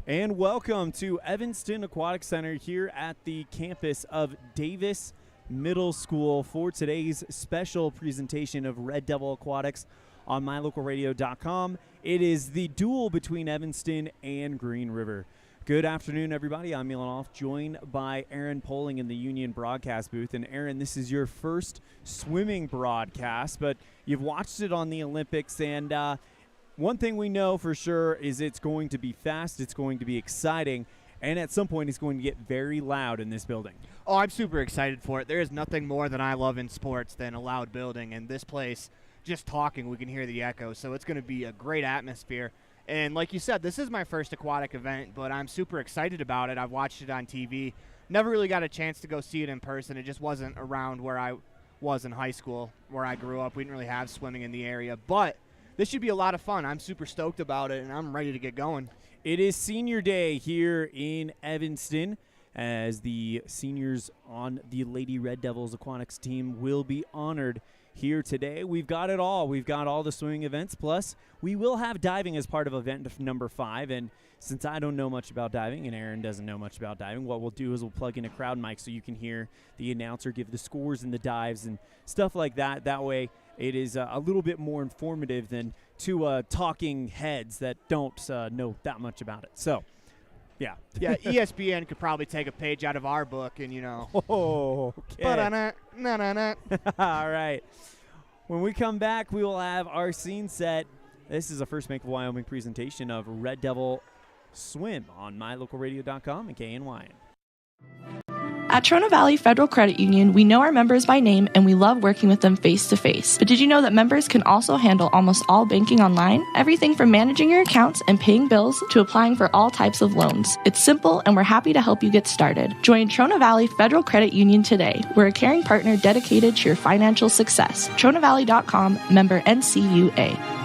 And welcome to Evanston Aquatic Center here at the campus of Davis Middle School for today's special presentation of Red Devil Aquatics on mylocalradio.com. It is the duel between Evanston and Green River. Good afternoon, everybody. I'm Elan, joined by Aaron Poling in the Union broadcast booth. And Aaron, this is your first swimming broadcast, but you've watched it on the Olympics, and one thing we know for sure is it's going to be fast, it's going to be exciting, and at some point it's going to get very loud in this building. Oh, I'm super excited for it. There is nothing more that I love in sports than a loud building, and this place, just talking, we can hear the echo, so it's going to be a great atmosphere. And like you said, this is my first aquatic event, but I'm super excited about it. I've watched it on TV. Never really got a chance to go see it in person. It just wasn't around where I was in high school, where I grew up. We didn't really have swimming in the area, but this should be a lot of fun. I'm super stoked about it, and I'm ready to get going. It is senior day here in Evanston, as the seniors on the Lady Red Devils Aquatics team will be honored here today. We've got it all. We've got all the swimming events, plus we will have diving as part of event number 5. And since I don't know much about diving and Aaron doesn't know much about diving, what we'll do is we'll plug in a crowd mic so you can hear the announcer give the scores and the dives and stuff like that. That way it is a little bit more informative than two talking heads that don't know that much about it. So, yeah. Yeah, ESPN could probably take a page out of our book and, Oh, okay. All right. When we come back, we will have our scene set. This is a First Bank of Wyoming presentation of Red Devil Swim on mylocalradio.com and KNYN. At Trona Valley Federal Credit Union, we know our members by name and we love working with them face-to-face. But did you know that members can also handle almost all banking online? Everything from managing your accounts and paying bills to applying for all types of loans. It's simple, and we're happy to help you get started. Join Trona Valley Federal Credit Union today. We're a caring partner dedicated to your financial success. TronaValley.com, member NCUA.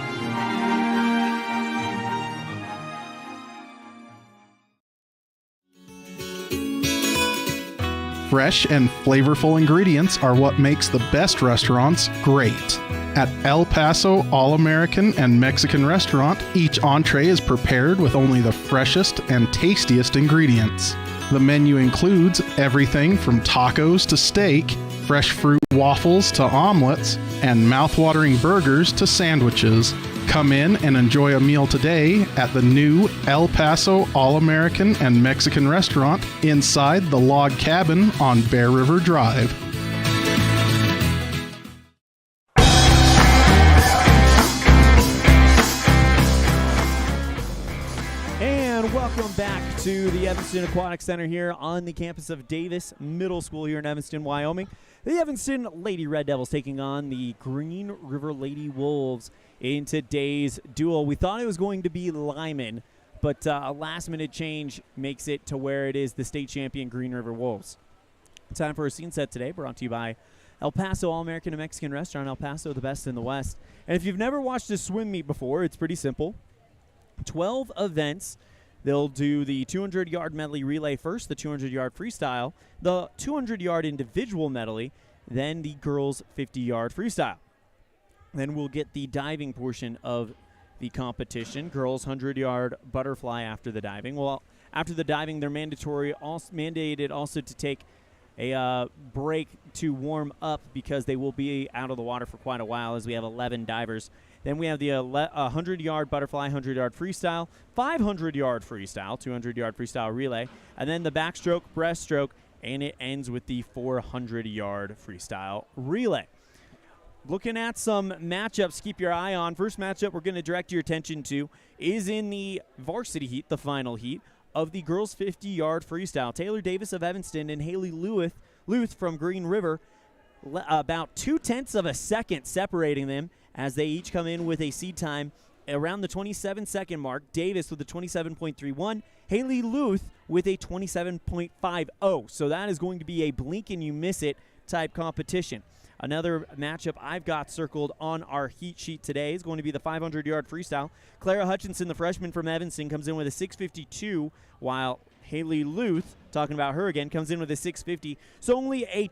Fresh and flavorful ingredients are what makes the best restaurants great. At El Paso All-American and Mexican Restaurant, each entree is prepared with only the freshest and tastiest ingredients. The menu includes everything from tacos to steak, fresh fruit waffles to omelets, and mouth-watering burgers to sandwiches. Come in and enjoy a meal today at the new El Paso All-American and Mexican Restaurant inside the log cabin on Bear River Drive. And welcome back to the Evanston Aquatic Center here on the campus of Davis Middle School here in Evanston, Wyoming. The Evanston Lady Red Devils taking on the Green River Lady Wolves in today's duel. We thought it was going to be Lyman, but a last-minute change makes it to where it is the state champion Green River Wolves. Time for a scene set today, brought to you by El Paso All-American and Mexican Restaurant. El Paso, the best in the West. And if you've never watched a swim meet before, it's pretty simple. 12 events. They'll do the 200-yard medley relay first, the 200-yard freestyle, the 200-yard individual medley, then the girls' 50-yard freestyle. Then we'll get the diving portion of the competition, girls' 100-yard butterfly after the diving. Well, after the diving, they're mandated also to take a break to warm up because they will be out of the water for quite a while, as we have 11 divers. Then we have the 100-yard butterfly, 100-yard freestyle, 500-yard freestyle, 200-yard freestyle relay, and then the backstroke, breaststroke, and it ends with the 400-yard freestyle relay. Looking at some matchups, keep your eye on. First matchup we're going to direct your attention to is in the Varsity Heat, the final heat, of the girls' 50-yard freestyle. Taylor Davis of Evanston and Haley Luth from Green River, about 0.2 of a second separating them, as they each come in with a seed time around the 27-second mark. Davis with a 27.31, Haley Luth with a 27.50. So that is going to be a blink and you miss it type competition. Another matchup I've got circled on our heat sheet today is going to be the 500-yard freestyle. Clara Hutchinson, the freshman from Evanston, comes in with a 6.52, while Haley Luth, talking about her again, comes in with a 6.50. So only a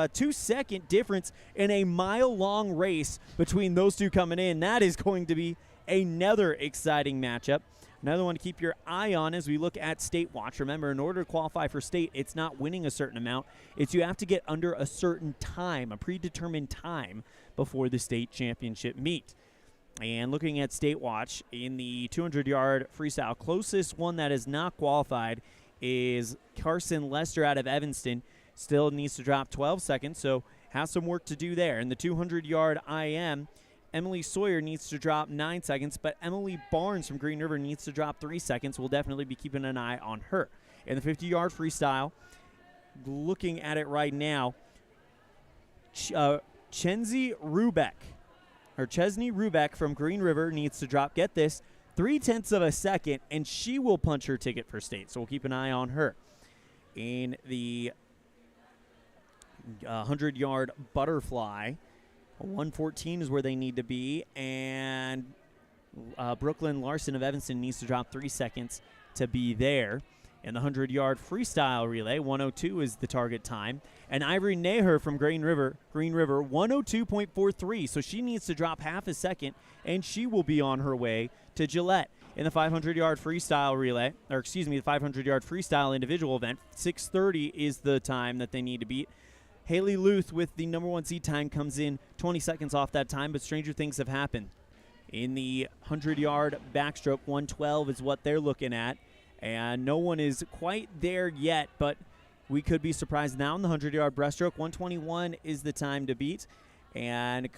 two-second difference in a mile-long race between those two coming in. That is going to be another exciting matchup. Another one to keep your eye on as we look at State Watch. Remember, in order to qualify for state, it's not winning a certain amount. It's you have to get under a certain time, a predetermined time before the state championship meet. And looking at State Watch in the 200-yard freestyle, closest one that is not qualified is Carson Lester out of Evanston. Still needs to drop 12 seconds, so has some work to do there. In the 200-yard IM, Emily Sawyer needs to drop 9 seconds, but Emily Barnes from Green River needs to drop 3 seconds. We'll definitely be keeping an eye on her. In the 50-yard freestyle, looking at it right now, Chesney Rubeck from Green River needs to drop, get this, 0.3 of a second, and she will punch her ticket for state, so we'll keep an eye on her. In the 100-yard butterfly, 1:14 is where they need to be, and Brooklyn Larson of Evanston needs to drop 3 seconds to be there. In the 100-yard freestyle relay, 1:02 is the target time. And Ivory Naher from Green River, 1:02.43. So she needs to drop half a second, and she will be on her way to Gillette. In the 500-yard freestyle relay, the 500-yard freestyle individual event, 6:30 is the time that they need to beat. Haley Luth with the number 1 seed time comes in 20 seconds off that time, but stranger things have happened. In the 100-yard backstroke, 1:12 is what they're looking at. And no one is quite there yet, but we could be surprised now in the 100-yard breaststroke. 1:21 is the time to beat. And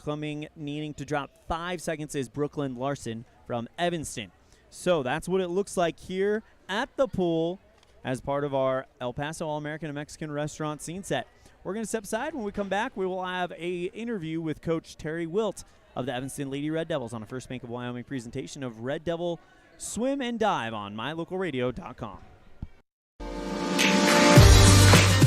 needing to drop 5 seconds is Brooklyn Larson from Evanston. So that's what it looks like here at the pool as part of our El Paso All-American and Mexican restaurant scene set. We're going to step aside. When we come back, we will have an interview with Coach Terry Wilt of the Evanston Lady Red Devils on a First Bank of Wyoming presentation of Red Devil Swim and Dive on mylocalradio.com.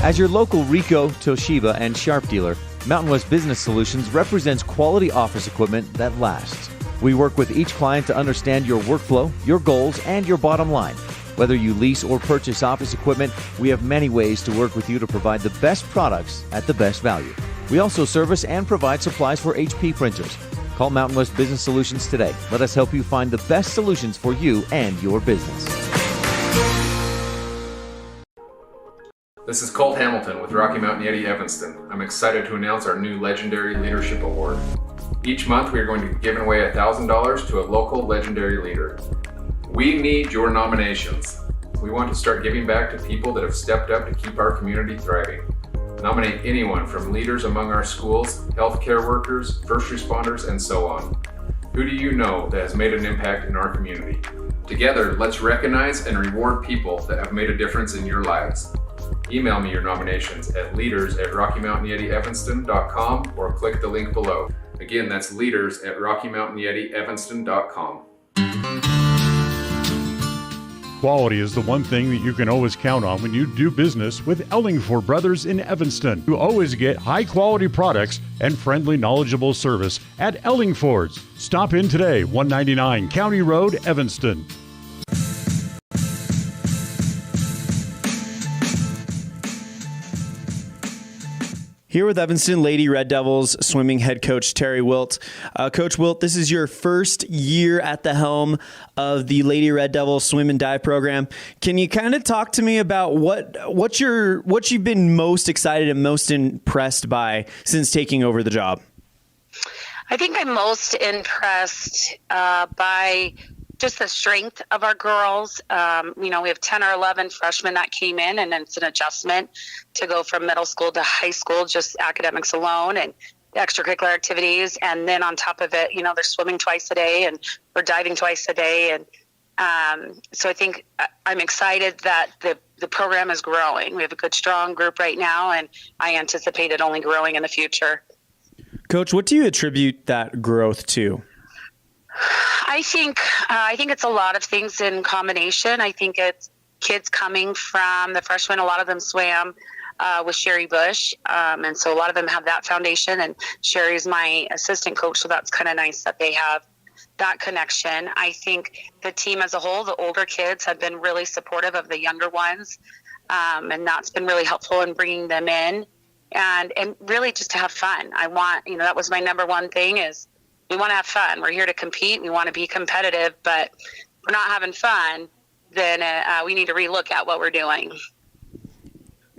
As your local Ricoh, Toshiba, and Sharp dealer, Mountain West Business Solutions represents quality office equipment that lasts. We work with each client to understand your workflow, your goals, and your bottom line. Whether you lease or purchase office equipment, we have many ways to work with you to provide the best products at the best value. We also service and provide supplies for HP printers. Call Mountain West Business Solutions today. Let us help you find the best solutions for you and your business. This is Colt Hamilton with Rocky Mountain Yeti Evanston. I'm excited to announce our new Legendary Leadership Award. Each month we are going to be giving away $1,000 to a local legendary leader. We need your nominations. We want to start giving back to people that have stepped up to keep our community thriving. Nominate anyone from leaders among our schools, healthcare workers, first responders, and so on. Who do you know that has made an impact in our community? Together, let's recognize and reward people that have made a difference in your lives. Email me your nominations at leaders@RockyMountainYetiEvanston.com or click the link below. Again, that's leaders@RockyMountainYetiEvanston.com. Quality is the one thing that you can always count on when you do business with Ellingford Brothers in Evanston. You always get high-quality products and friendly, knowledgeable service at Ellingford's. Stop in today, 199 County Road, Evanston. Here with Evanston Lady Red Devils swimming head coach Terry Wilt. Coach Wilt, this is your first year at the helm of the Lady Red Devils swim and dive program. Can you kind of talk to me about what you've been most excited and most impressed by since taking over the job? I think I'm most impressed by just the strength of our girls. We have 10 or 11 freshmen that came in, and it's an adjustment to go from middle school to high school, just academics alone and extracurricular activities. And then on top of it, they're swimming twice a day and we're diving twice a day. And so I think I'm excited that the program is growing. We have a good, strong group right now, and I anticipate it only growing in the future. Coach, what do you attribute that growth to? I think it's a lot of things in combination. I think it's kids coming from the freshmen. A lot of them swam with Sherry Bush, and so a lot of them have that foundation. And Sherry's my assistant coach, so that's kind of nice that they have that connection. I think the team as a whole, the older kids, have been really supportive of the younger ones, and that's been really helpful in bringing them in, and really just to have fun. I want, that was my number one thing is, we want to have fun. We're here to compete. We want to be competitive, but we're not having fun, then we need to relook at what we're doing.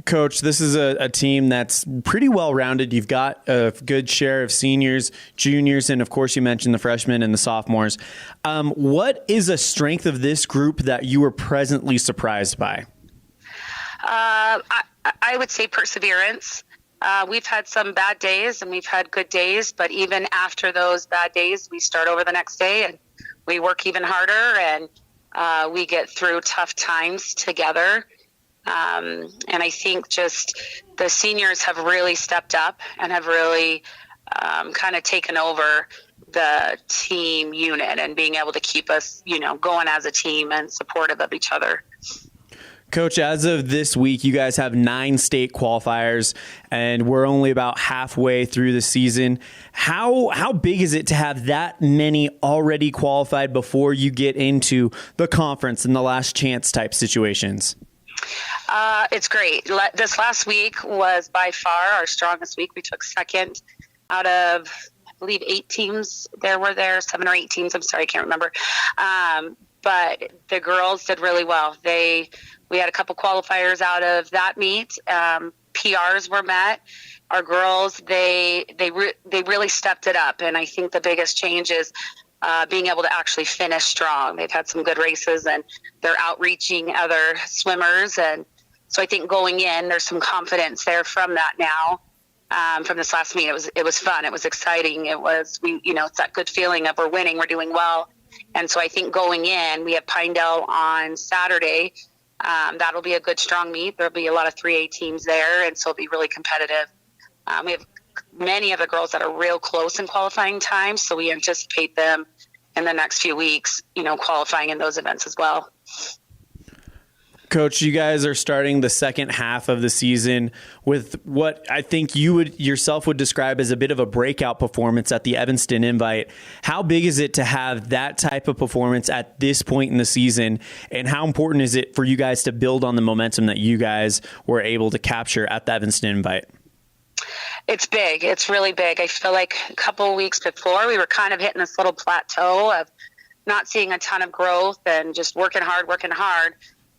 Coach, this is a team that's pretty well-rounded. You've got a good share of seniors, juniors, and of course you mentioned the freshmen and the sophomores. What is a strength of this group that you were presently surprised by? I would say perseverance. We've had some bad days and we've had good days, but even after those bad days, we start over the next day and we work even harder, and we get through tough times together. And I think just the seniors have really stepped up and have really kind of taken over the team unit and being able to keep us, going as a team and supportive of each other. Coach, as of this week, you guys have 9 state qualifiers, and we're only about halfway through the season. How big is it to have that many already qualified before you get into the conference and the last chance type situations? It's great. This last week was by far our strongest week. We took second out of, I believe, 8 teams. There were 7 or 8 teams. I'm sorry, I can't remember. But the girls did really well. We had a couple qualifiers out of that meet. PRs were met. Our girls, they really stepped it up. And I think the biggest change is being able to actually finish strong. They've had some good races and they're outreaching other swimmers. And so I think going in, there's some confidence there from that now. From this last meet, it was fun. It was exciting. It's that good feeling of we're winning, we're doing well. And so I think going in, we have Pinedale on Saturday. That'll be a good, strong meet. There'll be a lot of 3A teams there, and so it'll be really competitive. We have many of the girls that are real close in qualifying time, so we anticipate them in the next few weeks, qualifying in those events as well. Coach, you guys are starting the second half of the season with what I think you would yourself would describe as a bit of a breakout performance at the Evanston Invite. How big is it to have that type of performance at this point in the season, and how important is it for you guys to build on the momentum that you guys were able to capture at the Evanston Invite? It's big. It's really big. I feel like a couple of weeks before we were kind of hitting this little plateau of not seeing a ton of growth and just working hard.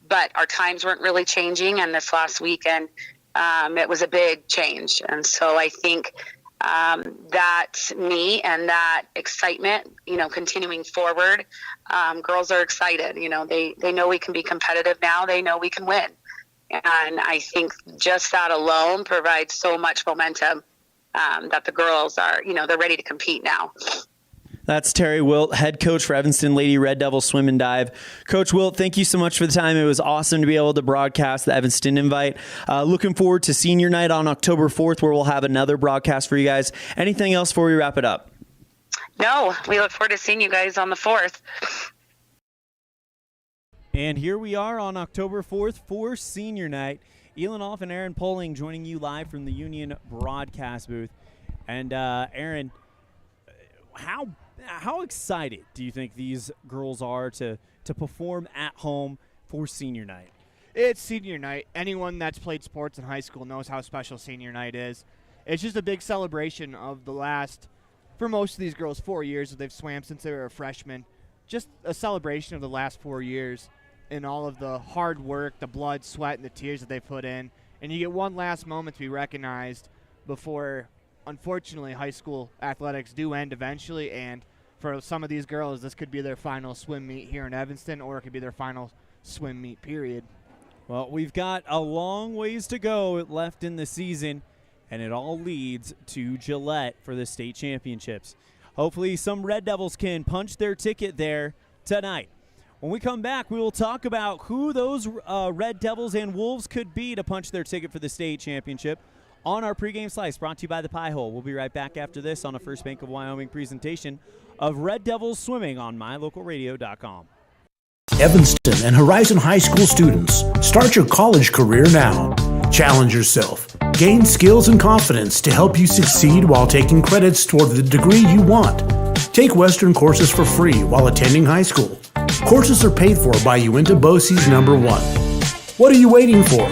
But our times weren't really changing, and this last weekend it was a big change. And so I think that me and that excitement, continuing forward, girls are excited. They know we can be competitive now. They know we can win. And I think just that alone provides so much momentum that the girls are, they're ready to compete now. That's Terry Wilt, head coach for Evanston Lady Red Devils Swim and Dive. Coach Wilt, thank you so much for the time. It was awesome to be able to broadcast the Evanston Invite. Looking forward to senior night on October 4th, where we'll have another broadcast for you guys. Anything else before we wrap it up? No, we look forward to seeing you guys on the 4th. And here we are on October 4th for senior night. Elan, Olliff, and Aaron Poling joining you live from the Union broadcast booth. And Aaron, how excited do you think these girls are to perform at home for senior night? It's senior night. Anyone that's played sports in high school knows how special senior night is. It's just a big celebration of the last, for most of these girls, 4 years that they've swam since they were a freshman. Just a celebration of the last 4 years and all of the hard work, the blood, sweat, and the tears that they put in. And you get one last moment to be recognized before, unfortunately, high school athletics do end eventually. And for some of these girls, this could be their final swim meet here in Evanston, or it could be their final swim meet, period. Well, we've got a long ways to go left in the season, and it all leads to Gillette for the state championships. Hopefully some Red Devils can punch their ticket there tonight. When we come back, we will talk about who those Red Devils and Wolves could be to punch their ticket for the state championship on our pregame slice, brought to you by the Pie Hole. We'll be right back after this on a First Bank of Wyoming presentation of Red Devils Swimming on mylocalradio.com. Evanston and Horizon High School students, start your college career now. Challenge yourself. Gain skills and confidence to help you succeed while taking credits toward the degree you want. Take Western courses for free while attending high school. Courses are paid for by Uinta BOCES number 1. What are you waiting for?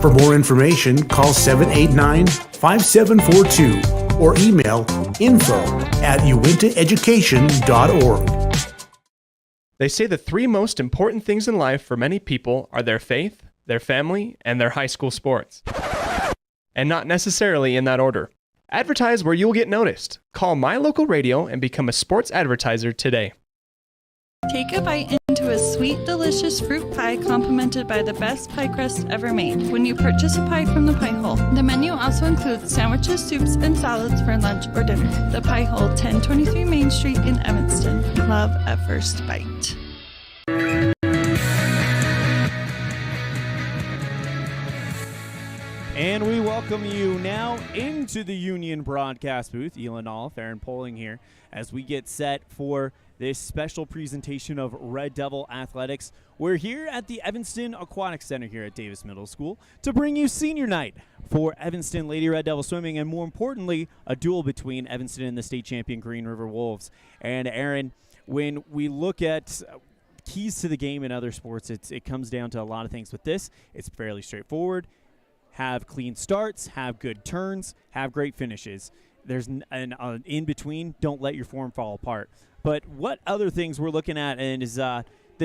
For more information, call 789-5742 or email info@uintaeducation.org. They say the three most important things in life for many people are their faith, their family, and their high school sports. And not necessarily in that order. Advertise where you'll get noticed. Call My Local Radio and become a sports advertiser today. Take a bite into a sweet, delicious fruit pie complimented by the best pie crust ever made when you purchase a pie from the Pie Hole. The menu also includes sandwiches, soups, and salads for lunch or dinner. The Pie Hole, 1023 Main Street in Evanston. Love at first bite. And we welcome you now into the Union broadcast booth. Elan, Olliff, Aaron Poling here as we get set for this special presentation of Red Devil Athletics. We're here at the Evanston Aquatic Center here at Davis Middle School to bring you senior night for Evanston Lady Red Devil Swimming, and more importantly, a duel between Evanston and the state champion Green River Wolves. And Aaron, when we look at keys to the game in other sports, it comes down to a lot of things. With this, it's fairly straightforward. Have clean starts, have good turns, have great finishes. There's an in-between. Don't let your form fall apart. But what other things we're looking at and is the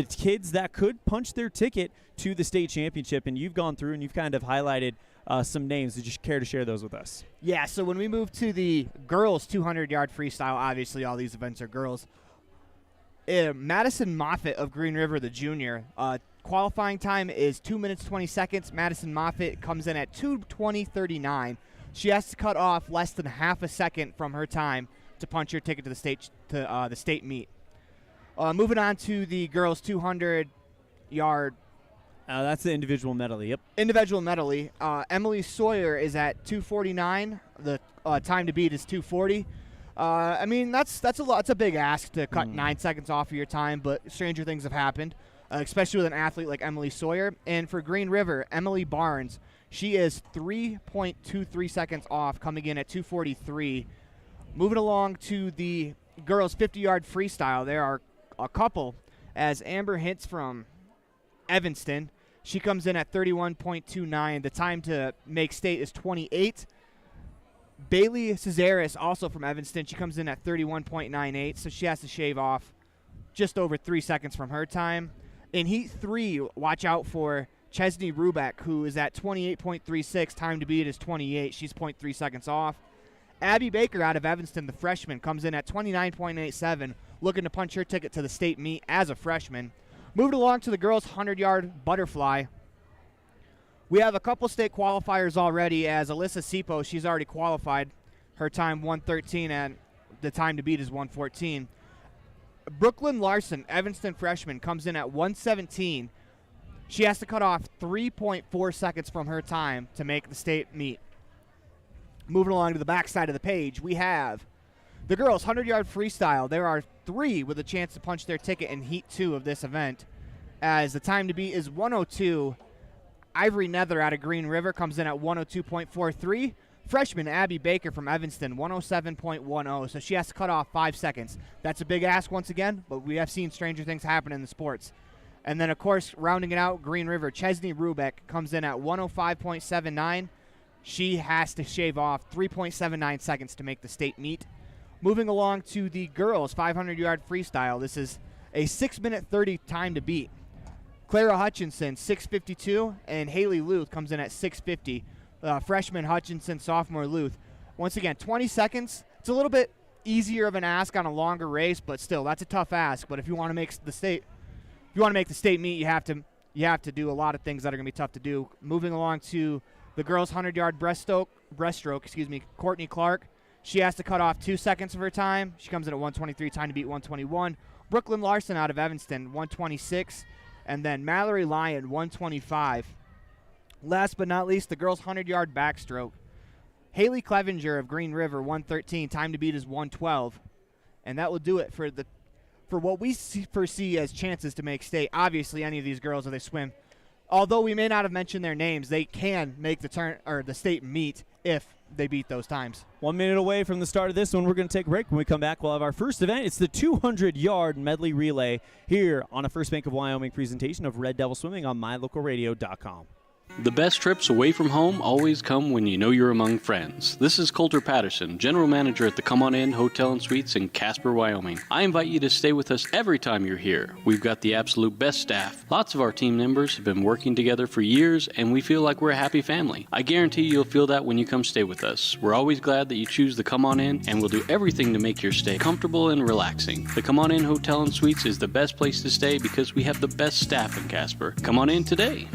kids that could punch their ticket to the state championship, and you've gone through and you've kind of highlighted some names. Would you care to share those with us? Yeah, so when we move to the girls 200-yard freestyle, obviously all these events are girls. Madison Moffitt of Green River, the junior, qualifying time is 2 minutes 20 seconds. Madison Moffitt comes in at 2:20:39. She has to cut off less than half a second from her time to punch her ticket to the state meet. Moving on to the girls 200-yard. That's the individual medley. Yep. Individual medley. Emily Sawyer is at 2:49. The time to beat is 2:40. I mean, that's a lot. It's a big ask to cut 9 seconds off of your time, but stranger things have happened, especially with an athlete like Emily Sawyer. And for Green River, Emily Barnes, she is 3.23 seconds off, coming in at 2:43. Moving along to the girls 50-yard freestyle, there are a couple, as Amber Hintz from Evanston, she comes in at 31.29. The time to make state is 28. Bailey Cesaris, also from Evanston, she comes in at 31.98, so she has to shave off just over 3 seconds from her time. In Heat 3, watch out for Chesney Rubeck, who is at 28.36. Time to beat is 28. She's 0.3 seconds off. Abby Baker out of Evanston, the freshman, comes in at 29.87, looking to punch her ticket to the state meet as a freshman. Moved along to the girls' 100-yard butterfly. We have a couple state qualifiers already, as Alyssa Sipo, she's already qualified. Her time 1:13, and the time to beat is 1:14. Brooklyn Larson, Evanston freshman, comes in at 1:17. She has to cut off 3.4 seconds from her time to make the state meet. Moving along to the back side of the page, we have the girls' 100-yard freestyle. There are 3 with a chance to punch their ticket in Heat 2 of this event, as the time to beat is 1:02. Ivory Nether out of Green River comes in at 1:02.43. Freshman Abby Baker from Evanston, 1:07.10, so she has to cut off 5 seconds. That's a big ask once again, but we have seen stranger things happen in the sports. And then, of course, rounding it out, Green River, Chesney Rubeck comes in at 1:05.79. She has to shave off 3.79 seconds to make the state meet. Moving along to the girls' 500-yard freestyle, this is a 6-minute 30 time to beat. Clara Hutchinson, 6:52, and Haley Luth comes in at 6:50. Freshman Hutchinson, sophomore Luth. Once again, 20 seconds. It's a little bit easier of an ask on a longer race, but still, that's a tough ask. But if you want to make the state, meet, you have to do a lot of things that are going to be tough to do. Moving along to the girls' 100-yard breaststroke. Courtney Clark. She has to cut off 2 seconds of her time. She comes in at 1:23. Time to beat 1:21. Brooklyn Larson out of Evanston, 1:26. And then Mallory Lyon, 1:25. Last but not least, the girls' 100-yard backstroke. Haley Clevenger of Green River, 1:13. Time to beat is 1:12. And that will do it for what we foresee as chances to make state. Obviously, any of these girls, if they swim, although we may not have mentioned their names, they can make the turn or the state meet if they beat those times. 1 minute away from the start of this one. We're going to take a break. When we come back, we'll have our first event. It's the 200-yard medley relay here on a First Bank of Wyoming presentation of Red Devil Swimming on mylocalradio.com. The best trips away from home always come when you know you're among friends. This is Coulter Patterson, General Manager at the Come On In Hotel and Suites in Casper, Wyoming. I invite you to stay with us every time you're here. We've got the absolute best staff. Lots of our team members have been working together for years, and we feel like we're a happy family. I guarantee you'll feel that when you come stay with us. We're always glad that you choose the Come On In, and we'll do everything to make your stay comfortable and relaxing. The Come On In Hotel and Suites is the best place to stay because we have the best staff in Casper. Come on in today.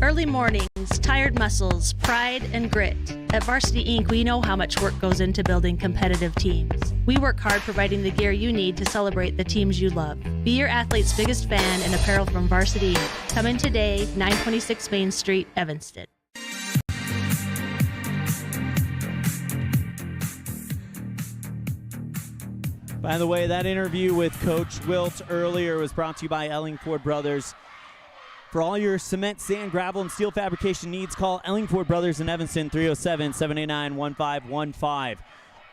Early mornings, tired muscles, pride, and grit. At Varsity Inc., we know how much work goes into building competitive teams. We work hard providing the gear you need to celebrate the teams you love. Be your athlete's biggest fan in apparel from Varsity Inc. Come in today, 926 Main Street, Evanston. By the way, that interview with Coach Wilt earlier was brought to you by Ellingford Brothers. For all your cement, sand, gravel, and steel fabrication needs, call Ellingford Brothers in Evanston, 307-789-1515.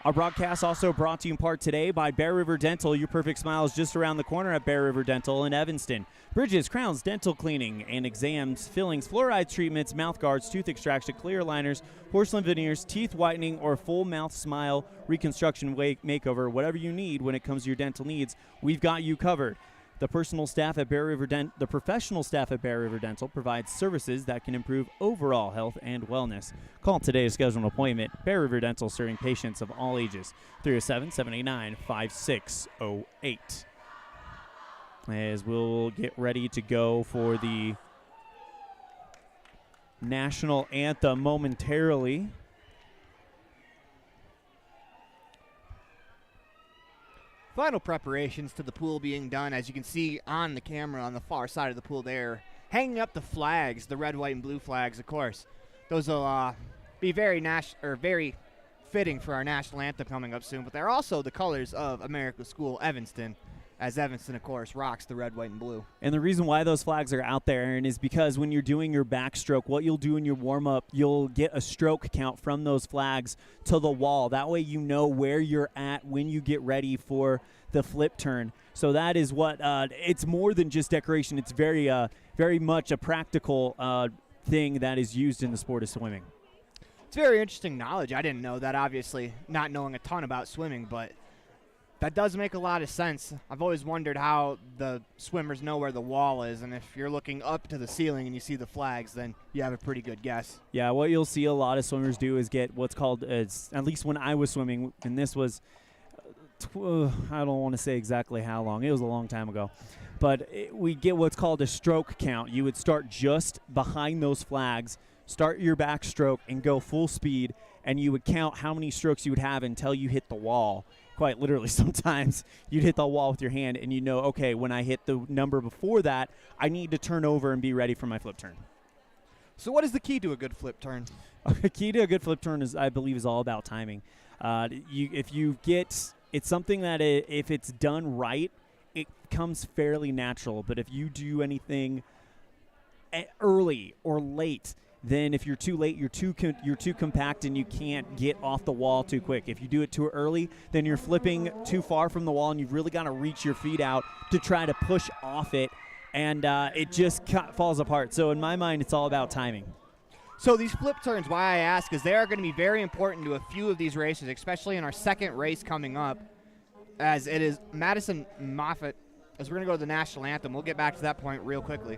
Our broadcast also brought to you in part today by Bear River Dental. Your perfect smile is just around the corner at Bear River Dental in Evanston. Bridges, crowns, dental cleaning and exams, fillings, fluoride treatments, mouth guards, tooth extraction, clear aligners, porcelain veneers, teeth whitening, or full mouth smile reconstruction makeover. Whatever you need when it comes to your dental needs, we've got you covered. The professional staff at Bear River Dental provides services that can improve overall health and wellness. Call today to schedule an appointment. Bear River Dental, serving patients of all ages. 307-789-5608. As we'll get ready to go for the national anthem momentarily. Final preparations to the pool being done, as you can see on the camera on the far side of the pool there, hanging up the flags, the red, white, and blue flags, of course. Those will be very fitting for our national anthem coming up soon, but they're also the colors of America's School, Evanston, as Evanston, of course, rocks the red, white, and blue. And the reason why those flags are out there, Aaron, is because when you're doing your backstroke, what you'll do in your warm-up, you'll get a stroke count from those flags to the wall. That way you know where you're at when you get ready for the flip turn. So that is what it's more than just decoration. It's very much a practical thing that is used in the sport of swimming. It's very interesting knowledge. I didn't know that, obviously, not knowing a ton about swimming, but that does make a lot of sense. I've always wondered how the swimmers know where the wall is, and if you're looking up to the ceiling and you see the flags, then you have a pretty good guess. Yeah, what you'll see a lot of swimmers do is get what's called, at least when I was swimming, and this was, I don't want to say exactly how long. It was a long time ago. But we get what's called a stroke count. You would start just behind those flags, start your backstroke, and go full speed, and you would count how many strokes you would have until you hit the wall. Quite literally, sometimes you'd hit the wall with your hand and you know, okay, when I hit the number before that, I need to turn over and be ready for my flip turn. So what is the key to a good flip turn? The key to a good flip turn is, I believe, is all about timing. It's something that if it's done right, it comes fairly natural. But if you do anything early or late, then if you're too late, you're too compact and you can't get off the wall too quick. If you do it too early, then you're flipping too far from the wall and you've really got to reach your feet out to try to push off it, and it just falls apart. So in my mind, it's all about timing. So these flip turns, why I ask, is they are going to be very important to a few of these races, especially in our second race coming up, as it is Madison Moffett, as we're going to go to the national anthem. We'll get back to that point real quickly.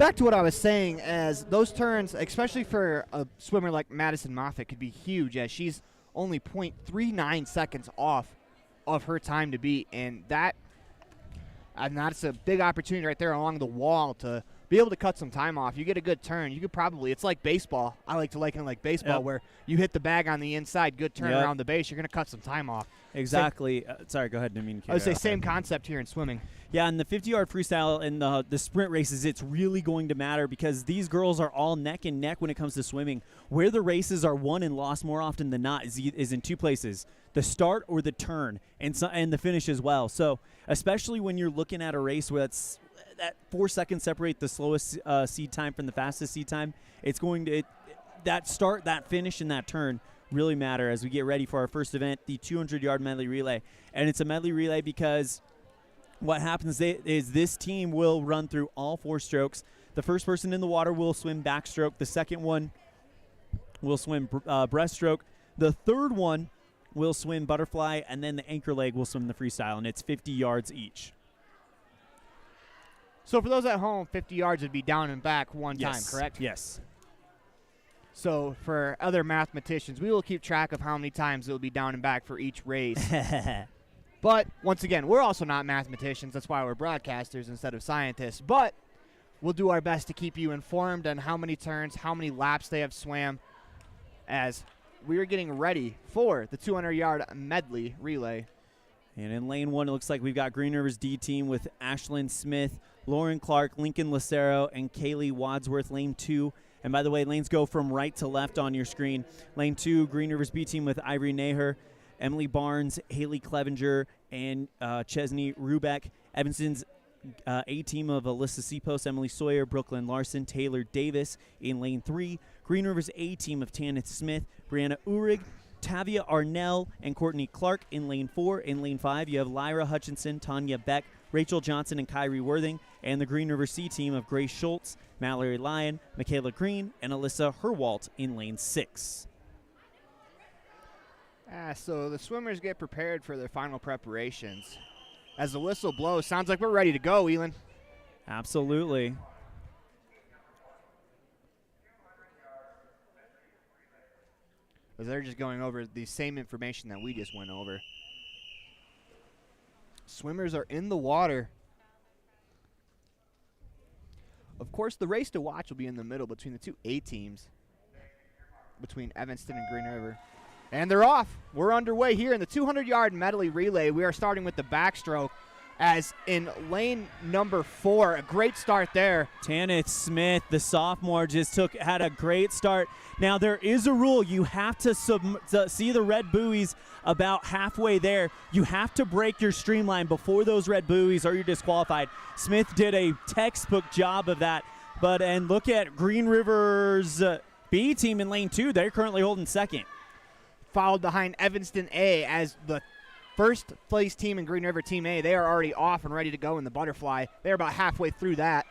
back to what I was saying, as those turns, especially for a swimmer like Madison Moffitt, could be huge, as she's only 0.39 seconds off of her time to beat, and that's a big opportunity right there along the wall to be able to cut some time off. You get a good turn. You could probably, it's like baseball. I like to liken it like baseball, where you hit the bag on the inside, good turn around the base, you're going to cut some time off. Exactly. Sorry, go ahead. I would say same concept here in swimming. Yeah, in the 50-yard freestyle and the sprint races, it's really going to matter because these girls are all neck and neck when it comes to swimming. Where the races are won and lost more often than not is in two places: the start or the turn, and the finish as well. So, especially when you're looking at a race where that 4 seconds separate the slowest seed time from the fastest seed time, it's going to that start, that finish, and that turn really matter as we get ready for our first event, the 200-yard medley relay. And it's a medley relay because what happens is this team will run through all 4 strokes. The first person in the water will swim backstroke. The second one will swim breaststroke. The third one will swim butterfly, and then the anchor leg will swim the freestyle, and it's 50 yards each. So for those at home, 50 yards would be down and back one time, correct? Yes. So for other mathematicians, we will keep track of how many times it will be down and back for each race. But once again, we're also not mathematicians. That's why we're broadcasters instead of scientists. But we'll do our best to keep you informed on how many turns, how many laps they have swam, as we are getting ready for the 200-yard medley relay. And in lane 1, it looks like we've got Green River's D team with Ashlyn Smith, Lauren Clark, Lincoln Lucero, and Kaylee Wadsworth. Lane 2. And by the way, lanes go from right to left on your screen. Lane 2, Green River's B team with Ivory Naher, Emily Barnes, Haley Clevenger, and Chesney Rubeck. Evanston's A team of Alyssa Seapost, Emily Sawyer, Brooklyn Larson, Taylor Davis in lane 3. Green River's A team of Tanith Smith, Brianna Uhrig, Tavia Arnell, and Courtney Clark in lane 4. In lane 5, you have Lyra Hutchinson, Tanya Beck, Rachel Johnson, and Kyrie Worthing. And the Green River C team of Grace Schultz, Mallory Lyon, Michaela Green, and Alyssa Herwalt in lane 6. So the swimmers get prepared for their final preparations. As the whistle blows, sounds like we're ready to go, Elan. Absolutely. As they're just going over the same information that we just went over. Swimmers are in the water. Of course, the race to watch will be in the middle between the two A teams, between Evanston and Green River. And they're off. We're underway here in the 200-yard medley relay. We are starting with the backstroke, as in lane number 4, a great start there. Tanith Smith, the sophomore, just had a great start. Now, there is a rule. You have to see the red buoys about halfway there. You have to break your streamline before those red buoys or you're disqualified. Smith did a textbook job of that. And look at Green River's B team in lane 2. They're currently holding second. Followed behind Evanston A as the first place team in Green River Team A. They are already off and ready to go in the butterfly. They're about halfway through that.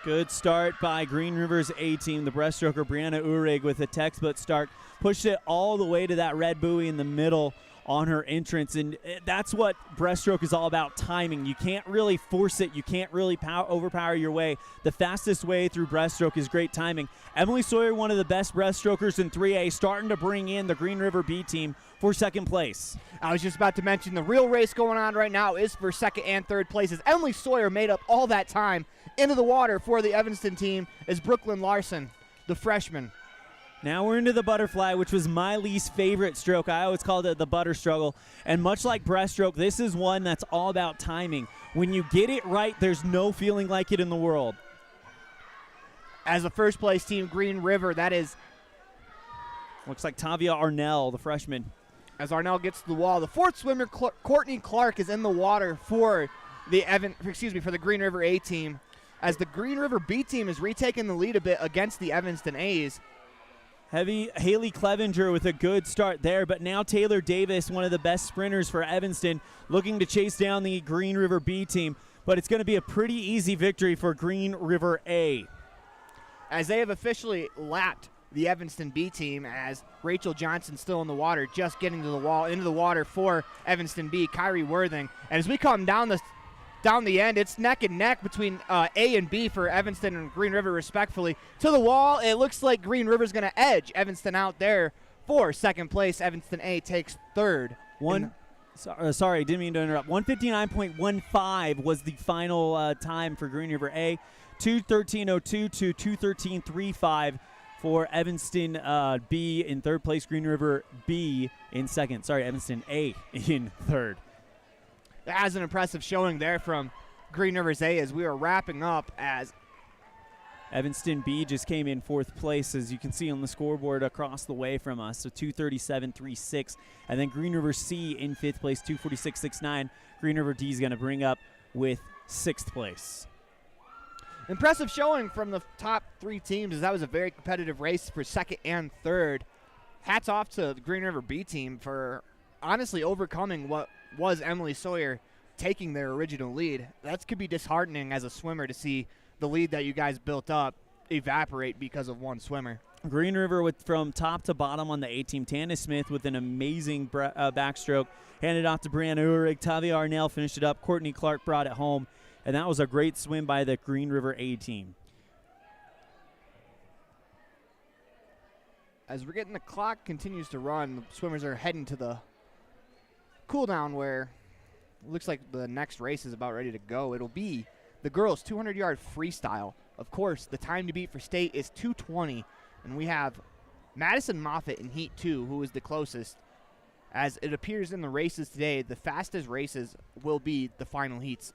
Good start by Green River's A team. The breaststroker Brianna Uhrig with a textbook start pushed it all the way to that red buoy in the middle on her entrance, and that's what breaststroke is all about, timing. You can't really force it. You can't really overpower your way. The fastest way through breaststroke is great timing. Emily Sawyer, one of the best breaststrokers in 3A, starting to bring in the Green River B team for second place. I was just about to mention the real race going on right now is for second and third places. Emily Sawyer made up all that time. Into the water for the Evanston team is Brooklyn Larson, the freshman. Now we're into the butterfly, which was my least favorite stroke. I always called it the butter struggle. And much like breaststroke, this is one that's all about timing. When you get it right, there's no feeling like it in the world. As the first place team, Green River, that is... Looks like Tavia Arnell, the freshman. As Arnell gets to the wall, the fourth swimmer, Courtney Clark, is in the water for the Green River A team. As the Green River B team is retaking the lead a bit against the Evanston A's. Haley Clevenger with a good start there, but now Taylor Davis, one of the best sprinters for Evanston, looking to chase down the Green River B team, but it's going to be a pretty easy victory for Green River A. As they have officially lapped the Evanston B team, as Rachel Johnson still in the water, just getting to the wall, into the water for Evanston B, Kyrie Worthing. And as we come down the down the end. It's neck and neck between A and B for Evanston and Green River, respectfully. To the wall, it looks like Green River's going to edge Evanston out there for second place. Evanston A takes third. Sorry, didn't mean to interrupt. 159.15 was the final time for Green River A. 2:13.02 to 2:13.35 for Evanston B in third place. Green River B in second. Sorry, Evanston A in third. That has an impressive showing there from Green River's A as we are wrapping up, as Evanston B just came in fourth place, as you can see on the scoreboard across the way from us, so 2:37.36. And then Green River C in fifth place, 2:46.69. Green River D is going to bring up with sixth place. Impressive showing from the top three teams, as that was a very competitive race for second and third. Hats off to the Green River B team for honestly overcoming what was Emily Sawyer taking their original lead. That could be disheartening as a swimmer to see the lead that you guys built up evaporate because of one swimmer. Green River from top to bottom on the A team. Tana Smith with an amazing backstroke. Handed off to Brianna Uhrig. Tavia Arnell finished it up. Courtney Clark brought it home. And that was a great swim by the Green River A team. As we're getting the clock continues to run, the swimmers are heading to the cool down where it looks like the next race is about ready to go. It'll be the girls' 200-yard freestyle. Of course, the time to beat for state is 2:20, and we have Madison Moffitt in Heat 2, who is the closest. As it appears in the races today, the fastest races will be the final heats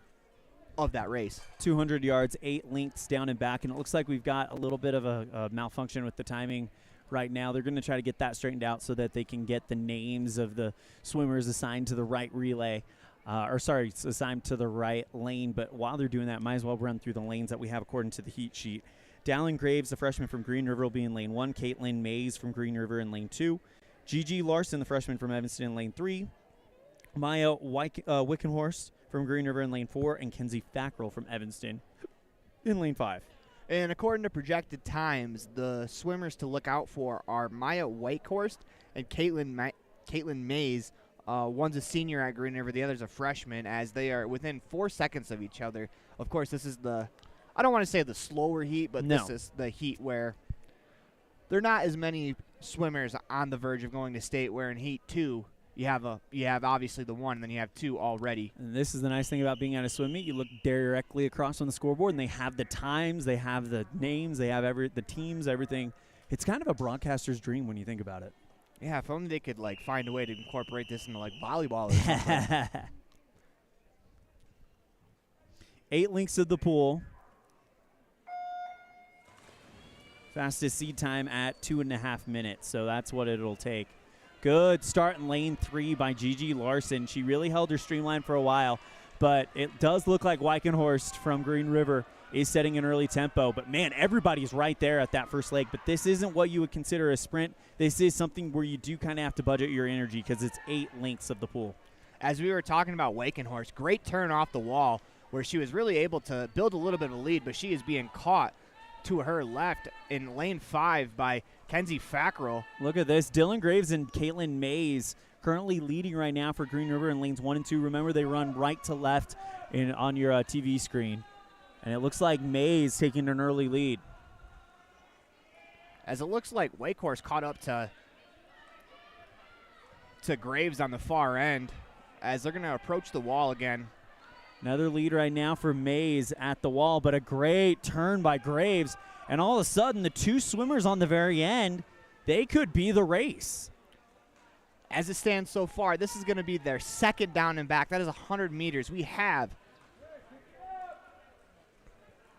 of that race. 200 yards, 8 lengths down and back, and it looks like we've got a little bit of a malfunction with the timing right now. They're going to try to get that straightened out so that they can get the names of the swimmers assigned to the right relay. It's assigned to the right lane, but while they're doing that, might as well run through the lanes that we have according to the heat sheet. Dallin Graves, the freshman from Green River, will be in lane 1. Caitlin Mays from Green River in lane 2. Gigi Larson, the freshman from Evanston, in lane 3. Maya Wickenhorst from Green River in lane 4, and Kenzie Fackrell from Evanston in lane 5. And according to projected times, the swimmers to look out for are Maya Whitehorst and Caitlin Mays. One's a senior at Green River, the other's a freshman, as they are within 4 seconds of each other. Of course, this is I don't want to say the slower heat, but This is the heat where there are not as many swimmers on the verge of going to state, where in Heat 2, you have obviously the one, and then you have 2 already. And this is the nice thing about being at a swim meet. You look directly across on the scoreboard, and they have the times, they have the names, they have the teams, everything. It's kind of a broadcaster's dream when you think about it. Yeah, if only they could find a way to incorporate this into volleyball or something. 8 lengths of the pool. Fastest seed time at 2.5 minutes, so that's what it'll take. Good start in lane 3 by Gigi Larson. She really held her streamline for a while, but it does look like Wickenhorst from Green River is setting an early tempo. But, man, everybody's right there at that first leg. But this isn't what you would consider a sprint. This is something where you do kind of have to budget your energy because it's 8 lengths of the pool. As we were talking about Wickenhorst, great turn off the wall where she was really able to build a little bit of a lead, but she is being caught to her left in lane 5 by Kenzie Fackrell. Look at this. Dylan Graves and Caitlin Mays currently leading right now for Green River in lanes 1 and 2. Remember, they run right to left on your TV screen. And it looks like Mays taking an early lead. As it looks like Wakehorse caught up to Graves on the far end as they're going to approach the wall again. Another lead right now for Mays at the wall, but a great turn by Graves. And all of a sudden, the 2 swimmers on the very end, they could be the race. As it stands so far, this is going to be their second down and back. That is 100 meters. We have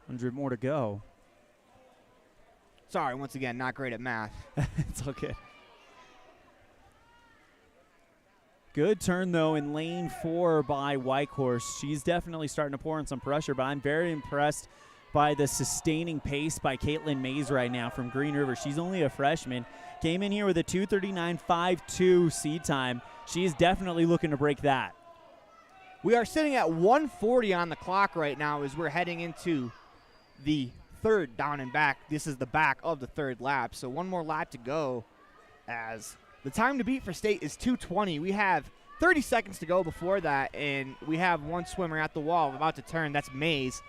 100 more to go. Sorry, once again, not great at math. It's okay. Good turn, though, in lane 4 by Whitehorse. She's definitely starting to pour in some pressure, but I'm very impressed by the sustaining pace by Caitlin Mays right now from Green River. She's only a freshman. Came in here with a 2:39.52 seed time. She is definitely looking to break that. We are sitting at 1:40 on the clock right now as we're heading into the third down and back. This is the back of the third lap, so one more lap to go as the time to beat for state is 2:20. We have 30 seconds to go before that, and we have one swimmer at the wall about to turn. That's Mays,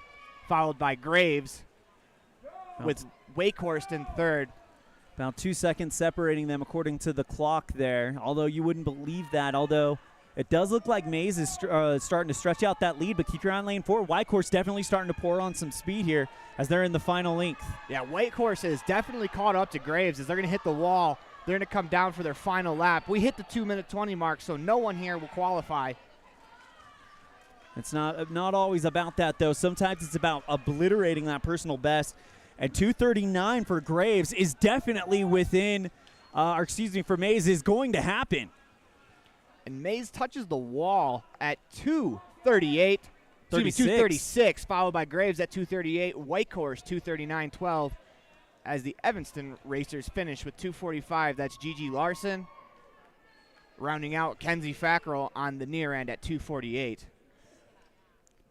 followed by Graves with Wakehorst in third. About 2 seconds separating them according to the clock there, although you wouldn't believe that, although it does look like Mays is starting to stretch out that lead, but keep your eye on lane 4. Wakehorst definitely starting to pour on some speed here as they're in the final length. Yeah, Wakehorst is definitely caught up to Graves as they're going to hit the wall. They're going to come down for their final lap. We hit the 2-minute 20 mark, so no one here will qualify. It's not always about that, though. Sometimes it's about obliterating that personal best. And 2:39 for Graves is definitely within, for Mays is going to happen. And Mays touches the wall at 2:38. 2:36, followed by Graves at 2:38. Wakehorst 2:39.12. As the Evanston racers finish with 2:45. That's Gigi Larson. Rounding out Kenzie Fackrell on the near end at 2:48.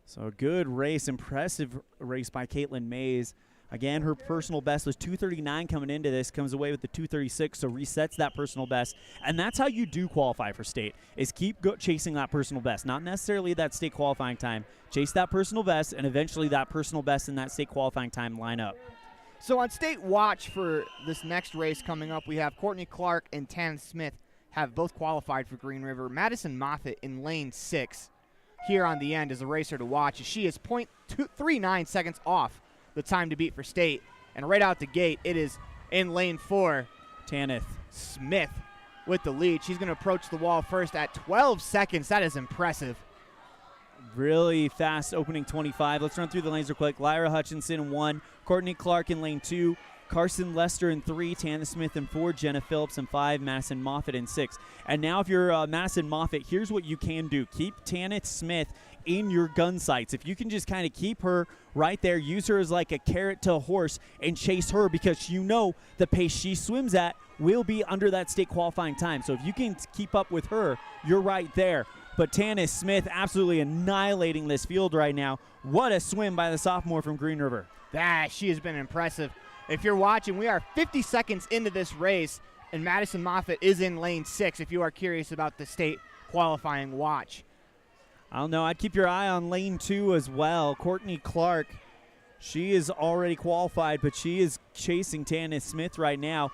So a good race, impressive race by Caitlin Mays. Again, her personal best was 2:39 coming into this, comes away with the 2:36, so resets that personal best. And that's how you do qualify for state, is keep chasing that personal best. Not necessarily that state qualifying time. Chase that personal best, and eventually that personal best and that state qualifying time line up. So on state watch for this next race coming up, we have Courtney Clark and Tan Smith have both qualified for Green River. Madison Moffitt in lane 6 here on the end is a racer to watch. She is 0.39 seconds off the time to beat for state. And right out the gate, it is in lane 4. Tanith Smith with the lead. She's going to approach the wall first at 12 seconds. That is impressive. Really fast opening 25. Let's run through the lanes real quick. Lyra Hutchinson in 1, Courtney Clark in lane 2, Carson Lester in 3, Tana Smith in 4, Jenna Phillips in 5, Madison Moffitt in 6. And now if you're Madison Moffitt, here's what you can do. Keep Tana Smith in your gun sights. If you can just kind of keep her right there, use her as like a carrot to a horse and chase her, because you know the pace she swims at will be under that state qualifying time. So if you can keep up with her, you're right there. But Tanis Smith absolutely annihilating this field right now. What a swim by the sophomore from Green River. She has been impressive. If you're watching, we are 50 seconds into this race, and Madison Moffitt is in lane 6 if you are curious about the state qualifying watch. I don't know. I'd keep your eye on lane 2 as well. Courtney Clark, she is already qualified, but she is chasing Tanis Smith right now.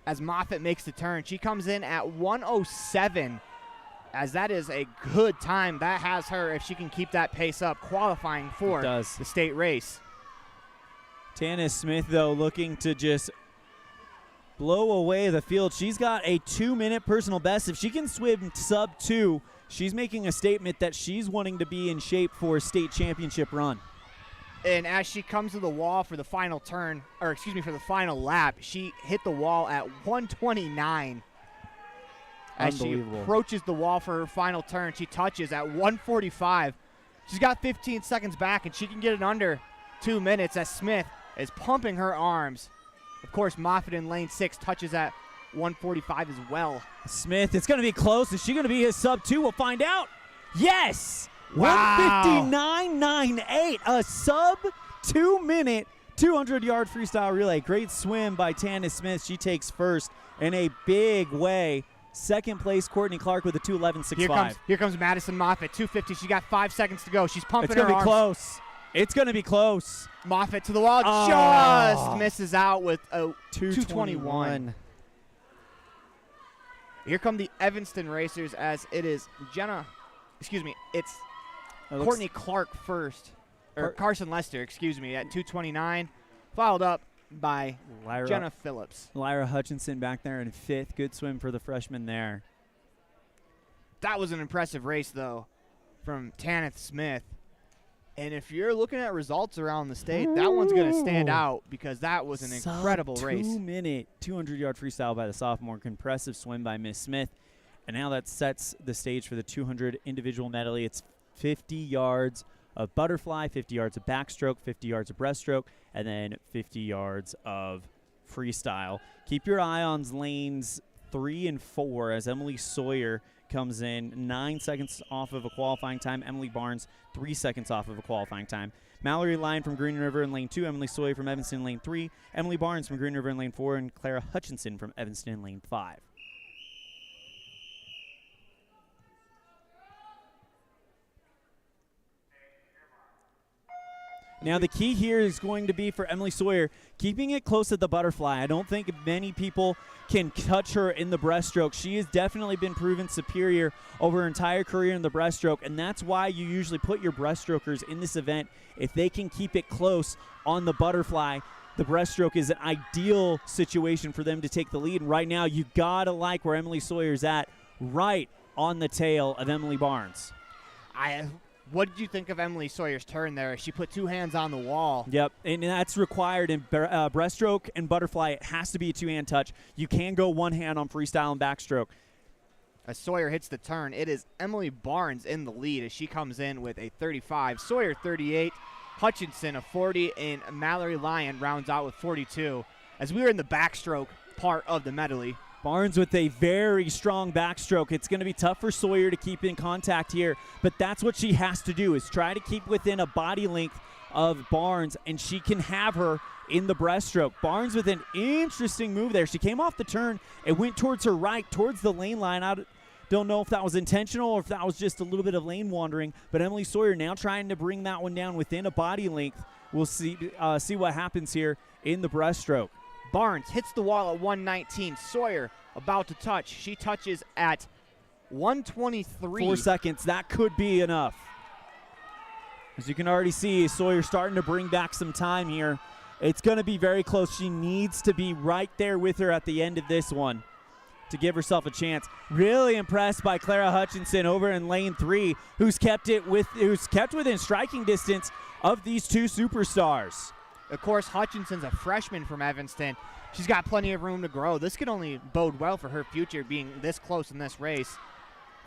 As Moffitt makes the turn, she comes in at 1:07, as that is a good time. That has her, if she can keep that pace up, qualifying for the state race. Tanis Smith, though, looking to just blow away the field. She's got a 2-minute personal best. If she can swim sub 2, she's making a statement that she's wanting to be in shape for a state championship run. And as she comes to the wall for the final turn, or excuse me, for the final lap, she hit the wall at 1:29. As she approaches the wall for her final turn, she touches at 1:45. She's got 15 seconds back, and she can get it under 2 minutes as Smith is pumping her arms. Of course, Moffitt in lane 6 touches at 1:45 as well. Smith, it's going to be close. Is she going to be his sub 2? We'll find out. Yes! Wow. 1:59.98, a sub 2-minute 200-yard freestyle relay. Great swim by Tanis Smith. She takes first in a big way. Second place, Courtney Clark with a 2:11.65. Here comes Madison Moffitt, 250. She got 5 seconds to go. She's pumping her arms. It's going to be close. It's going to be close. Moffitt to the wall, just misses out with a 2:21. Here come the Evanston racers, as it is it's Courtney Clark first, or Carson Lester, at 2:29, followed up by Jenna Phillips. Lyra Hutchinson back there in 5th. Good swim for the freshman there. That was an impressive race, though, from Tanith Smith. And if you're looking at results around the state, that one's going to stand out, because that was an incredible race. 2-minute 200-yard freestyle by the sophomore. Impressive swim by Miss Smith. And now that sets the stage for the 200 individual medley. It's 50 yards of butterfly, 50 yards of backstroke, 50 yards of breaststroke, and then 50 yards of freestyle. Keep your eye on lanes 3 and 4 as Emily Sawyer comes in 9 seconds off of a qualifying time. Emily Barnes 3 seconds off of a qualifying time. Mallory Lyon from Green River in lane 2, Emily Sawyer from Evanston in lane 3, Emily Barnes from Green River in lane 4, and Clara Hutchinson from Evanston in lane 5. Now the key here is going to be for Emily Sawyer, keeping it close at the butterfly. I don't think many people can touch her in the breaststroke. She has definitely been proven superior over her entire career in the breaststroke, and that's why you usually put your breaststrokers in this event. If they can keep it close on the butterfly, the breaststroke is an ideal situation for them to take the lead. And right now, you gotta like where Emily Sawyer's at, right on the tail of Emily Barnes. What did you think of Emily Sawyer's turn there? She put two hands on the wall. Yep, and that's required in breaststroke and butterfly. It has to be a two-hand touch. You can go one hand on freestyle and backstroke. As Sawyer hits the turn, it is Emily Barnes in the lead as she comes in with a 35. Sawyer 38, Hutchinson a 40, and Mallory Lyon rounds out with 42. As we are in the backstroke part of the medley. Barnes with a very strong backstroke. It's going to be tough for Sawyer to keep in contact here, but that's what she has to do, is try to keep within a body length of Barnes, and she can have her in the breaststroke. Barnes with an interesting move there. She came off the turn and went towards her right, towards the lane line. I don't know if that was intentional or if that was just a little bit of lane wandering, but Emily Sawyer now trying to bring that one down within a body length. We'll see what happens here in the breaststroke. Barnes hits the wall at 119. Sawyer about to touch. She touches at 123. 4 seconds. That could be enough. As you can already see, Sawyer starting to bring back some time here. It's going to be very close. She needs to be right there with her at the end of this one to give herself a chance. Really impressed by Clara Hutchinson over in lane 3, who's kept within striking distance of these two superstars. Of course, Hutchinson's a freshman from Evanston. She's got plenty of room to grow. This could only bode well for her future, being this close in this race.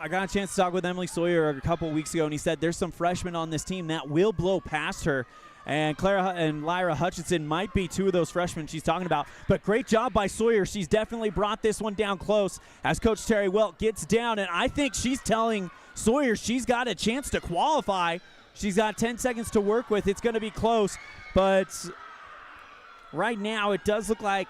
I got a chance to talk with Emily Sawyer a couple weeks ago, and he said there's some freshmen on this team that will blow past her. And Clara and Lyra Hutchinson might be two of those freshmen she's talking about. But great job by Sawyer. She's definitely brought this one down close as Coach Terry Welk gets down. And I think she's telling Sawyer she's got a chance to qualify. She's got 10 seconds to work with. It's going to be close. But right now it does look like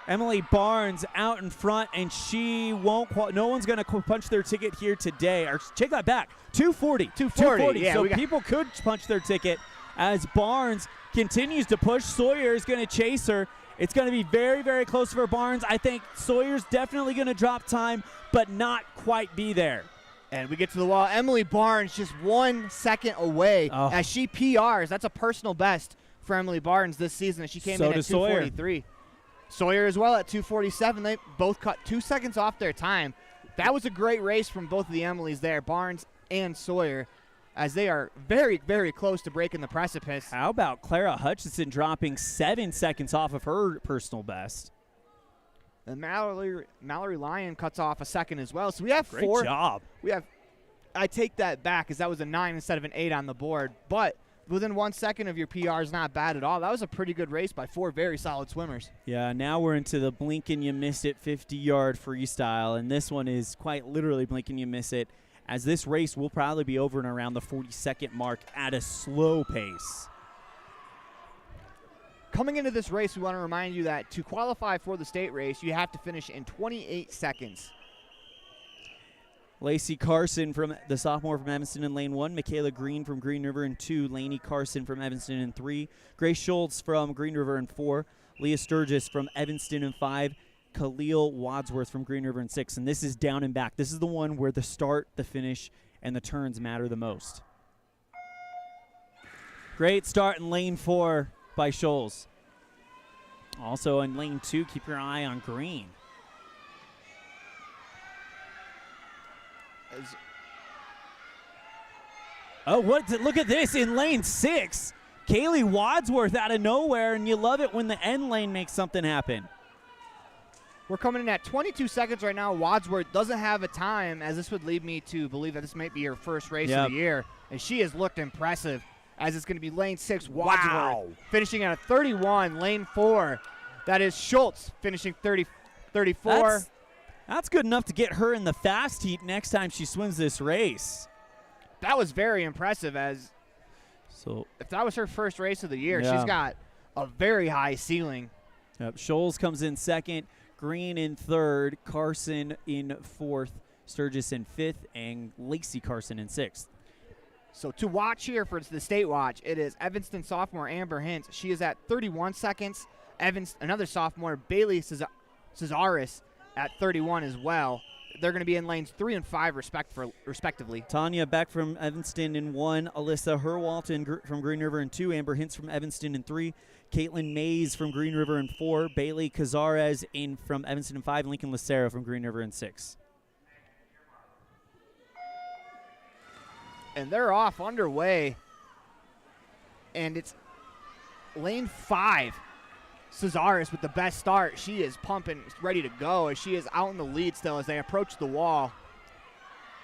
Emily Barnes out in front, and she won't. No one's going to punch their ticket here today. Or take that back. 240. 240. Yeah, so people could punch their ticket as Barnes continues to push. Sawyer is going to chase her. It's going to be very, very close for Barnes. I think Sawyer's definitely going to drop time, but not quite be there. And we get to the wall. Emily Barnes just 1 second away as she PRs. That's a personal best for Emily Barnes this season as she came in at 243. Sawyer as well at 247. They both cut 2 seconds off their time. That was a great race from both of the Emilys there, Barnes and Sawyer, as they are very, very close to breaking the precipice. How about Clara Hutchinson dropping 7 seconds off of her personal best? And Mallory Lyon cuts off a second as well. So we have Great four. Great job. I take that back because that was a 9 instead of an 8 on the board. But within 1 second of your PR is not bad at all. That was a pretty good race by 4 very solid swimmers. Yeah, now we're into the blink and you miss it 50-yard freestyle. And this one is quite literally blink and you miss it, as this race will probably be over and around the 40-second mark at a slow pace. Coming into this race, we want to remind you that to qualify for the state race, you have to finish in 28 seconds. Lacey Carson, from the sophomore from Evanston in lane 1. Michaela Green from Green River in 2. Lainey Carson from Evanston in 3. Grace Schultz from Green River in 4. Leah Sturgis from Evanston in 5. Khalil Wadsworth from Green River in 6. And this is down and back. This is the one where the start, the finish, and the turns matter the most. Great start in lane 4 by Scholes. Also in lane 2, keep your eye on Green. Look at this in lane 6. Kaylee Wadsworth out of nowhere, and you love it when the end lane makes something happen. We're coming in at 22 seconds right now. Wadsworth doesn't have a time, as this would lead me to believe that this might be her first race of the year. And she has looked impressive, as it's going to be lane 6, Wadsworth, finishing at a 31. Lane 4, that is Schultz, finishing 34. That's good enough to get her in the fast heat next time she swims this race. That was very impressive, as if that was her first race of the year, she's got a very high ceiling. Yep. Scholes comes in 2nd, Green in 3rd, Carson in 4th, Sturgis in 5th, and Lacey Carson in 6th. So to watch here for the state watch, it is Evanston sophomore Amber Hintz. She is at 31 seconds. Another sophomore, Bailey Cesaris, at 31 as well. They're going to be in lanes 3 and 5 respectively. Tanya Beck from Evanston in 1, Alyssa Herwalt from Green River in 2, Amber Hintz from Evanston in 3, Caitlin Mays from Green River in 4, Bailey Cazares from Evanston in 5, and Lincoln Lucero from Green River in 6. And they're off underway. And it's lane 5. Cesaris with the best start. She is pumping, ready to go as she is out in the lead still as they approach the wall.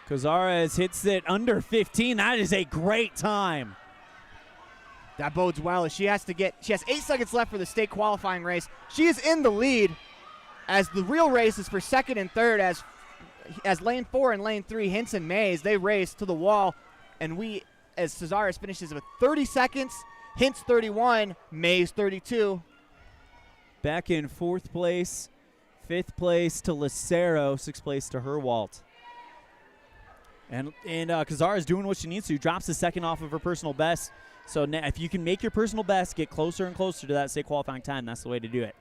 Cazares hits it under 15. That is a great time. That bodes well as she has 8 seconds left for the state qualifying race. She is in the lead as the real race is for second and third as lane 4 and lane 3, Hintz and Mays, they race to the wall. And as Cesaris finishes with 30 seconds, Hintz 31, Mays 32. Back in 4th place, 5th place to Lucero, 6th place to Herwalt. And Cazares doing what she needs to, drops a second off of her personal best. So now if you can make your personal best, get closer and closer to that state qualifying time, that's the way to do it.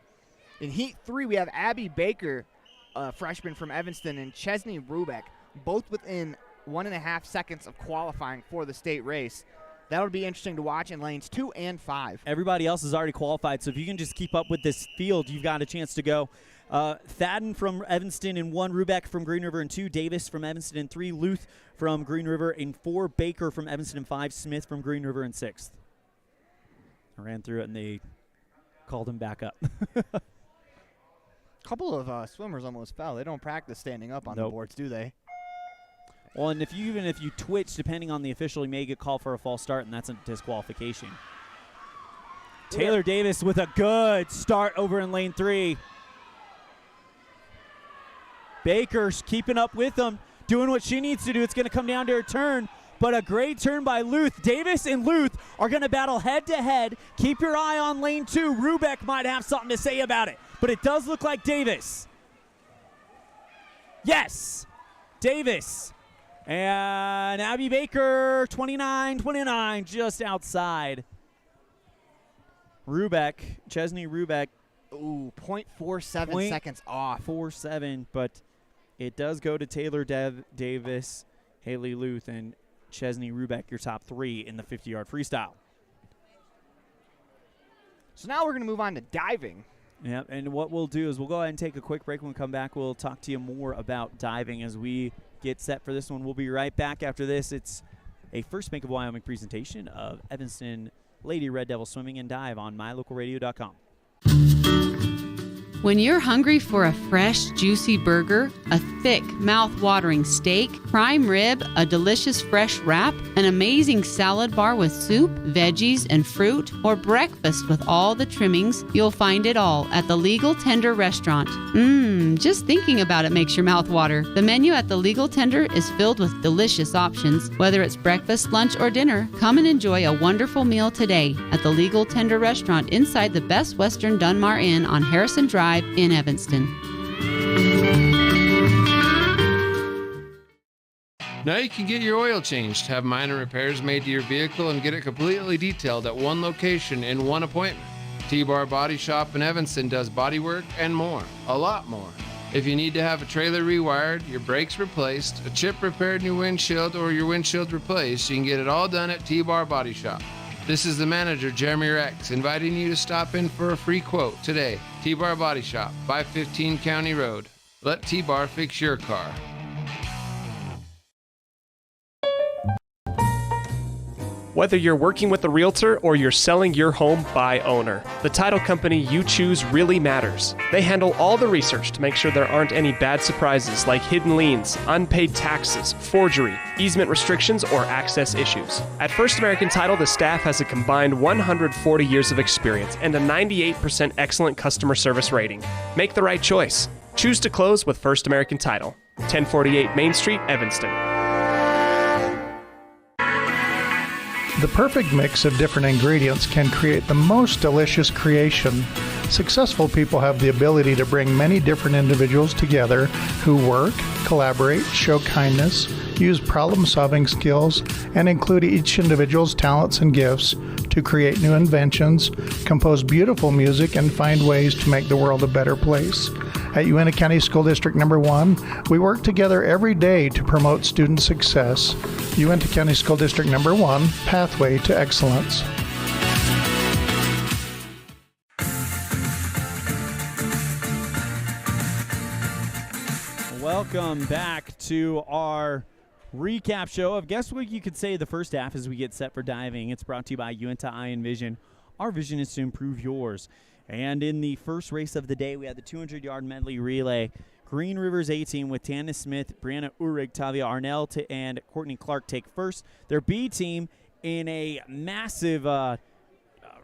In Heat 3, we have Abby Baker, a freshman from Evanston, and Chesney Rubeck, both within 1.5 seconds of qualifying for the state race. That'll be interesting to watch in lanes 2 and 5. Everybody else is already qualified, so if you can just keep up with this field, you've got a chance to go. Thadden from Evanston in 1, Rubeck from Green River in 2, Davis from Evanston in 3, Luth from Green River in 4, Baker from Evanston in 5, Smith from Green River in 6th. I ran through it, and they called him back up. A couple of swimmers almost fell. They don't practice standing up on the boards, do they? Well, and even if you twitch, depending on the official, you may get called for a false start, and that's a disqualification. Taylor Davis with a good start over in lane 3. Baker's keeping up with them, doing what she needs to do. It's going to come down to her turn, but a great turn by Luth. Davis and Luth are going to battle head-to-head. Keep your eye on lane 2. Rubeck might have something to say about it, but it does look like Davis. Yes, Davis. And Abby Baker, 29-29, just outside. Rubeck, Chesney Rubeck. Ooh, 0.47 seconds off. 0.47, but it does go to Taylor Davis, Haley Luth, and Chesney Rubeck, your top 3 in the 50-yard freestyle. So now we're going to move on to diving. Yeah, and what we'll do is we'll go ahead and take a quick break. When we come back, we'll talk to you more about diving as we get set for this one. We'll be right back after this. It's a First Bank of Wyoming presentation of Evanston Lady Red Devil Swimming and Dive on mylocalradio.com. When you're hungry for a fresh, juicy burger, a thick, mouth-watering steak, prime rib, a delicious fresh wrap, an amazing salad bar with soup, veggies, and fruit, or breakfast with all the trimmings, you'll find it all at the Legal Tender Restaurant. Just thinking about it makes your mouth water. The menu at the Legal Tender is filled with delicious options. Whether it's breakfast, lunch, or dinner, come and enjoy a wonderful meal today at the Legal Tender Restaurant inside the Best Western Dunmar Inn on Harrison Drive in Evanston. Now you can get your oil changed, have minor repairs made to your vehicle, and get it completely detailed at one location in one appointment. T-Bar Body Shop in Evanston does body work and more, a lot more. If you need to have a trailer rewired, your brakes replaced, a chip repaired in your windshield, or your windshield replaced, you can get it all done at T-Bar Body Shop. This is the manager, Jeremy Rex, inviting you to stop in for a free quote today. T-Bar Body Shop, 515 County Road. Let T-Bar fix your car. Whether you're working with a realtor or you're selling your home by owner, the title company you choose really matters. They handle all the research to make sure there aren't any bad surprises like hidden liens, unpaid taxes, forgery, easement restrictions, or access issues. At First American Title, the staff has a combined 140 years of experience and a 98% excellent customer service rating. Make the right choice. Choose to close with First American Title. 1048 Main Street, Evanston. The perfect mix of different ingredients can create the most delicious creation. Successful people have the ability to bring many different individuals together who work, collaborate, show kindness, use problem-solving skills, and include each individual's talents and gifts to create new inventions, compose beautiful music, and find ways to make the world a better place. At Uintah County School District Number 1, we work together every day to promote student success. Uintah County School District Number 1, Pathway to Excellence. Welcome back to our recap show of Guess What You Could Say the first half as we get set for diving. It's brought to you by Uintah Eye and Vision. Our vision is to improve yours. And in the first race of the day, we had the 200-yard medley relay. Green River's A team with Tana Smith, Brianna Uhrig, Tavia Arnell, and Courtney Clark take first. Their B team in a massive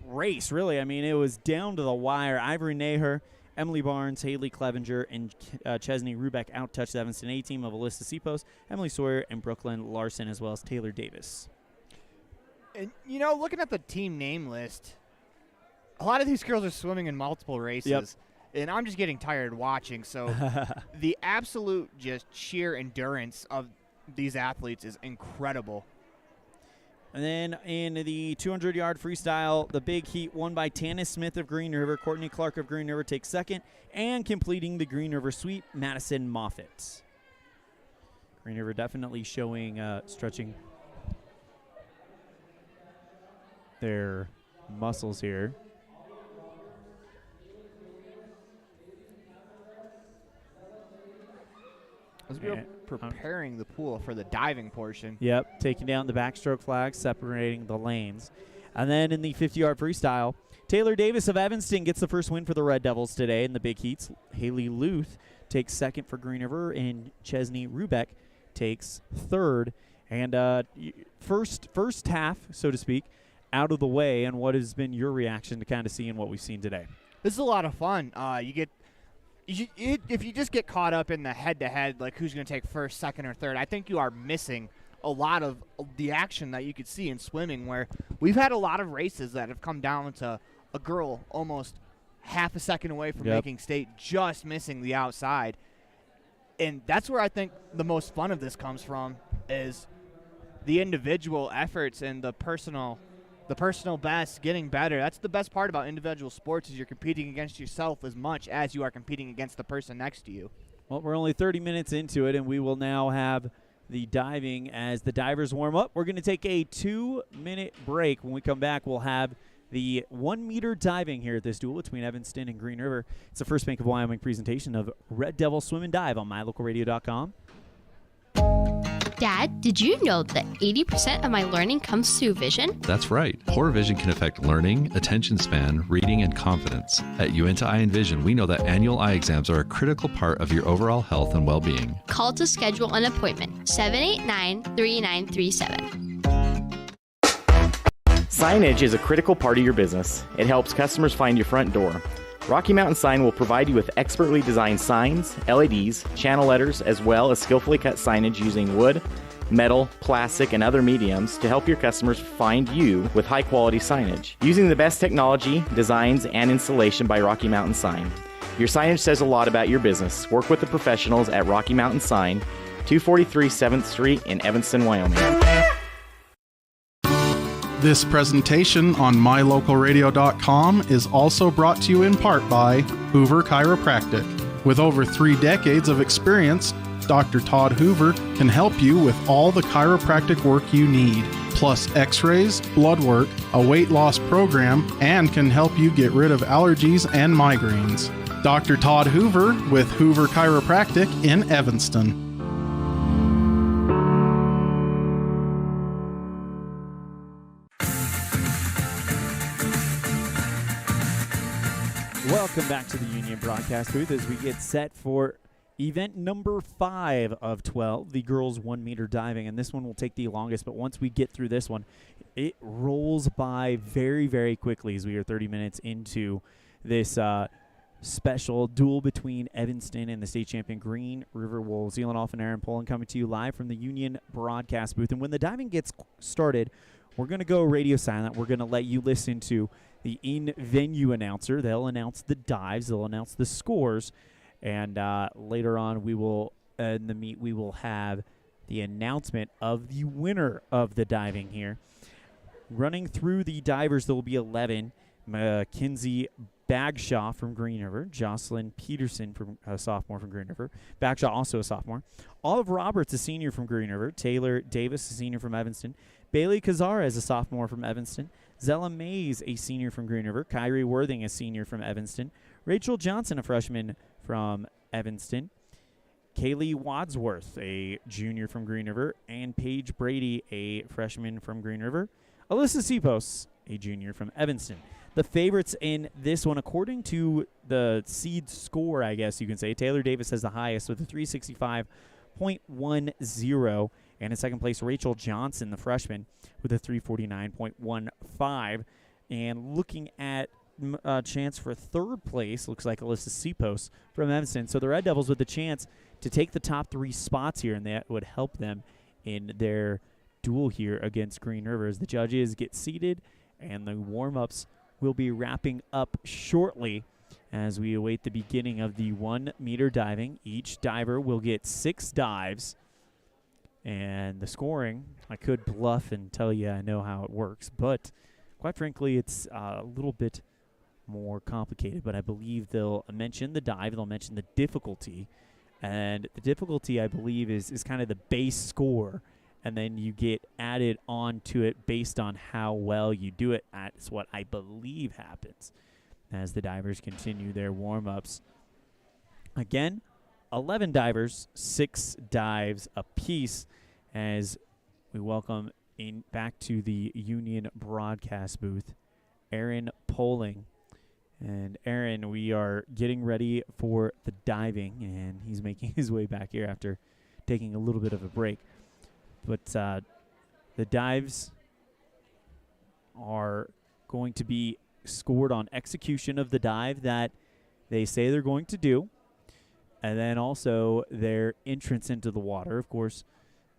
race, really. I mean, it was down to the wire. Ivory Naher, Emily Barnes, Haley Clevenger, and Chesney Rubeck out-touched the Evanston A team of Alyssa Sipos, Emily Sawyer, and Brooklyn Larson, as well as Taylor Davis. And, you know, looking at the team name list, a lot of these girls are swimming in multiple races. Yep. And I'm just getting tired watching. So the absolute just sheer endurance of these athletes is incredible. And then in the 200-yard freestyle, the big heat won by Tana Smith of Green River. Courtney Clark of Green River takes second. And completing the Green River sweep, Madison Moffitt. Green River definitely showing, stretching their muscles here. As we are preparing the pool for the diving portion. Yep, taking down the backstroke flag, separating the lanes. And then in the 50-yard freestyle, Taylor Davis of Evanston gets the first win for the Red Devils today in the big heats. Haley Luth takes second for Green River, and Chesney Rubeck takes third. And first half, so to speak, out of the way, and what has been your reaction to kind of seeing what we've seen today? This is a lot of fun. If you just get caught up in the head-to-head, like who's going to take first, second, or third, I think you are missing a lot of the action that you could see in swimming, where we've had a lot of races that have come down to a girl almost half a second away from making state, just missing the outside. And that's where I think the most fun of this comes from, is the individual efforts and the personal best, getting better. That's the best part about individual sports, is you're competing against yourself as much as you are competing against the person next to you. Well, we're only 30 minutes into it, and we will now have the diving as the divers warm up. We're going to take a 2-minute break. When we come back, we'll have the 1-meter diving here at this duel between Evanston and Green River. It's the First Bank of Wyoming presentation of Red Devil Swim and Dive on mylocalradio.com. Dad, did you know that 80% of my learning comes through vision? That's right. Poor vision can affect learning, attention span, reading, and confidence. At Uintah Eye and Vision, we know that annual eye exams are a critical part of your overall health and well-being. Call to schedule an appointment, 789-3937. Signage is a critical part of your business. It helps customers find your front door. Rocky Mountain Sign will provide you with expertly designed signs, LEDs, channel letters, as well as skillfully cut signage using wood, metal, plastic, and other mediums to help your customers find you with high-quality signage. Using the best technology, designs, and installation by Rocky Mountain Sign. Your signage says a lot about your business. Work with the professionals at Rocky Mountain Sign, 243 7th Street in Evanston, Wyoming. This presentation on mylocalradio.com is also brought to you in part by Hoover Chiropractic. With over 3 decades of experience, Dr. Todd Hoover can help you with all the chiropractic work you need, plus x-rays, blood work, a weight loss program, and can help you get rid of allergies and migraines. Dr. Todd Hoover with Hoover Chiropractic in Evanston. Welcome back to the Union Broadcast Booth as we get set for event number 5 of 12, the girls 1-meter diving. And this one will take the longest, but once we get through this one, it rolls by very, very quickly as we are 30 minutes into this special duel between Evanston and the state champion Green River Wolves. Elan Olliff and Aaron Poland coming to you live from the Union Broadcast Booth. And when the diving gets started, we're going to go radio silent. We're going to let you listen to the in-venue announcer. They'll announce the dives. They'll announce the scores. And later on, we will, in the meet, we will have the announcement of the winner of the diving here. Running through the divers, there will be 11. Mackenzie Bagshaw from Green River, Jocelyn Peterson from a sophomore from Green River, Bagshaw also a sophomore, Olive Roberts a senior from Green River, Taylor Davis a senior from Evanston, Bailey Cazares a sophomore from Evanston, Zella Mays a senior from Green River, Kyrie Worthing a senior from Evanston, Rachel Johnson a freshman from Evanston, Kaylee Wadsworth a junior from Green River, and Paige Brady a freshman from Green River, Alyssa Cepos a junior from Evanston. The favorites in this one, according to the seed score, I guess you can say, Taylor Davis has the highest with a 365.10. And in second place, Rachel Johnson, the freshman, with a 349.15. And looking at a chance for third place, looks like Alyssa Cepos from Evanston. So the Red Devils with the chance to take the top 3 spots here, and that would help them in their duel here against Green River as the judges get seated and the warm-ups will be wrapping up shortly as we await the beginning of the 1 meter diving. Each diver will get 6 dives. And the scoring, I could bluff and tell you I know how it works, but quite frankly, it's a little bit more complicated. But I believe they'll mention the dive, they'll mention the difficulty. And the difficulty, I believe, is kind of the base score. And then you get added on to it based on how well you do it. That's what I believe happens as the divers continue their warm-ups. Again, 11 divers, 6 dives apiece as we welcome back to the Union broadcast booth, Aaron Poling. And Aaron, we are getting ready for the diving, and he's making his way back here after taking a little bit of a break. But the dives are going to be scored on execution of the dive that they say they're going to do, and then also their entrance into the water. Of course,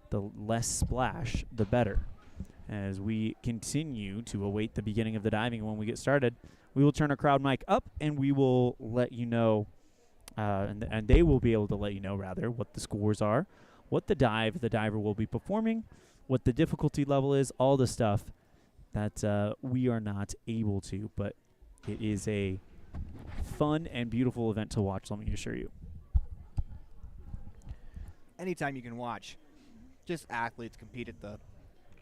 the less splash, the better. As we continue to await the beginning of the diving, when we get started, we will turn our crowd mic up, and we will let you know, and they will be able to let you know, rather, what the scores are, what the diver will be performing, what the difficulty level is, all the stuff that we are not able to. But it is a fun and beautiful event to watch, let me assure you. Anytime you can watch just athletes compete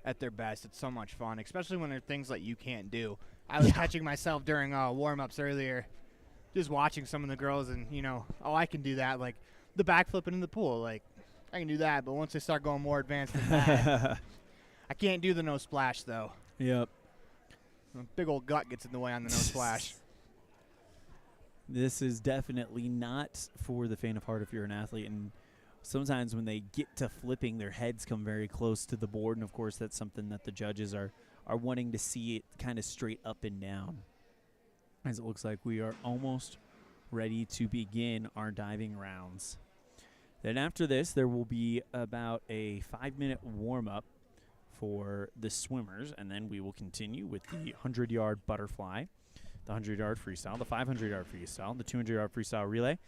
at their best, it's so much fun, especially when there are things that you can't do. I was catching myself during warm-ups earlier, just watching some of the girls, and, I can do that, like the backflipping in the pool, like, I can do that, but once they start going more advanced than that, I can't do the no splash, though. Yep. A big old gut gets in the way on the no splash. This is definitely not for the faint of heart if you're an athlete, and sometimes when they get to flipping, their heads come very close to the board, and of course that's something that the judges are wanting to see it kind of straight up and down. As it looks like we are almost ready to begin our diving rounds. Then after this, there will be about a 5-minute warm-up for the swimmers, and then we will continue with the 100-yard butterfly, the 100-yard freestyle, the 500-yard freestyle, the 200-yard freestyle relay,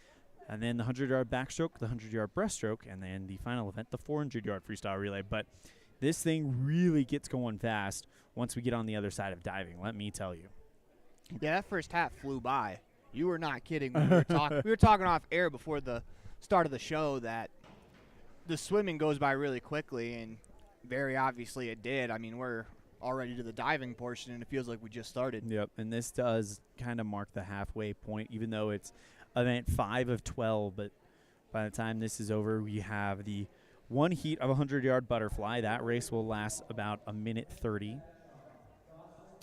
and then the 100-yard backstroke, the 100-yard breaststroke, and then the final event, the 400-yard freestyle relay. But this thing really gets going fast once we get on the other side of diving, let me tell you. Yeah, that first half flew by. You were not kidding. We were talking off air before the start of the show that the swimming goes by really quickly, and very obviously it did. I mean, we're already to the diving portion, and it feels like we just started. Yep, and this does kind of mark the halfway point, even though it's event 5 of 12. But by the time this is over, we have the one heat of a 100-yard butterfly. That race will last about a minute 30.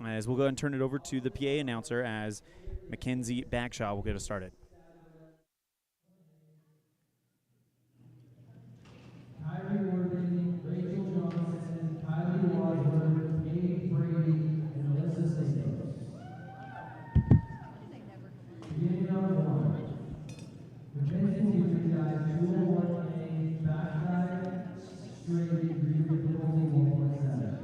As we'll go ahead and turn it over to the PA announcer as Mackenzie Bagshaw will get us started. Kyrie Worthing, Rachel Johnson, Kylie Wadsworth, Paige Brady, and Alyssa Cepos. Beginning of 1. Mackenzie will dive 201A, back dive, straight, green difficulty 1.7.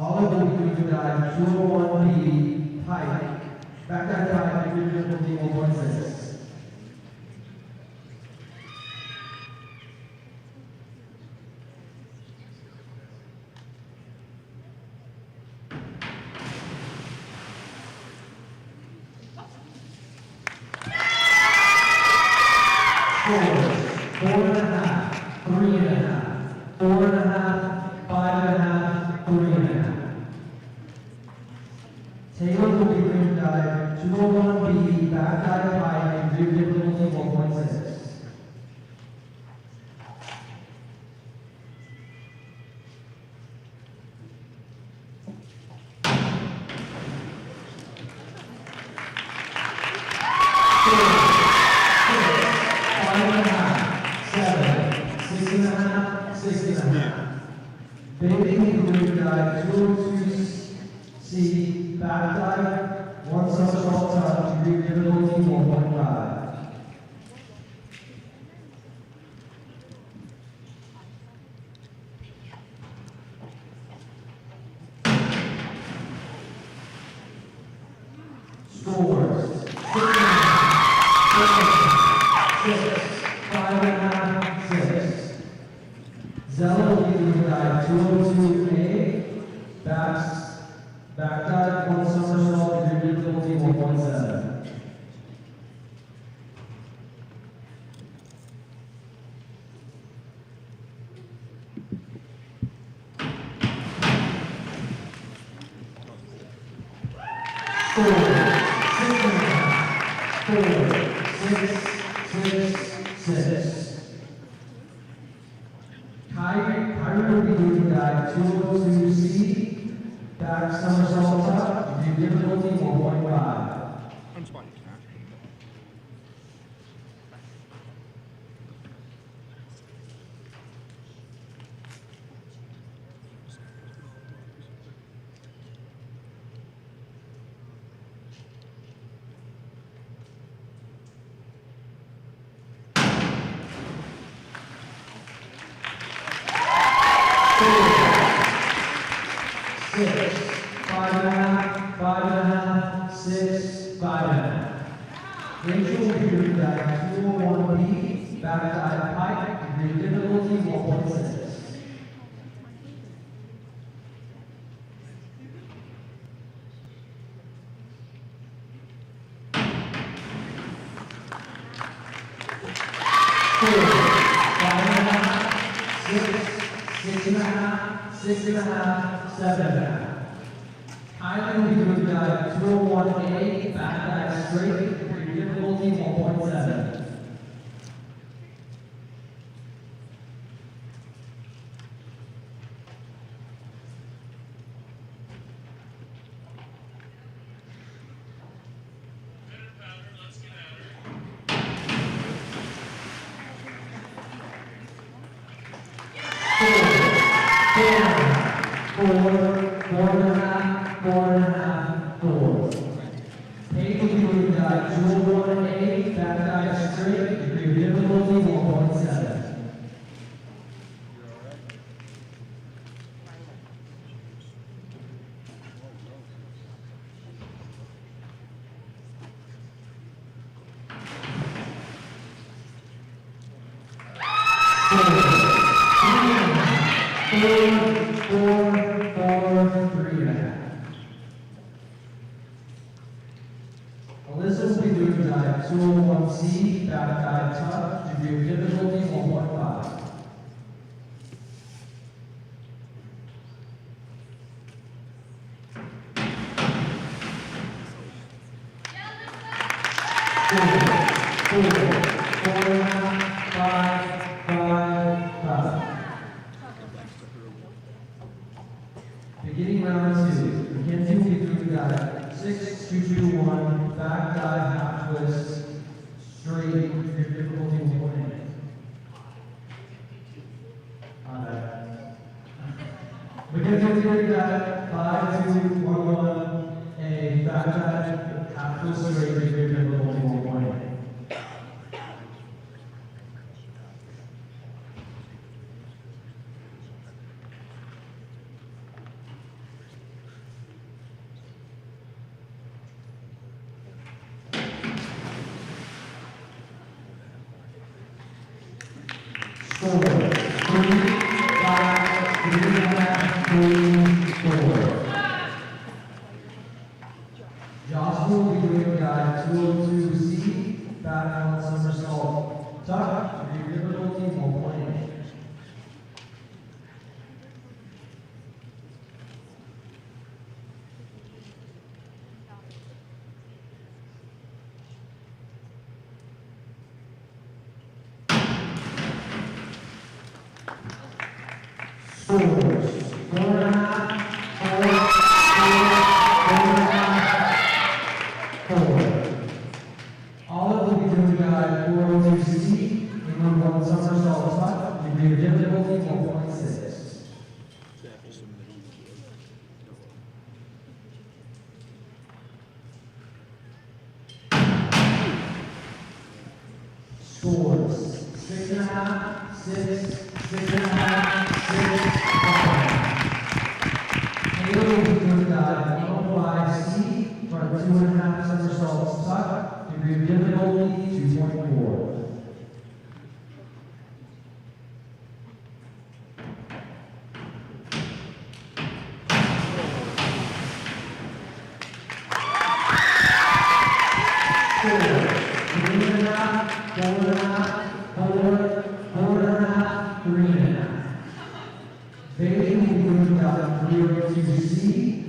Olliff will be doing the dive 201B pike. Back dive, difficulty 1.6. Beginning round 2, Mackenzie will be doing that 6, 2, 2, 1, back dive, half twist, straight, your difficulty 1. Mackenzie will be doing that 5, 2, 1, 1, a back dive, half twist, straight, your difficulty 1. Josh will be doing guide 202C, back on somersault, tuck, your difficulty 1.8. Olliff will be doing guide 402C, and on somersault tuck, your difficulty 1.6. Scores 6.5, 6, 6.5, 6, 5. Taylor will be doing guide 105C, front 2.5 somersaults tuck, degree of difficulty 2.4.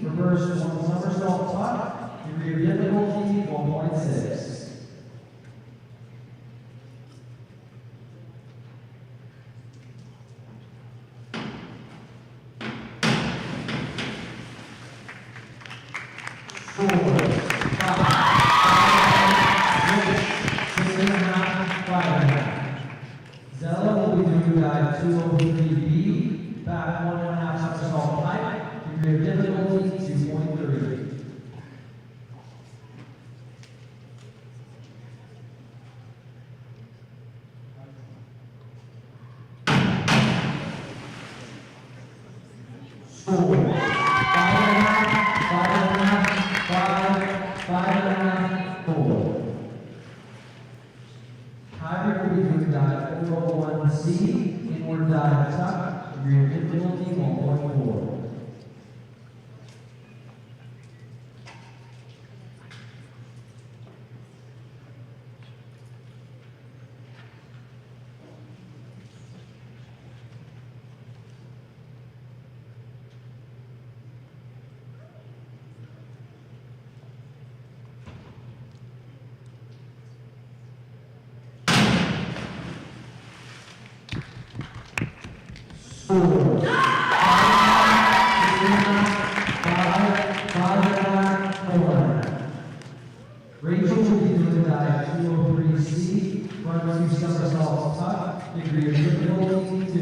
Reverse 1 somersault tuck, degree of difficulty 1.6. Zella will be doing guide 203B, back 1.5 somersault pipe, degree of difficulty 2.3. Score 5.5, 5.5, 4. Hybrid will be doing dive 401C, inward dive tuck, degree of difficulty 1.4. Rachel will be doing dive 203C, front 2 somersaults tuck, degree of difficulty 2.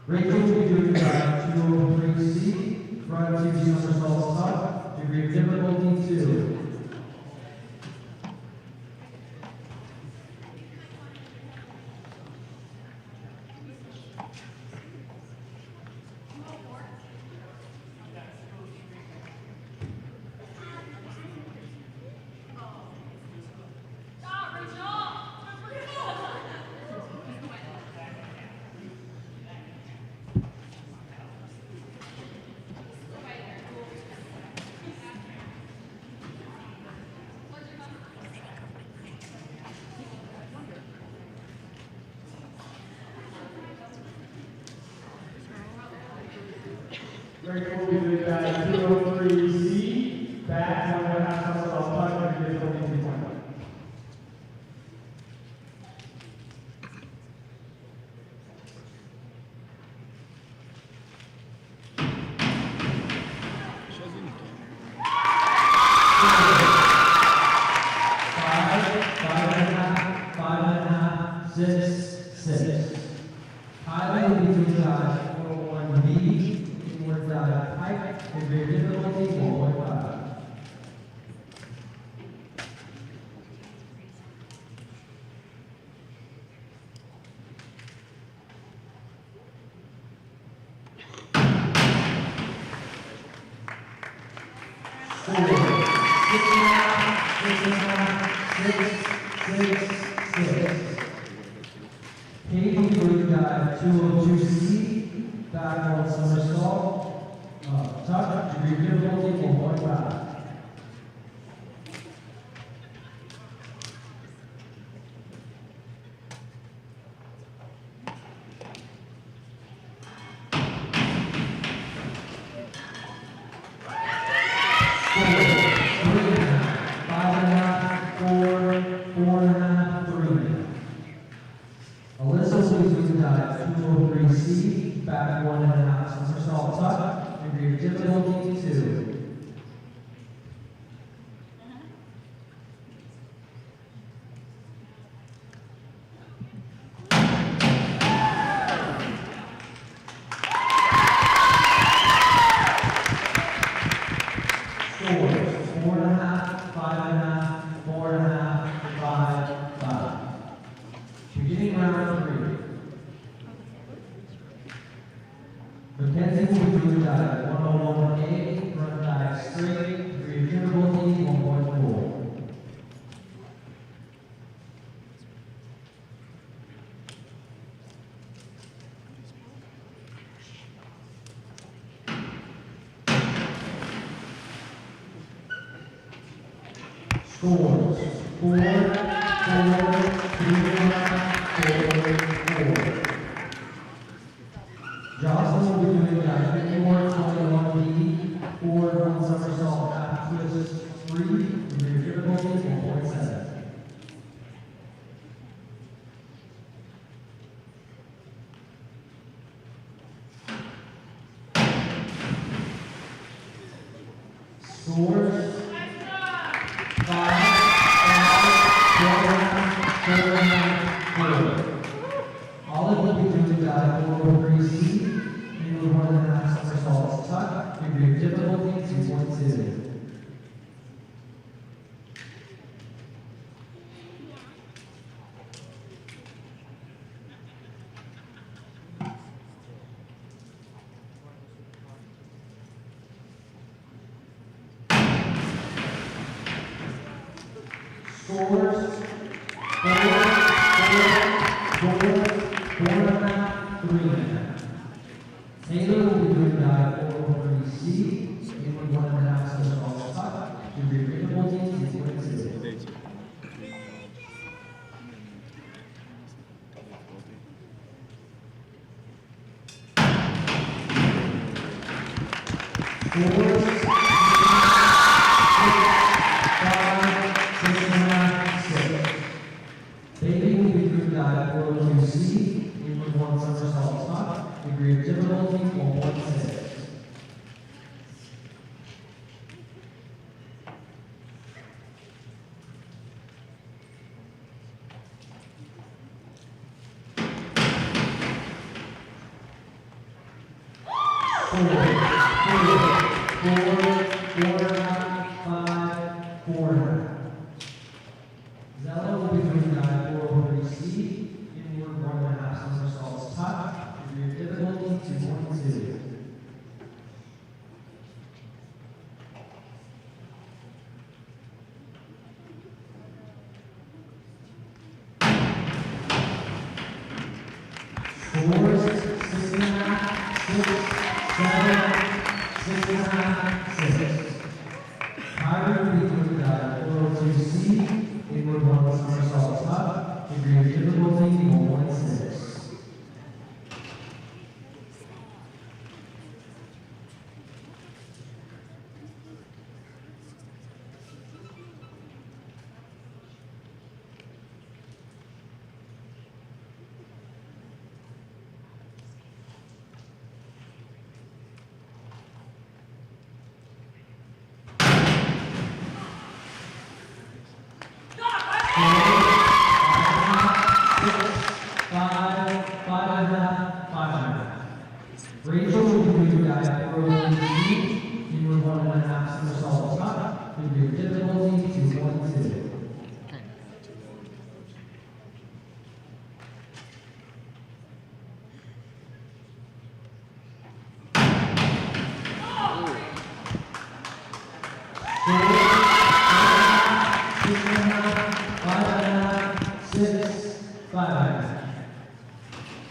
Rachel will be doing dive 203C, front 2 somersaults tuck, degree of difficulty 2. Rachel will be doing dive 203C, back 1.5 Highway will be doing dive 401B, inward dive pipe, and very difficulty 1.5. Katie will dive 202C, back on somersault, tuck, degree difficulty 1.5. Back 1.5 somersault tuck, degree difficulty 2. Scores 4, 4, 3, 4. Jocelyn will be doing dive 21B, forward 1 somersault, half twist 3, degree difficulty 1.7. Scores 5, 4. Olliff will be doing dive 403C, into 1.5 somersaults tuck, degree difficulty 2.2. Scores 4, 4.5, 3.5. Taylor will be doing dive 403C, into 1.5 somersaults tuck, degree difficulty 2.2. Scores 5, 6.5, 6. Baby will be doing dive 402C, into 1 somersault tuck, degree of difficulty 1.6. Zella will be doing dive 403C, inward 1.5 somersaults tuck, degree of difficulty 2.2. Scores 6.5, 6, 7, 6.5, 6. Tyler will be doing dive 402C, inward 1 somersault tuck, degree of difficulty 1.6. Rachel will be doing a dive 403C, inward 1.5 somersaults up, degree of difficulty 2.2.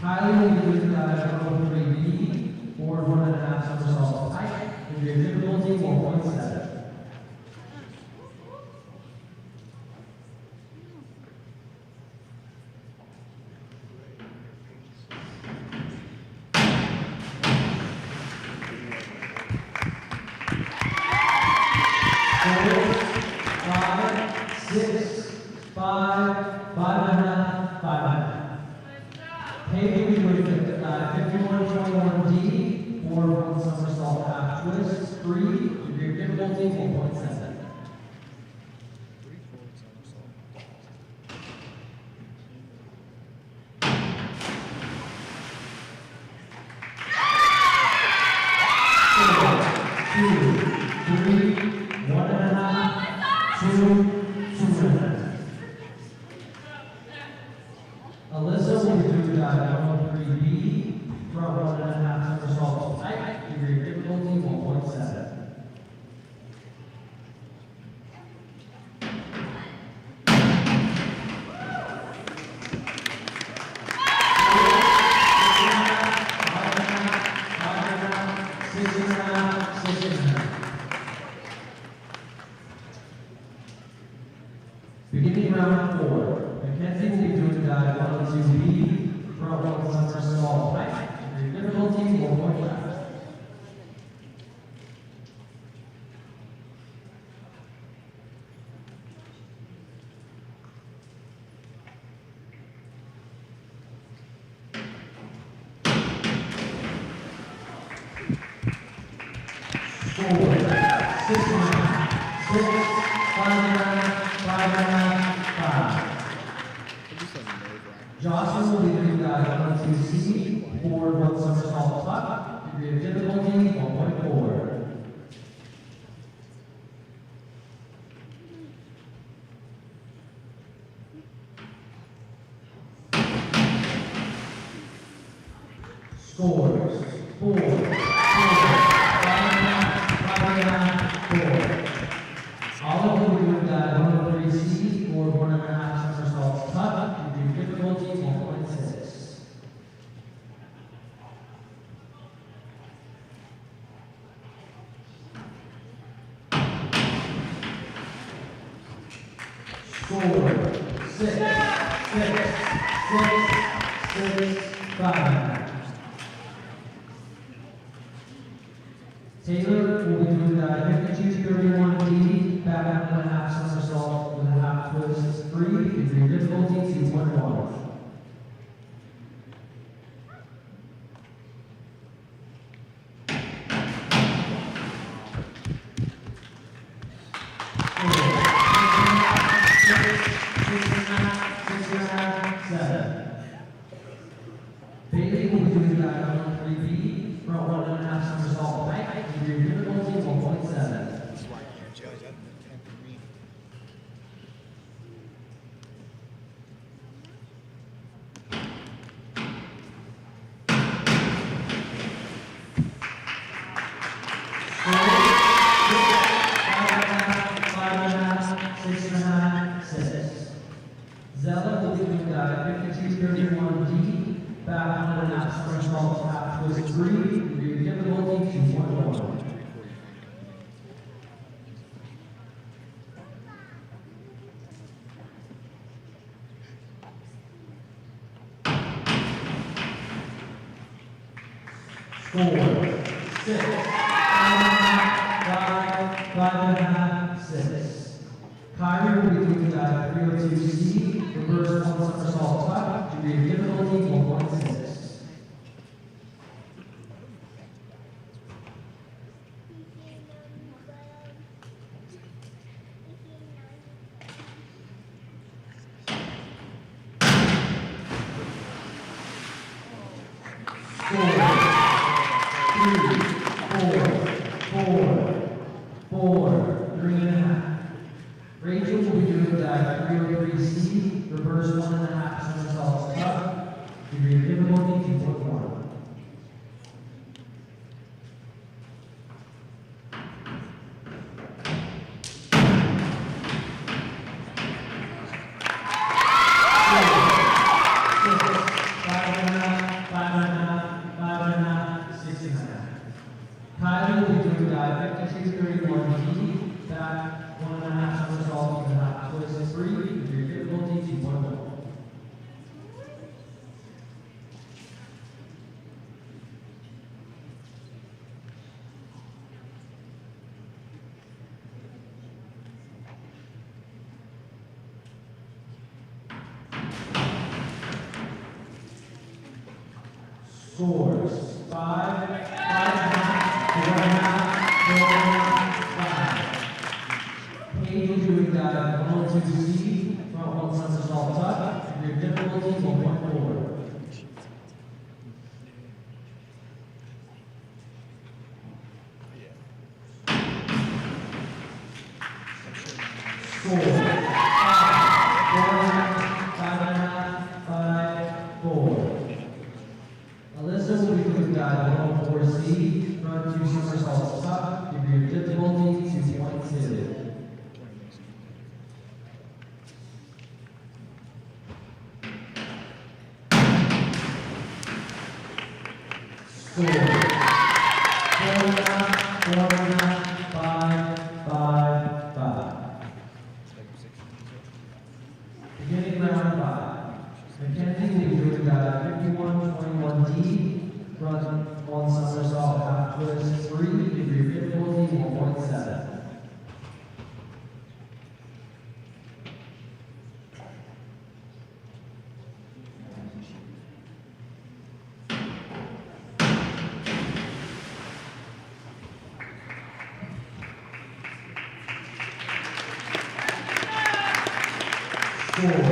Kylie will be doing a dive 403B, forward 1.5 somersaults height, degree of difficulty 1.7. Alyssa will do dive 103B, front 1.5 somersaults height, degree of difficulty 1.7. Beginning round 4, Mackenzie will be doing dive 102B, front 1 somersault height, degree of difficulty 1.5. Jocelyn will be doing dive 102C, forward 1 somersault up, degree of difficulty 1.4. Scores 4, 4, 5, 4. Olliff will be doing dive 103C, forward 1.5 somersaults up, degree of difficulty 1.6. Score 6, 6, 5. Taylor will be doing dive 5231D, back 1.5 somersault with a half twist 3, degree of difficulty 2.1. Bailey will be doing dive 103B, front 1.5 somersault height, degree of difficulty 1.7. Zella will be doing dive 5231D, back 1.5 somersault half twist 3, degree of difficulty 2.1. Score 6, 5.5, 6. Kyrie will be doing dive 302C, reverse 1 somersault up, degree of difficulty 1.6. Score 3.5. Rachel will be doing dive 303C, reverse 1.5 somersaults up, degree of difficulty 2.1. Scores 5, 5.5, 4.5, 4.5, 5. Paige will be doing dive 102C, front one somersault tuck, degree of difficulty 1.4. Score 5.5, 5, 4. Alyssa will be doing dive 104C, front two somersaults tuck, degree of difficulty 2.2. Score 4.5, 5, 5, 5. Beginning round 5. Mackenzie will be doing dive 51-21D, front one somersault, half twist 3, degree of difficulty 1.7. Score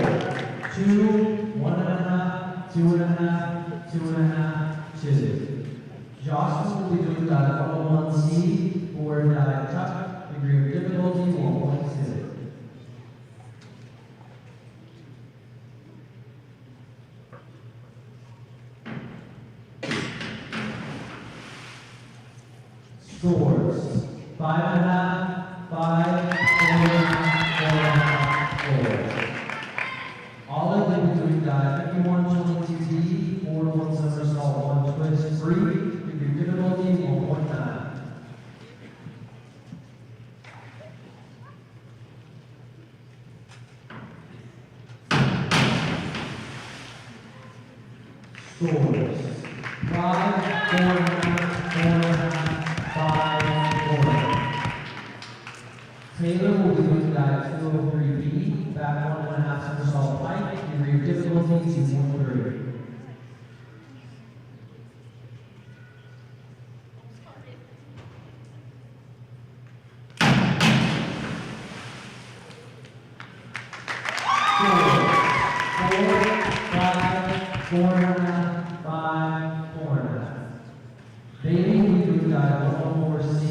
2, 1.5, 2.5, 2.5, 2. Jocelyn will be doing dive 101C, forward dive tuck, degree of difficulty 1.2. Scores 5.5, 5, 4.5, 4. Olliff will be doing dive 51-22D, forward one somersault, one twist 3, degree of difficulty 1.9. Scores 5, 4.5, 5, 4. Taylor will be doing dive 203B, back 1.5 somersault pike, degree of difficulty 2.3. Baby will be doing dive 104C,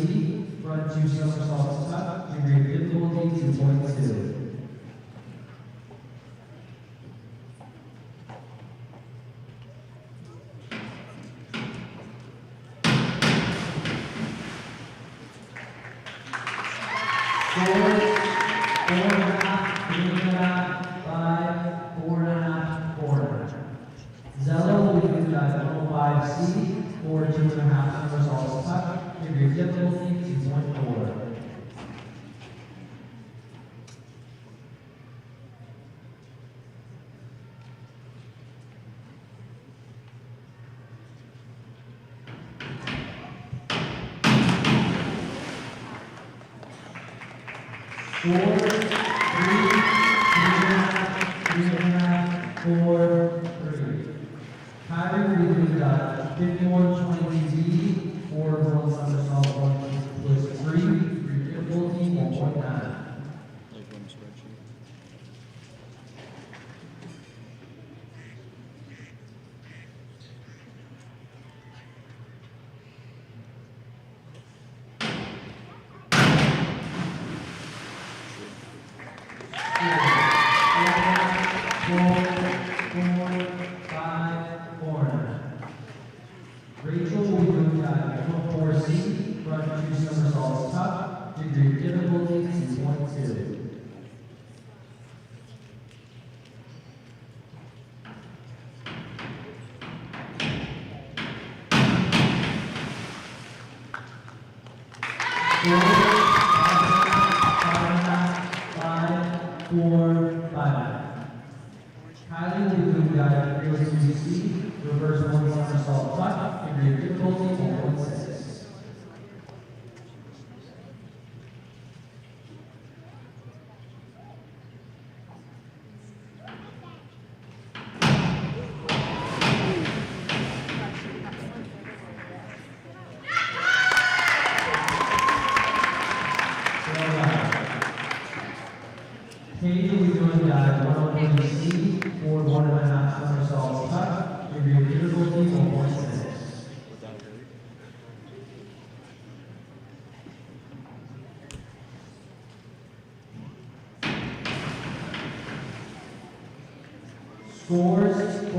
front two somersaults tuck, degree of difficulty 2.2. Zella will be doing dive 105C, or 2.5 somersaults tuck, degree of difficulty 2.4. Four, 3, 3.5, 4, 3. Kyrie will be doing dive 51-22D, forward one somersault, one twist 3, degree of difficulty 1.9. Rachel will be doing dive 1-4C, front 2 somersaults tuck, degree of difficulty 2.2. Kylie will be doing dive 3-2C, reverse 1 somersault tuck, degree of difficulty 1.6. Paige will be doing dive 1-1C, or 1.5 somersaults tuck, degree of difficulty 1.6. Scores 4, 3,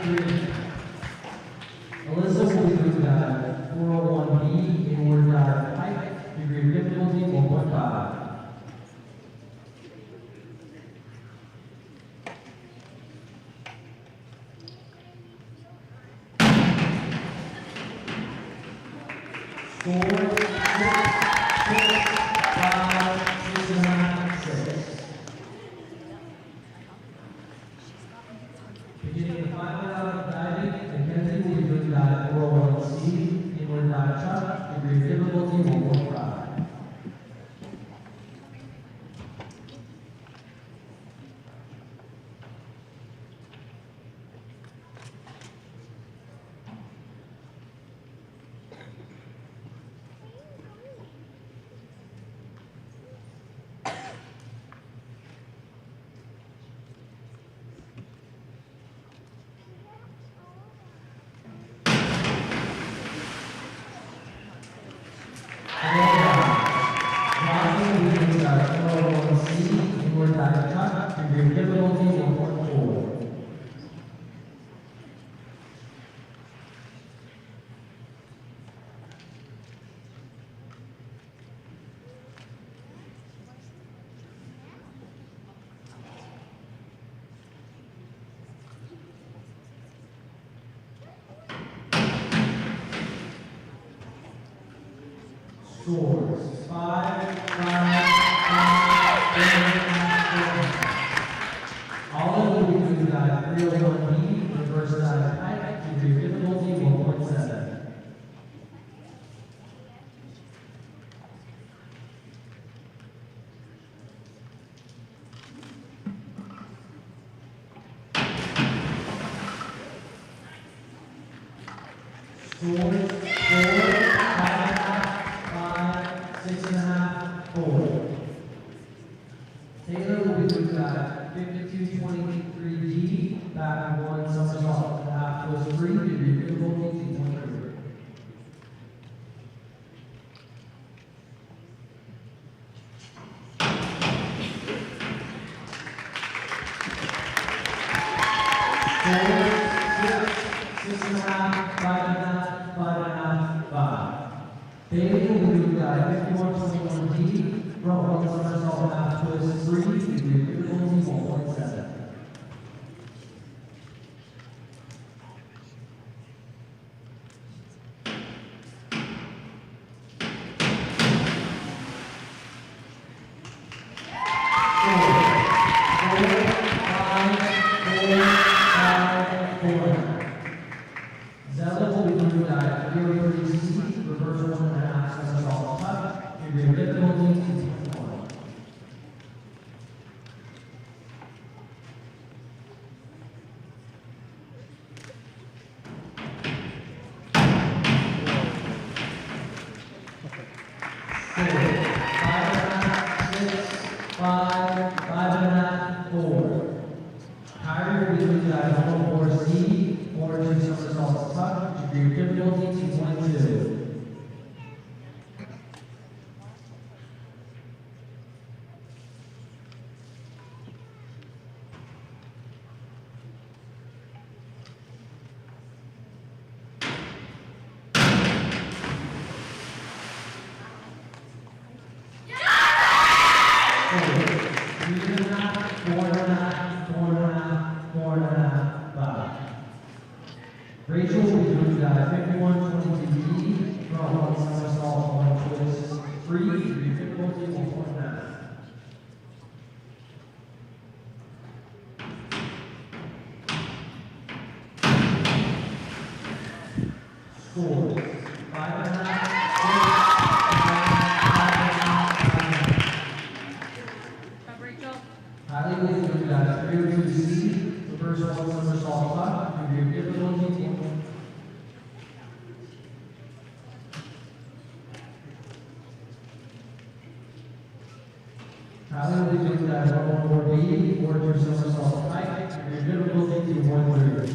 3. Alyssa will be doing dive 401B, inward dive pipe, degree of difficulty 1.5. Score 6, 5, 6.5, 6. Beginning of 5 out diving, Mackenzie will be doing dive 401C, inward dive chuck, degree of difficulty 1.5. Scores 5, 5, 5, Olliff will be doing dive 301B, reverse dive pipe, degree of difficulty 1.7. Scores 4, 6.5, 4. Taylor will be doing dive 52.23G, back 1 somersault, half twist 3, degree of difficulty 2.3. Six and a half, 5.5, 5.5, 5. Bailey will be doing dive 51.21D, front 1 somersault, half twist 3, degree of difficulty 1.7. Zella will be doing dive 3-3C, reverse 1.5 somersault tuck, degree of difficulty 2.1. Five, 5.5, 4. Kyrie will be doing dive 1-4C, 4-2 somersaults tuck, degree of difficulty 2.2. 3, degree of difficulty 1.9. Score 5.5. Highly weighted yoga dive, 302C, reverse one somersault top, degree of difficulty 1. Highly weighted yoga dive, 114B, forward two somersault height, degree of difficulty 130.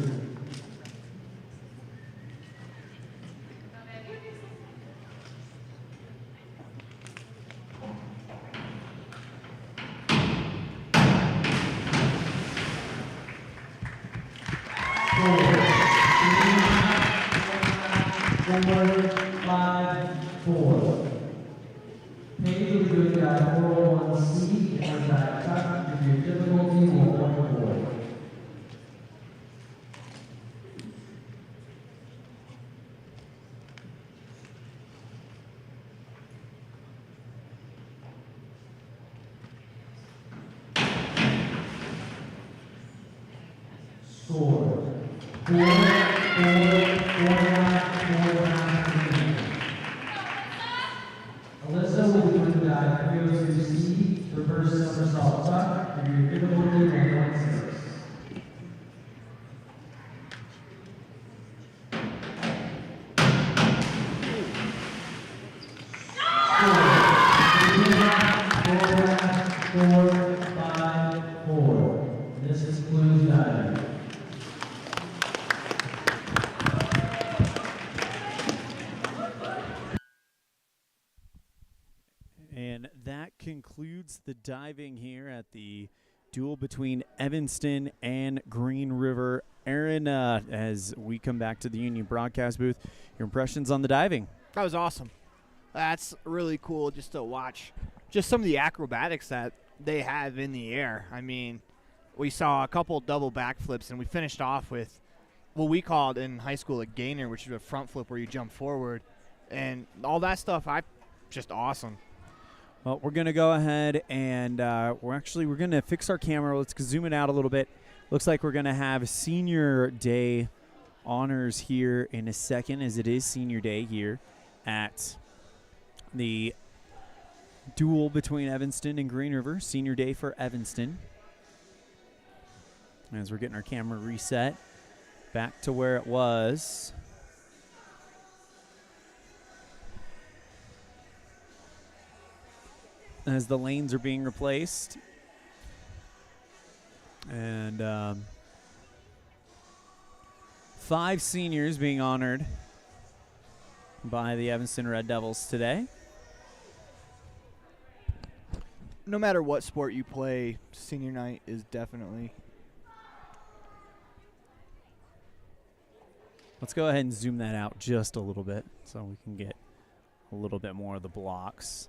And that concludes the diving here at the duel between Evanston and Green River. Aaron, as we come back to the Union broadcast booth, your impressions on the diving? That was awesome. That's really cool just to watch just some of the acrobatics that they have in the air. I mean, we saw a couple double backflips, and we finished off with what we called in high school a gainer, which is a front flip where you jump forward. And all that stuff, just awesome. Well, we're going to go ahead and we're going to fix our camera. Let's zoom it out a little bit. Looks like we're going to have Senior Day honors here in a second, as it is Senior Day here at the duel between Evanston and Green River. Senior Day for Evanston. As we're getting our camera reset back to where it was. As the lanes are being replaced. And 5 seniors being honored by the Evanston Red Devils today. No matter what sport you play, senior night is definitely. Let's go ahead and zoom that out just a little bit so we can get a little bit more of the blocks.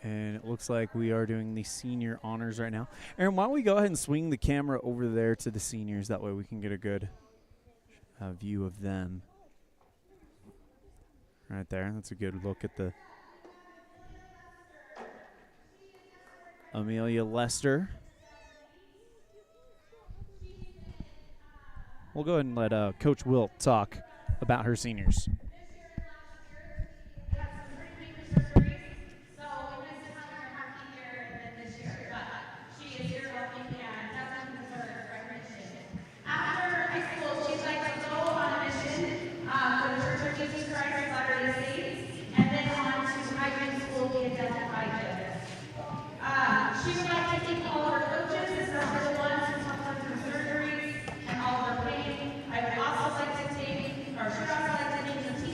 And it looks like we are doing the senior honors right now. Aaron, why don't we go ahead and swing the camera over there to the seniors? That way we can get a good view of them. Right there. That's a good look at the Amelia Lester. We'll go ahead and let Coach Wilt talk about her seniors. I would also like to take, or should also like to thank the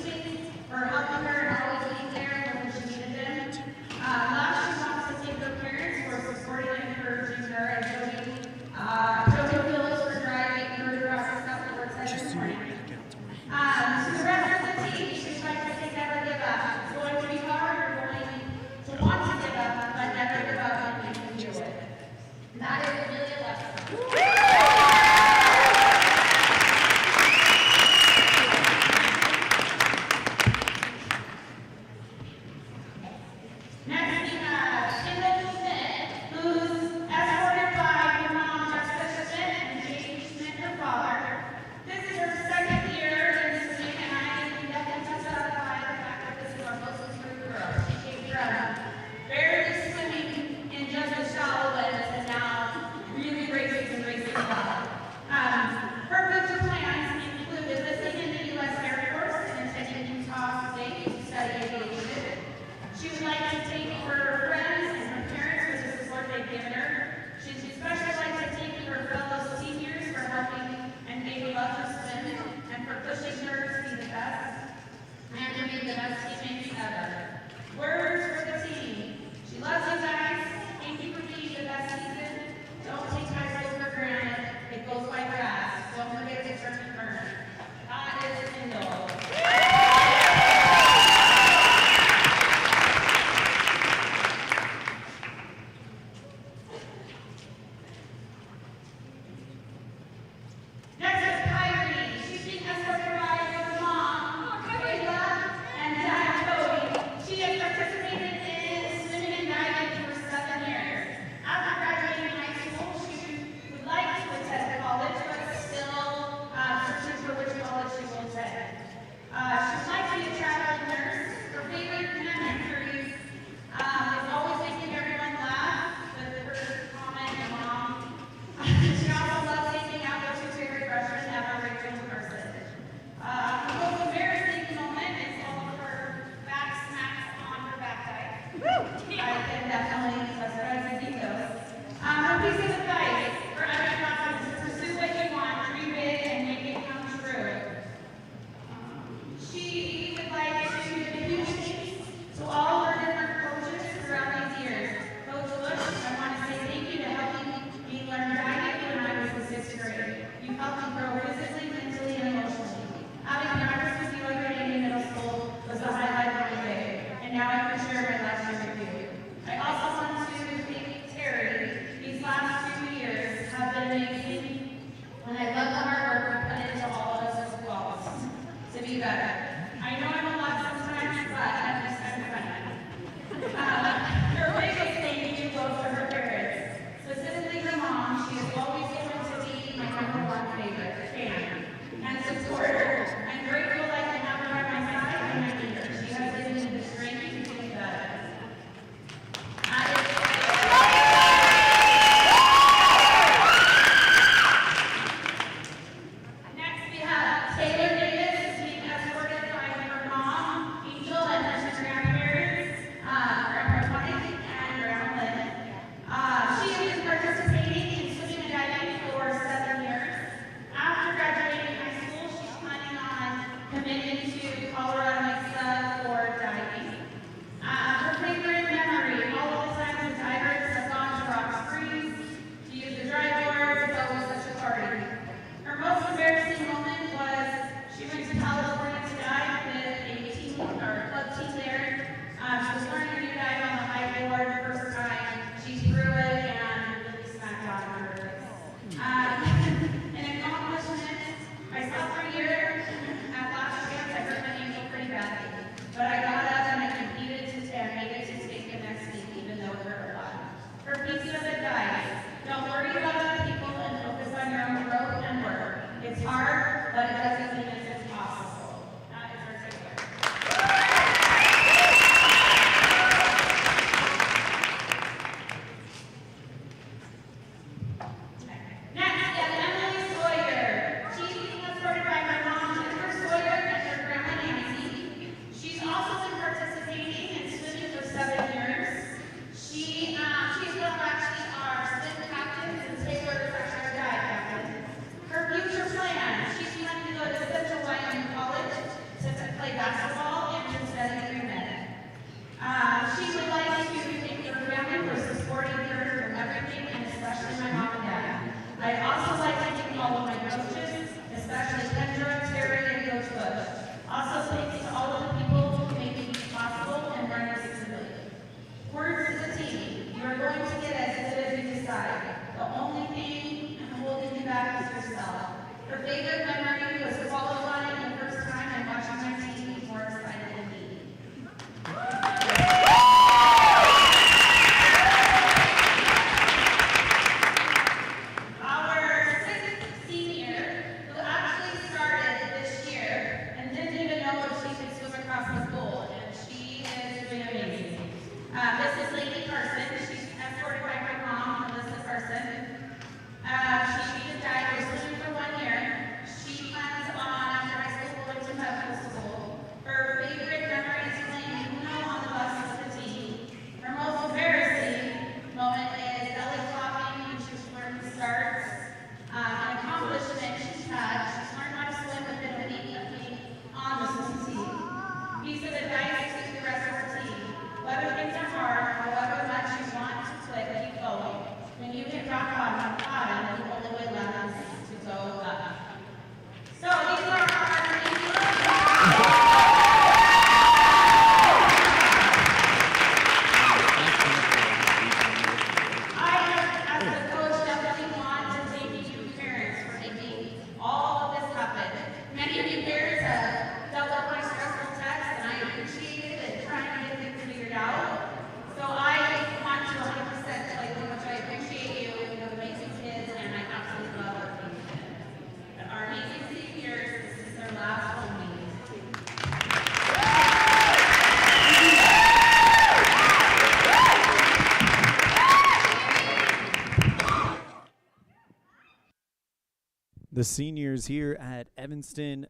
The seniors here at Evanston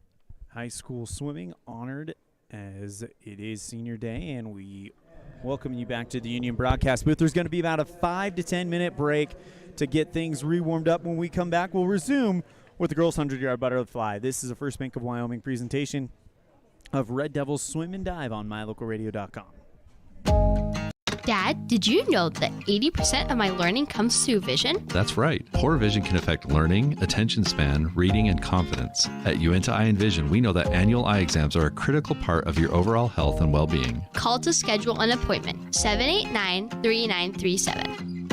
High School Swimming honored as it is senior day, and we welcome you back to the Union broadcast booth. There's going to be about a 5 to 10 minute break to get things re-warmed up. When we come back, we'll resume with the girls' 100-yard butterfly. This is a First Bank of Wyoming presentation of Red Devils Swim and Dive on mylocalradio.com. Dad, did you know that 80% of my learning comes through vision? That's right. Poor vision can affect learning, attention span, reading, and confidence. At Uinta Eye and Vision, we know that annual eye exams are a critical part of your overall health and well-being. Call to schedule an appointment, 789-3937.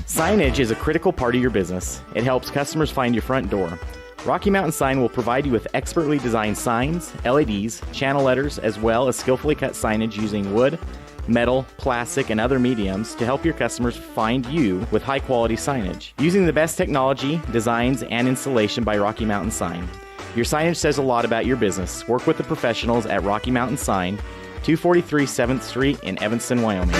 Signage is a critical part of your business. It helps customers find your front door. Rocky Mountain Sign will provide you with expertly designed signs, LEDs, channel letters, as well as skillfully cut signage using wood, metal, plastic, and other mediums to help your customers find you with high-quality signage. Using the best technology, designs, and installation by Rocky Mountain Sign. Your signage says a lot about your business. Work with the professionals at Rocky Mountain Sign, 243 7th Street in Evanston, Wyoming.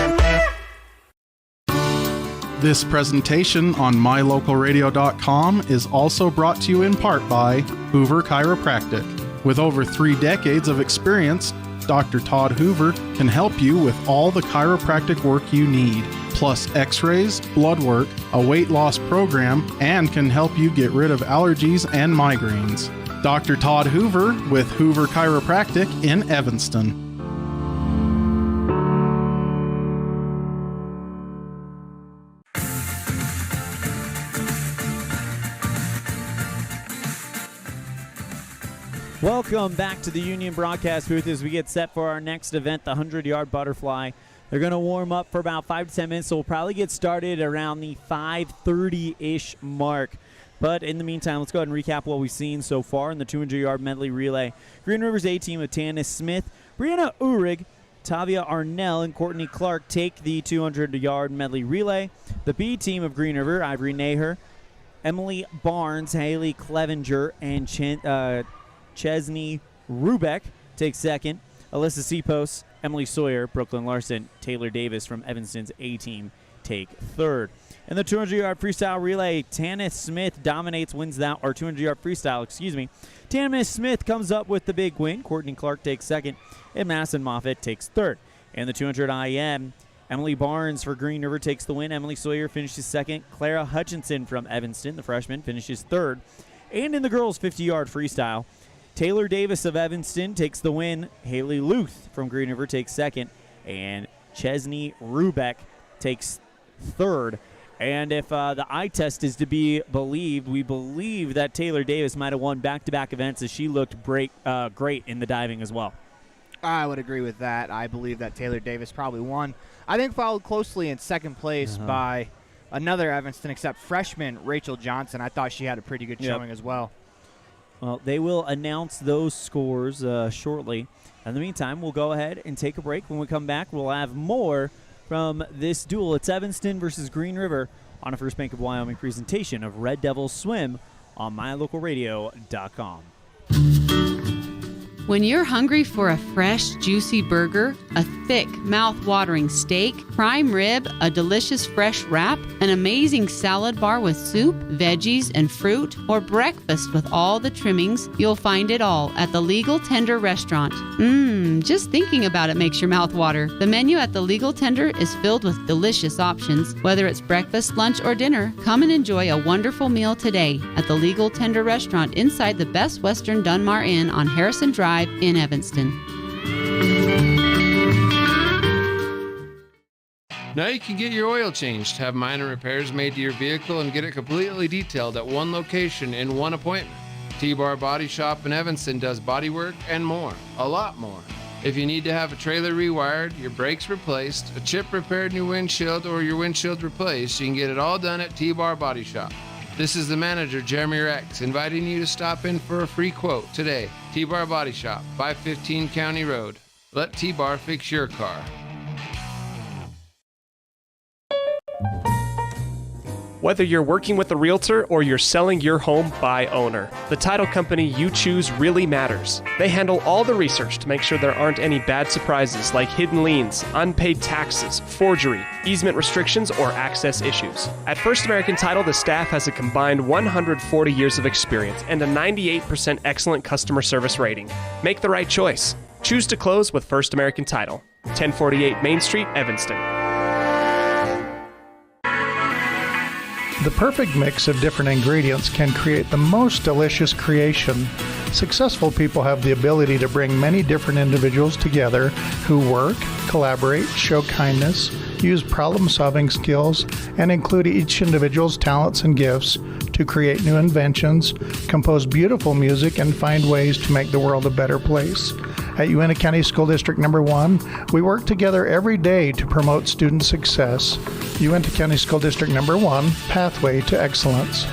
This presentation on mylocalradio.com is also brought to you in part by Hoover Chiropractic. With over 3 decades of experience, Dr. Todd Hoover can help you with all the chiropractic work you need, plus x-rays, blood work, a weight loss program, and can help you get rid of allergies and migraines. Dr. Todd Hoover with Hoover Chiropractic in Evanston. Welcome back to the Union broadcast booth as we get set for our next event, the 100-yard butterfly. They're going to warm up for about 5 to 10 minutes, so we'll probably get started around the 5:30-ish mark. But in the meantime, let's go ahead and recap what we've seen so far in the 200-yard medley relay. Green River's A team of Tanis Smith, Brianna Uhrig, Tavia Arnell, and Courtney Clark take the 200-yard medley relay. The B team of Green River, Ivory Naher, Emily Barnes, Haley Clevenger, and Chesney Rubeck takes second. Alyssa Cepos, Emily Sawyer, Brooklyn Larson, Taylor Davis from Evanston's A-team take third. In the 200-yard freestyle relay, Tanis Smith dominates, wins that, or 200-yard freestyle, excuse me. Tanis Smith comes up with the big win. Courtney Clark takes second, and Madison Moffitt takes third. In the 200 IM, Emily Barnes for Green River takes the win. Emily Sawyer finishes second. Clara Hutchinson from Evanston, the freshman, finishes third. And in the girls' 50-yard freestyle, Taylor Davis of Evanston takes the win. Haley Luth from Green River takes second. And Chesney Rubeck takes third. And if the eye test is to be believed, we believe that Taylor Davis might have won back-to-back events as she looked great in the diving as well. I would agree with that. I believe that Taylor Davis probably won. I think followed closely in second place by another Evanston, except freshman Rachel Johnson. I thought she had a pretty good showing as well. Well, they will announce those scores shortly. In the meantime, we'll go ahead and take a break. When we come back, we'll have more from this duel. It's Evanston versus Green River on a First Bank of Wyoming presentation of Red Devils Swim on mylocalradio.com. When you're hungry for a fresh, juicy burger, a thick, mouth-watering steak, prime rib, a delicious fresh wrap, an amazing salad bar with soup, veggies, and fruit, or breakfast with all the trimmings, you'll find it all at the Legal Tender Restaurant. Just thinking about it makes your mouth water. The menu at the Legal Tender is filled with delicious options. Whether it's breakfast, lunch, or dinner, come and enjoy a wonderful meal today at the Legal Tender Restaurant inside the Best Western Dunmar Inn on Harrison Drive in Evanston. Now you can get your oil changed, have minor repairs made to your vehicle, and get it completely detailed at one location in one appointment. T-Bar Body Shop in Evanston does body work and more, a lot more. If you need to have a trailer rewired, your brakes replaced, a chip repaired in your windshield, or your windshield replaced, you can get it all done at T-Bar Body Shop. This is the manager, Jeremy Rex, inviting you to stop in for a free quote today. T-Bar Body Shop, 515 County Road. Let T-Bar fix your car. Whether you're working with a realtor or you're selling your home by owner, the title company you choose really matters. They handle all the research to make sure there aren't any bad surprises like hidden liens, unpaid taxes, forgery, easement restrictions, or access issues. At First American Title, the staff has a combined 140 years of experience and a 98% excellent customer service rating. Make the right choice. Choose to close with First American Title. 1048 Main Street, Evanston. The perfect mix of different ingredients can create the most delicious creation. Successful people have the ability to bring many different individuals together who work, collaborate, show kindness, use problem-solving skills, and include each individual's talents and gifts to create new inventions, compose beautiful music, and find ways to make the world a better place. At Uintah County School District Number 1, we work together every day to promote student success. Uintah County School District Number 1, Pathway to Excellence.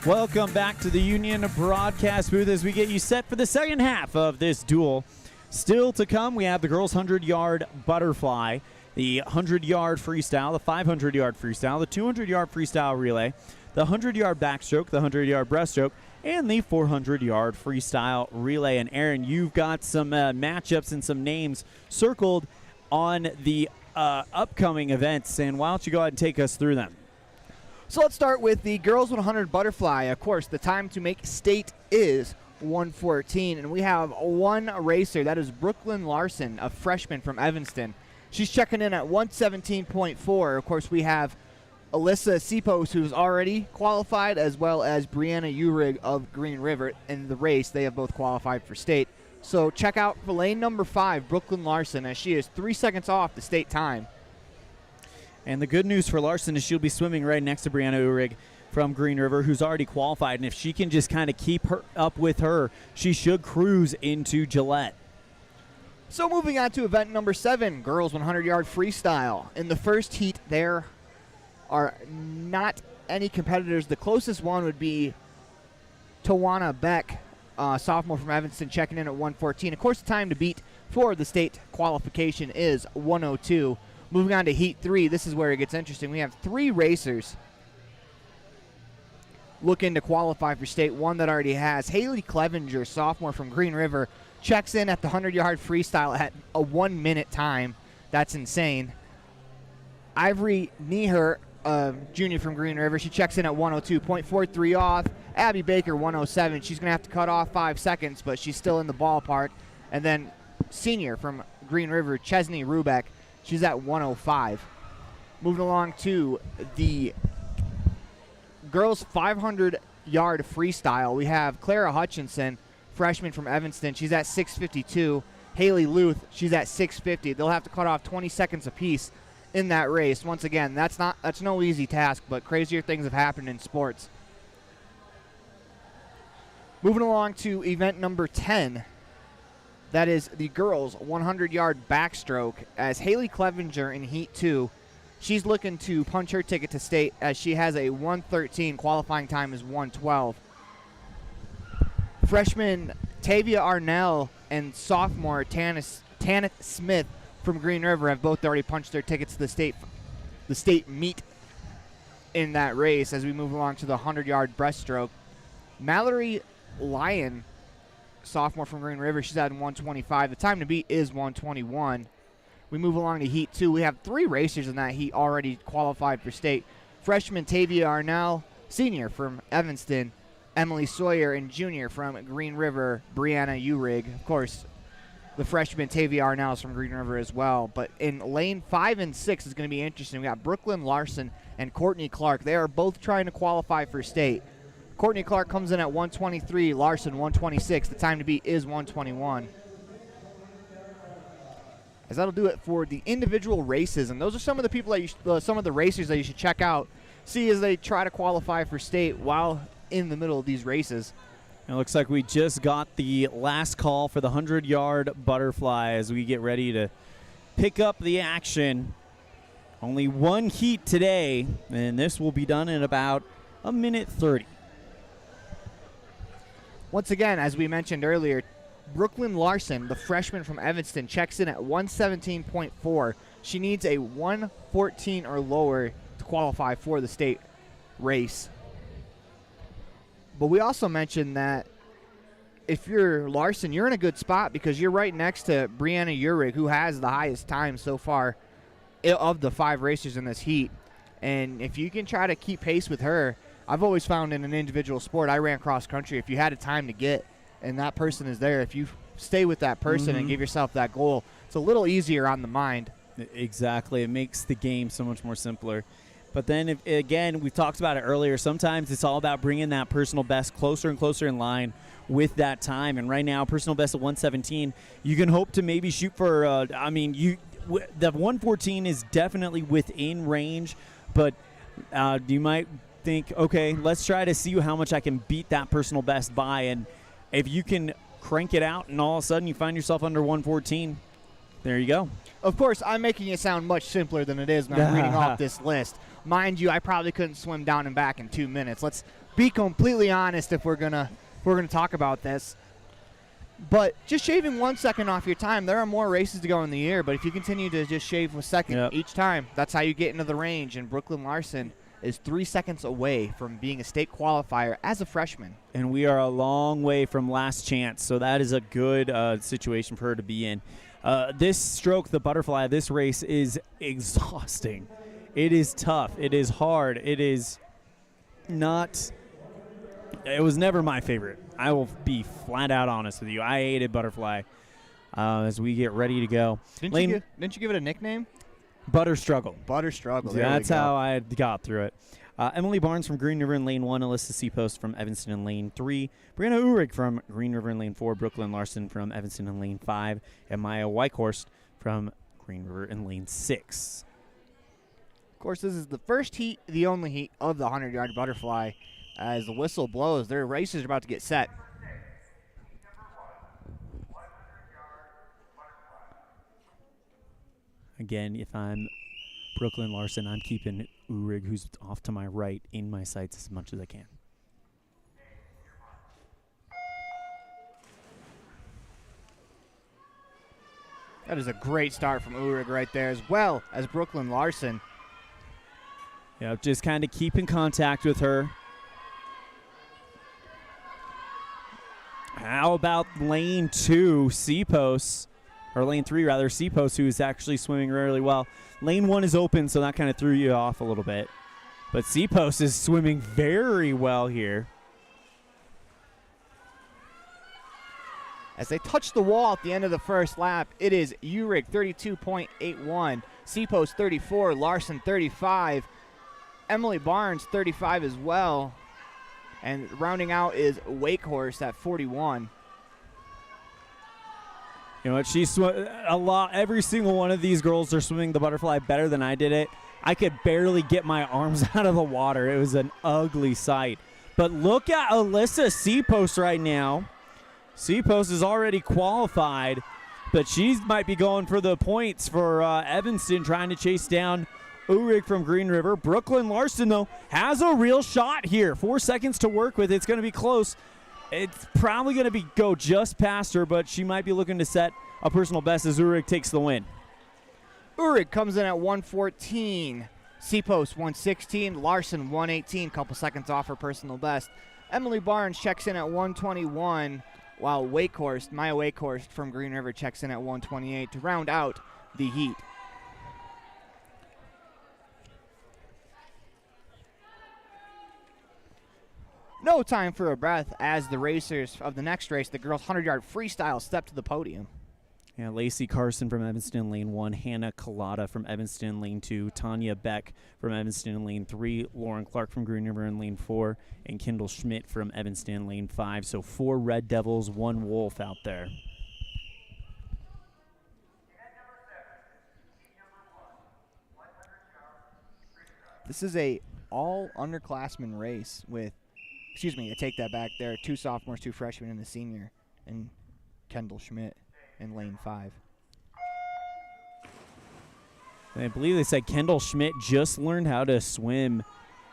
Welcome back to the Union broadcast booth as we get you set for the second half of this duel. Still to come, we have the girls' 100-yard butterfly, the 100-yard freestyle, the 500-yard freestyle, the 200-yard freestyle relay, the 100-yard backstroke, the 100-yard breaststroke, and the 400-yard freestyle relay. And Aaron, you've got some matchups and some names circled on the upcoming events, and why don't you go ahead and take us through them? So let's start with the girls 100 butterfly. Of course, the time to make state is 1:14, and we have one racer. That is Brooklyn Larson, a freshman from Evanston. She's checking in at 1:17.4. Of course, we have Alyssa Sipos, who's already qualified, as well as Brianna Uhrig of Green River in the race. They have both qualified for state. So check out for lane number 5, Brooklyn Larson, as she is 3 seconds off the state time. And the good news for Larson is she'll be swimming right next to Brianna Uhrig from Green River, who's already qualified. And if she can just kind of keep her up with her, she should cruise into Gillette. So moving on to event number 7, girls 100-yard freestyle. In the first heat, there are not any competitors. The closest one would be Tawana Beck, sophomore from Evanston, checking in at 1:14. Of course, the time to beat for the state qualification is 1:02. Moving on to Heat 3, this is where it gets interesting. We have 3 racers looking to qualify for state, one that already has. Haley Clevenger, sophomore from Green River, checks in at the 100-yard freestyle at a 1-minute time. That's insane. Ivory Neher, junior from Green River, she checks in at 1:02.43 off. Abby Baker, 1:07. She's going to have to cut off 5 seconds, but she's still in the ballpark. And then senior from Green River, Chesney Rubeck, she's at 1:05. Moving along to the girls 500-yard freestyle, we have Clara Hutchinson, freshman from Evanston. She's at 6:52. Haley Luth, she's at 6:50. They'll have to cut off 20 seconds apiece in that race. Once again, that's no easy task, but crazier things have happened in sports. Moving along to event number 10. That is the girls' 100-yard backstroke, as Haley Clevenger in Heat 2, she's looking to punch her ticket to state as she has a 1:13. Qualifying time is 1:12. Freshman Tavia Arnell and sophomore Tanith Smith from Green River have both already punched their tickets to the state meet in that race. As we move along to the 100-yard breaststroke, Mallory Lyon, sophomore from Green River, she's at 1:25. The time to beat is 1:21. We move along to Heat 2. We have 3 racers in that heat already qualified for state. Freshman Tavia Arnell, senior from Evanston, Emily Sawyer, and junior from Green River, Brianna Uhrig. Of course, the freshman Tavia Arnell is from Green River as well. But in lane 5 and 6 is going to be interesting. We got Brooklyn Larson and Courtney Clark. They are both trying to qualify for state. Courtney Clark comes in at 1:23, Larson 1:26. The time to beat is 1:21. As that'll do it for the individual races, and those are some of the people that some of the racers that you should check out, see as they try to qualify for state while in the middle of these races. It looks like we just got the last call for the 100-yard butterfly as we get ready to pick up the action. Only one heat today, and this will be done in about a minute 30. Once again, as we mentioned earlier, Brooklyn Larson, the freshman from Evanston, checks in at 117.4. She needs a 114 or lower to qualify for the state race. But we also mentioned that if you're Larson, you're in a good spot because you're right next to Brianna Uhrig, who has the highest time so far of the 5 racers in this heat. And if you can try to keep pace with her, I've always found in an individual sport, I ran cross country, if you had a time to get and that person is there, if you stay with that person and give yourself that goal, it's a little easier on the mind. Exactly. It makes the game so much more simpler. But then, again, we talked about it earlier, sometimes it's all about bringing that personal best closer and closer in line with that time. And right now, personal best at 117, you can hope to maybe shoot for, the 114 is definitely within range, but you might think, okay, let's try to see how much I can beat that personal best by. And if you can crank it out and all of a sudden you find yourself under 114, there you go. Of course, I'm making it sound much simpler than it is when I'm reading off this list. Mind you, I probably couldn't swim down and back in 2 minutes. Let's be completely honest if we're gonna talk about this. But just shaving 1 second off your time, there are more races to go in the year, but if you continue to just shave a second each time, that's how you get into the range. And Brooklyn Larson is 3 seconds away from being a state qualifier as a freshman. And we are a long way from last chance, so that is a good situation for her to be in. This stroke, the butterfly, this race is exhausting. It is tough. It is hard. It is not – it was never my favorite. I will be flat out honest with you. I hated butterfly as we get ready to go. Didn't you give it a nickname? Butter Struggle. Butter Struggle. That's how I got through it. Emily Barnes from Green River in Lane 1, Alyssa Seapost from Evanston in Lane 3, Brianna Uhrig from Green River in Lane 4, Brooklyn Larson from Evanston in Lane 5, and Maya Wykhorst from Green River in Lane 6. Of course, this is the first heat, the only heat of the 100-yard butterfly. As the whistle blows, their races are about to get set. Again, if I'm Brooklyn Larson, I'm keeping Uhrig, who's off to my right, in my sights as much as I can. That is a great start from Uhrig right there, as well as Brooklyn Larson. Yeah, just kind of keep in contact with her. How about lane 2, Seapost, or lane 3 rather, Seapost, who is actually swimming really well. Lane 1 is open, so that kind of threw you off a little bit. But Seapost is swimming very well here. As they touch the wall at the end of the first lap, it is Uhrig 32.81, Seapost 34, Larson 35, Emily Barnes 35 as well, and rounding out is Wykhorst at 41. You know what? She's a lot. Every single one of these girls are swimming the butterfly better than I did it. I could barely get my arms out of the water. It was an ugly sight. But look at Alyssa Seapost right now. Seapost is already qualified, but she might be going for the points for Evanston, trying to chase down Uhrig from Green River. Brooklyn Larson, though, has a real shot here. 4 seconds to work with. It's going to be close. It's probably going to go just past her, but she might be looking to set a personal best as Uhrig takes the win. Uhrig comes in at 114. Seapost 116. Larson 118. Couple seconds off her personal best. Emily Barnes checks in at 121, while Maya Wykhorst from Green River checks in at 128 to round out the heat. No time for a breath as the racers of the next race, the girls' 100-yard freestyle, step to the podium. Yeah, Lacey Carson from Evanston in Lane 1, Hannah Collada from Evanston in Lane 2, Tanya Beck from Evanston in Lane 3, Lauren Clark from Green River in Lane 4, and Kendall Schmidt from Evanston in Lane 5. So 4 Red Devils, 1 Wolf out there. This is a all underclassmen race with, I take that back. There are 2 sophomores, 2 freshmen, and a senior, and Kendall Schmidt in Lane 5. And I believe they said Kendall Schmidt just learned how to swim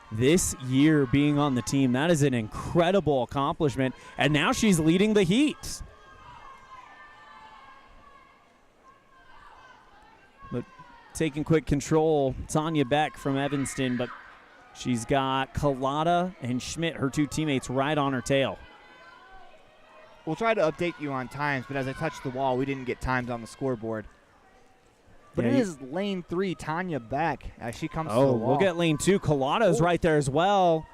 this year being on the team. That is an incredible accomplishment, and now she's leading the heat. But taking quick control, Tanya Beck from Evanston, but she's got Collada and Schmidt, her two teammates, right on her tail. We'll try to update you on times, but as I touched the wall, we didn't get times on the scoreboard. But it is lane 3, Tanya Beck, as she comes to the wall. We'll get lane 2. Collada's right there as well.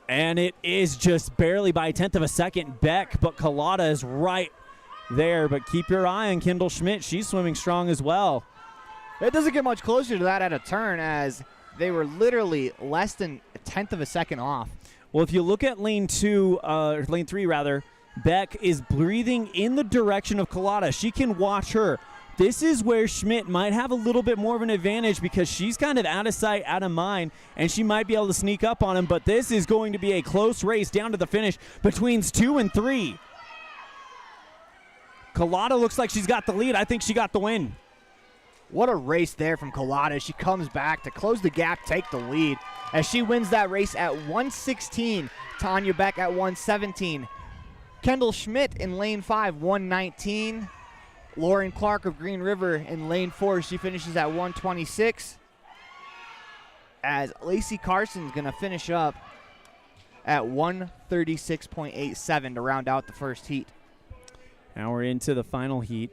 And it is just barely by a tenth of a second Beck, but Collada is right there. But keep your eye on Kendall Schmidt. She's swimming strong as well. It doesn't get much closer to that at a turn, as they were literally less than a tenth of a second off. Well, if you look at lane 3 rather, Beck is breathing in the direction of Collada. She can watch her. This is where Schmidt might have a little bit more of an advantage because she's kind of out of sight, out of mind, and she might be able to sneak up on him. But this is going to be a close race down to the finish between 2 and 3. Collada looks like she's got the lead. I think she got the win. What a race there from Collada. She comes back to close the gap, take the lead, as she wins that race at 1:16. Tanya Beck at 1:17. Kendall Schmidt in lane 5, 1:19. Lauren Clark of Green River in lane 4, she finishes at 1:26. As Lacey Carson's going to finish up at 1:36.87 to round out the first heat. Now we're into the final heat.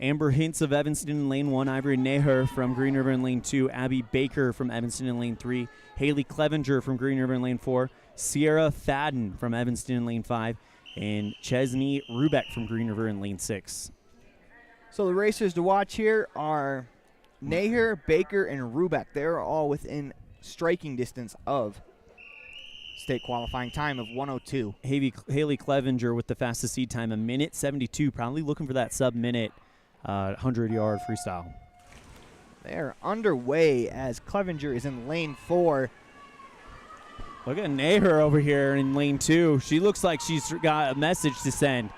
Amber Hintz of Evanston in lane 1, Ivory Neher from Green River in lane 2, Abby Baker from Evanston in lane 3, Haley Clevenger from Green River in lane 4, Sierra Fadden from Evanston in lane 5, and Chesney Rubeck from Green River in lane 6. So the racers to watch here are Neher, Baker, and Rubeck. They're all within striking distance of state qualifying time of 1:02. Haley Clevenger with the fastest seed time, 1:72, probably looking for that sub-minute 100-yard freestyle. They're underway as Clevenger is in lane 4. Look at Neher over here in lane 2. She looks like she's got a message to send.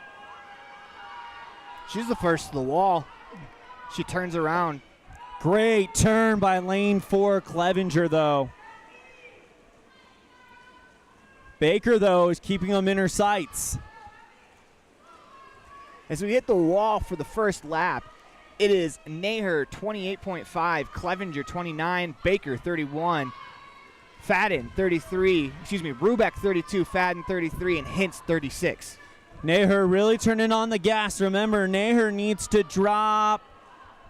She's the first to the wall. She turns around. Great turn by lane 4 Clevenger, though. Baker, though, is keeping them in her sights. As we hit the wall for the first lap, it is Neher 28.5, Clevenger 29, Baker 31, Rubeck 32, Fadden 33, and Hintz 36. Neher really turning on the gas. Remember, Neher needs to drop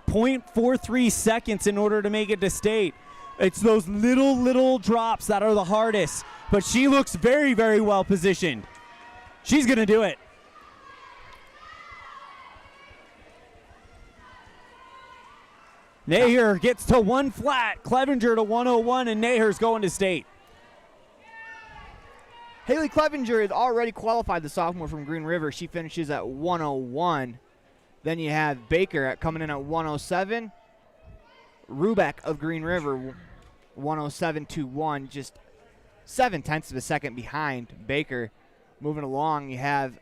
0.43 seconds in order to make it to state. It's those little drops that are the hardest. But she looks very, very well positioned. She's going to do it. Neher gets to 1 flat. Clevenger to 101, and Neher's going to state. Haley Clevenger is already qualified, the sophomore from Green River. She finishes at 101. Then you have Baker coming in at 107. Rubeck of Green River, 107.21, just 0.7 of a second behind Baker. Moving along, you have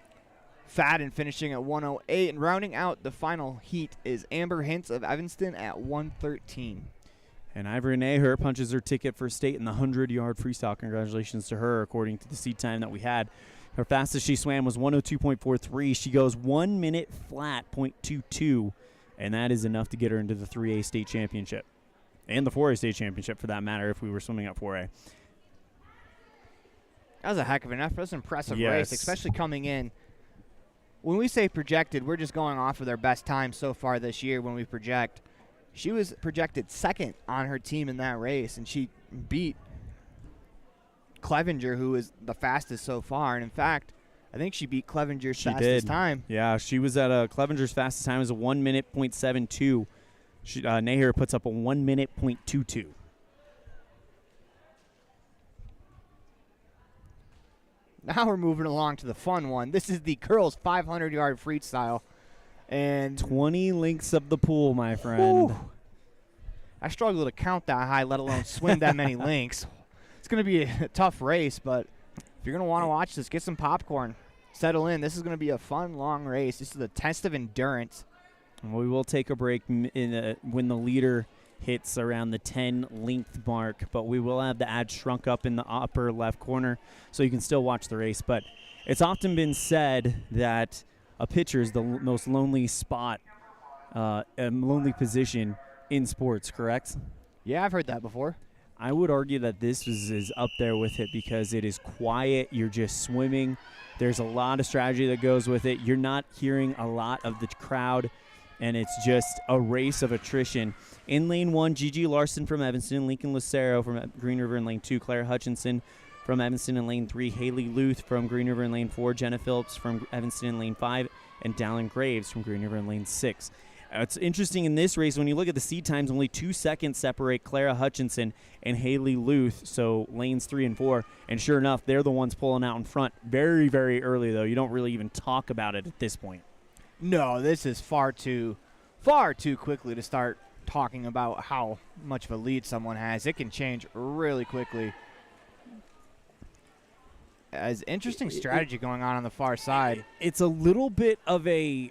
Fadden finishing at 108, and rounding out the final heat is Amber Hintz of Evanston at 113. And Ivory Neher punches her ticket for state in the 100-yard freestyle. Congratulations to her, according to the seat time that we had. Her fastest she swam was 102.43. She goes 1 minute flat, 0.22, and that is enough to get her into the 3A state championship. And the 4A state championship, for that matter, if we were swimming at 4A. That was a heck of an effort. That was an impressive Yes. race, especially coming in. When we say projected, we're just going off of their best time so far this year when we project. She was projected second on her team in that race, and she beat Clevenger, who is the fastest so far. And, in fact, I think she beat Clevenger's fastest time. Yeah, she was at Clevenger's fastest time was a 1 minute, 0.72. Neher puts up a 1 minute, 0.22. Now we're moving along to the fun one. This is the girls' 500-yard freestyle. And 20 lengths of the pool, my friend. I struggle to count that high, let alone swim that many lengths. It's going to be a tough race, but if you're going to want to watch this, get some popcorn. Settle in. This is going to be a fun, long race. This is a test of endurance. We will take a break when the leader hits around the 10-length mark, but we will have the ad shrunk up in the upper left corner so you can still watch the race. But it's often been said that a pitcher is the most lonely spot, a lonely position in sports, correct? Yeah, I've heard that before. I would argue that this is up there with it because it is quiet. You're just swimming. There's a lot of strategy that goes with it. You're not hearing a lot of the crowd, and it's just a race of attrition. In lane 1, Gigi Larson from Evanston, Lincoln Lucero from Green River in lane 2, Claire Hutchinson from Evanston in lane 3, Haley Luth from Green River in lane 4, Jenna Phillips from Evanston in lane 5, and Dallin Graves from Green River in lane 6. It's interesting in this race, when you look at the seed times, only 2 seconds separate Clara Hutchinson and Haley Luth, so lanes 3 and 4. And sure enough, they're the ones pulling out in front very, very early, though. You don't really even talk about it at this point. No, this is far too quickly to start talking about how much of a lead someone has. It can change really quickly. As interesting strategy going on the far side. It's a little bit of a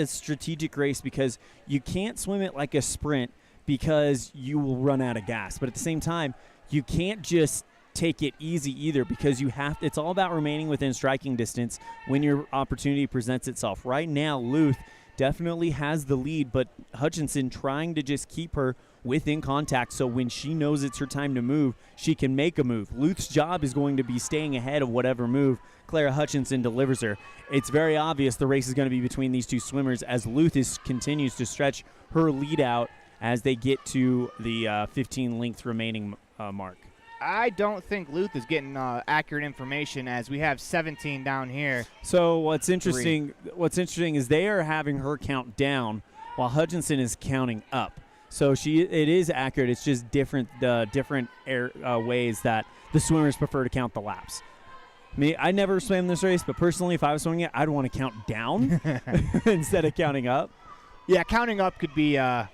strategic race because you can't swim it like a sprint because you will run out of gas. But at the same time, you can't just take it easy either because it's all about remaining within striking distance when your opportunity presents itself. Right now, Luth definitely has the lead, but Hutchinson trying to just keep her within contact so when she knows it's her time to move, she can make a move. Luth's job is going to be staying ahead of whatever move Clara Hutchinson delivers her. It's very obvious the race is going to be between these two swimmers as Luth continues to stretch her lead out as they get to the 15-length remaining mark. I don't think Luth is getting accurate information as we have 17 down here. So what's interesting is they are having her count down while Hutchinson is counting up. So it is accurate. It's just different ways that the swimmers prefer to count the laps. I never swam this race, but personally, if I was swimming it, I'd want to count down instead of counting up. Yeah, counting up could be it's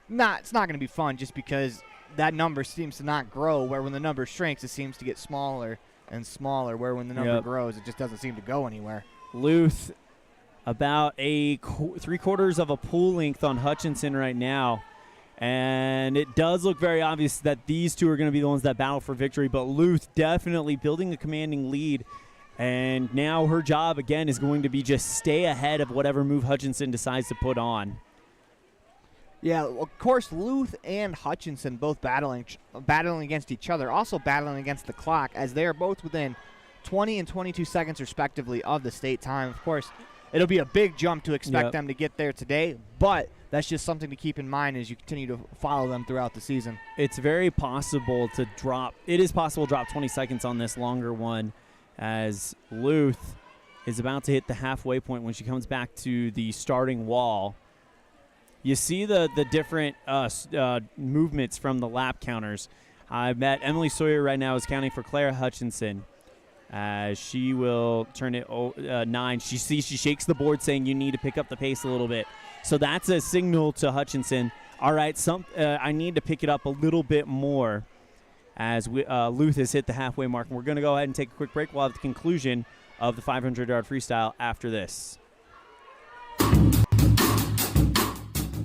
not going to be fun just because that number seems to not grow, where when the number shrinks, it seems to get smaller and smaller, where when the number grows, it just doesn't seem to go anywhere. Luth, about a 3/4 of a pool length on Hutchinson right now. And it does look very obvious that these two are going to be the ones that battle for victory, but Luth definitely building a commanding lead. And now her job, again, is going to be just stay ahead of whatever move Hutchinson decides to put on. Yeah, of course, Luth and Hutchinson both battling against each other, also battling against the clock, as they are both within 20 and 22 seconds, respectively, of the state time. Of course, it'll be a big jump to expect them to get there today, but that's just something to keep in mind as you continue to follow them throughout the season. It's very possible to drop. It is possible to drop 20 seconds on this longer one, as Luth is about to hit the halfway point when she comes back to the starting wall. You see the different movements from the lap counters. I've met Emily Sawyer right now is counting for Clara Hutchinson. She will turn it 9. She shakes the board saying you need to pick up the pace a little bit. So that's a signal to Hutchinson. All right, I need to pick it up a little bit more as Luth has hit the halfway mark. And we're going to go ahead and take a quick break. We'll have the conclusion of the 500-yard freestyle after this.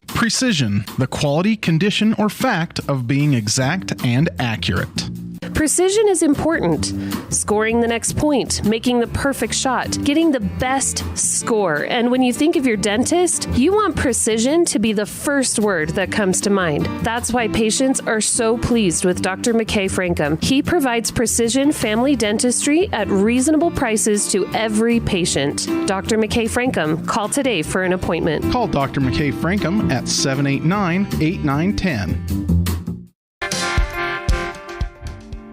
Precision, the quality, condition, or fact of being exact and accurate. Precision is important. Scoring the next point, making the perfect shot, getting the best score. And when you think of your dentist, you want precision to be the first word that comes to mind. That's why patients are so pleased with Dr. McKay Frankum. He provides precision family dentistry at reasonable prices to every patient. Dr. McKay Frankum, call today for an appointment. Call Dr. McKay Frankum at 789-8910.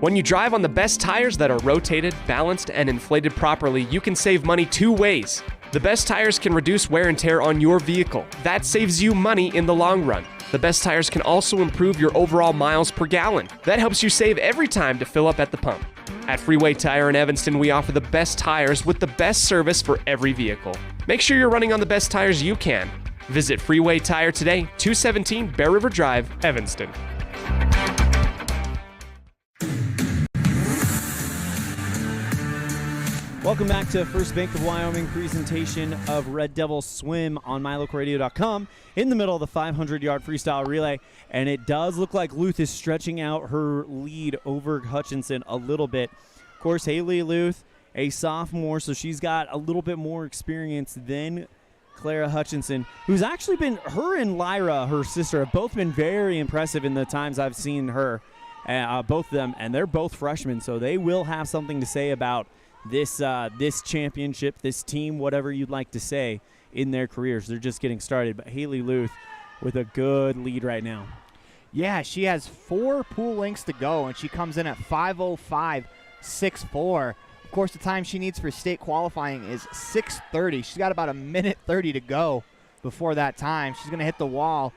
When you drive on the best tires that are rotated, balanced, and inflated properly, you can save money 2 ways. The best tires can reduce wear and tear on your vehicle. That saves you money in the long run. The best tires can also improve your overall miles per gallon. That helps you save every time to fill up at the pump. At Freeway Tire in Evanston, we offer the best tires with the best service for every vehicle. Make sure you're running on the best tires you can. Visit Freeway Tire today, 217 Bear River Drive, Evanston. Welcome back to First Bank of Wyoming presentation of Red Devil Swim on MyLocalRadio.com in the middle of the 500-yard freestyle relay. And it does look like Luth is stretching out her lead over Hutchinson a little bit. Of course, Haley Luth, a sophomore, so she's got a little bit more experience than Clara Hutchinson, who's actually been, her and Lyra, her sister, have both been very impressive in the times I've seen her, both of them, and they're both freshmen, so they will have something to say about this this championship, this team, whatever you'd like to say, in their careers. They're just getting started, but Haley Luth with a good lead right now. Yeah, she has 4 pool lengths to go, and she comes in at 5:05.64. Of course, the time she needs for state qualifying is 6:30. She's got about a minute 30 to go before that time. She's going to hit the wall,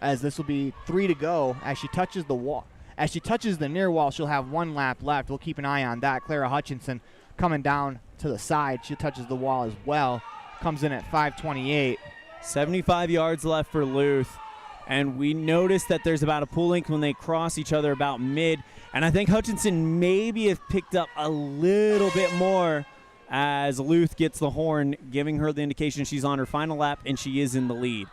as this will be 3 to go. As she touches the wall, as she touches the near wall, she'll have 1 lap left. We'll keep an eye on that. Clara Hutchinson coming down to the side. She touches the wall as well. Comes in at 5:28. 75 yards left for Luth. And we noticed that there's about a pool length when they cross each other about mid. And I think Hutchinson maybe have picked up a little bit more as Luth gets the horn, giving her the indication she's on her final lap and she is in the lead.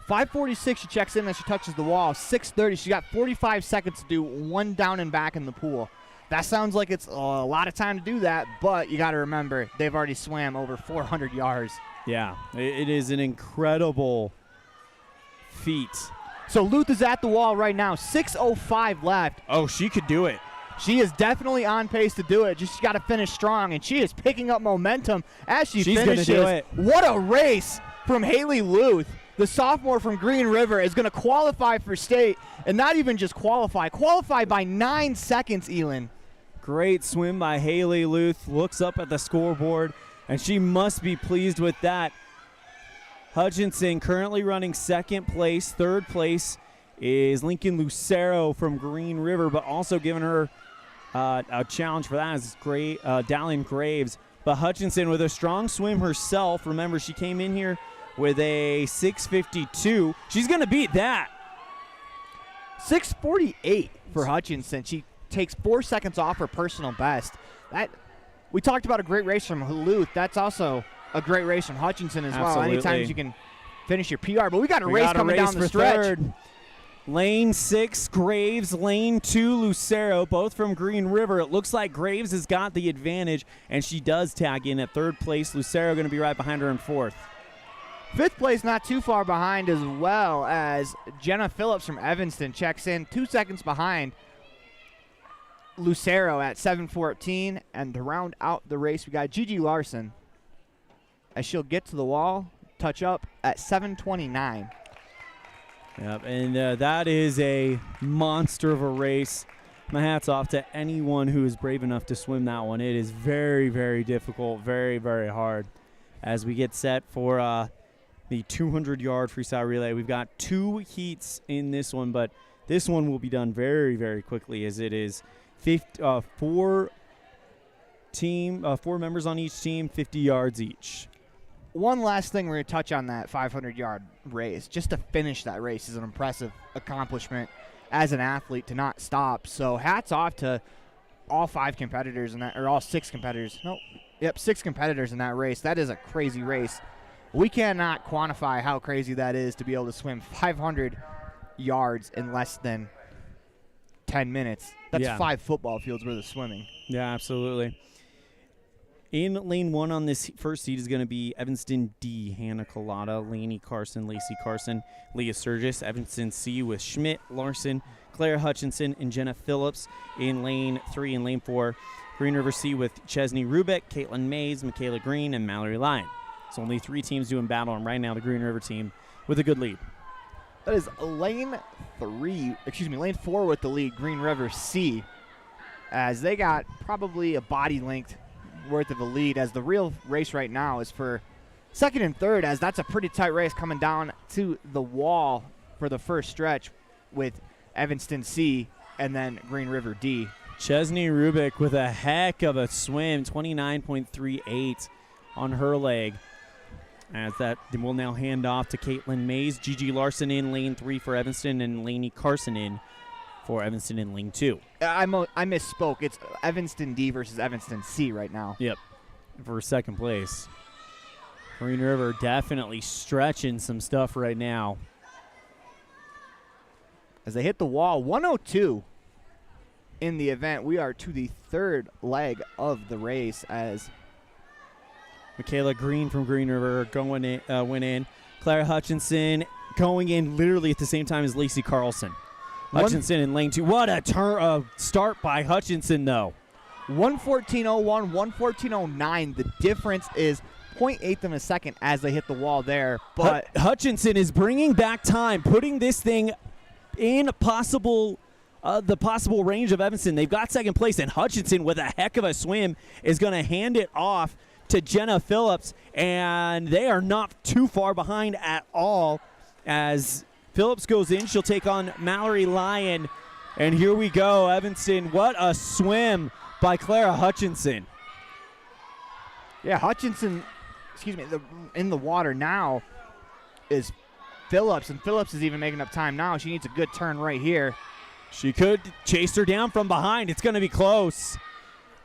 5:46, she checks in as she touches the wall. 6:30, she got 45 seconds to do 1 down and back in the pool. That sounds like it's a lot of time to do that, but you got to remember, they've already swam over 400 yards. Yeah, it is an incredible feat. So Luth is at the wall right now. 6:05 left. Oh, she could do it. She is definitely on pace to do it. Just got to finish strong, and she is picking up momentum as she finishes. Gonna do it. What a race from Haley Luth. The sophomore from Green River is going to qualify for state, and not even just qualify by 9 seconds, Elan. Great swim by Haley Luth. Looks up at the scoreboard, and she must be pleased with that. Hutchinson currently running second place. Third place is Lincoln Lucero from Green River, but also giving her a challenge for that is Dallin Graves. But Hutchinson with a strong swim herself. Remember, she came in here with a 6:52. She's going to beat that. 6:48 for Hutchinson. She takes 4 seconds off her personal best. We talked about a great race from Luth. That's also a great race from Hutchinson as well. Anytime you can finish your PR. But we got a race coming down the stretch. Third. Lane 6, Graves. Lane 2, Lucero, both from Green River. It looks like Graves has got the advantage, and she does tag in at third place. Lucero going to be right behind her in fourth. Fifth place not too far behind as well, as Jenna Phillips from Evanston checks in 2 seconds behind Lucero at 7:14. And to round out the race, we got Gigi Larson as she'll get to the wall, touch up at 7:29. Yep, and that is a monster of a race. My hat's off to anyone who is brave enough to swim that one. It is very, very difficult, very, very hard. As we get set for the 200-yard freestyle relay, we've got 2 heats in this one, but this one will be done very, very quickly, as it is 4 members on each team, 50 yards each. One last thing we're going to touch on that 500-yard race. Just to finish that race is an impressive accomplishment as an athlete to not stop. So hats off to all 5 competitors in that, or all 6 competitors. Nope. Yep, 6 competitors in that race. That is a crazy race. We cannot quantify how crazy that is to be able to swim 500 yards in less than 10 minutes. That's 5 football fields worth of swimming. Yeah, absolutely. In lane 1 on this first seat is going to be Evanston D, Hannah Collada, Lainey Carson, Lacey Carson, Leah Sturgis. Evanston C with Schmidt, Larson, Claire Hutchinson, and Jenna Phillips. In lane 3 and lane 4, Green River C with Chesney Rubick, Caitlin Mays, Michaela Green, and Mallory Lyon. So only 3 teams doing battle, and right now the Green River team with a good lead. That is lane 4 with the lead, Green River C, as they got probably a body length worth of a lead, as the real race right now is for second and third, as that's a pretty tight race coming down to the wall for the first stretch with Evanston C and then Green River D. Chesney Rubick with a heck of a swim, 29.38 on her leg. As that will now hand off to Caitlin Mays. Gigi Larson in lane 3 for Evanston, and Lainey Carson in for Evanston in lane 2. I misspoke. It's Evanston D versus Evanston C right now. Yep, for second place. Green River definitely stretching some stuff right now. As they hit the wall, 102 in the event. We are to the third leg of the race, as Michaela Green from Green River went in. Clara Hutchinson going in literally at the same time as Lacey Carlson. Hutchinson in lane 2. What a start by Hutchinson, though. 1:14.01, 1:14.09. The difference is 0.8 of a second as they hit the wall there. But Hutchinson is bringing back time, putting this thing in the possible range of Evanston. They've got second place, and Hutchinson, with a heck of a swim, is going to hand it off to Jenna Phillips, and they are not too far behind at all. As Phillips goes in, she'll take on Mallory Lyon, and here we go, Evanston. What a swim by Clara Hutchinson. Yeah, Hutchinson, in the water now is Phillips, and Phillips is even making up time now. She needs a good turn right here. She could chase her down from behind. It's going to be close.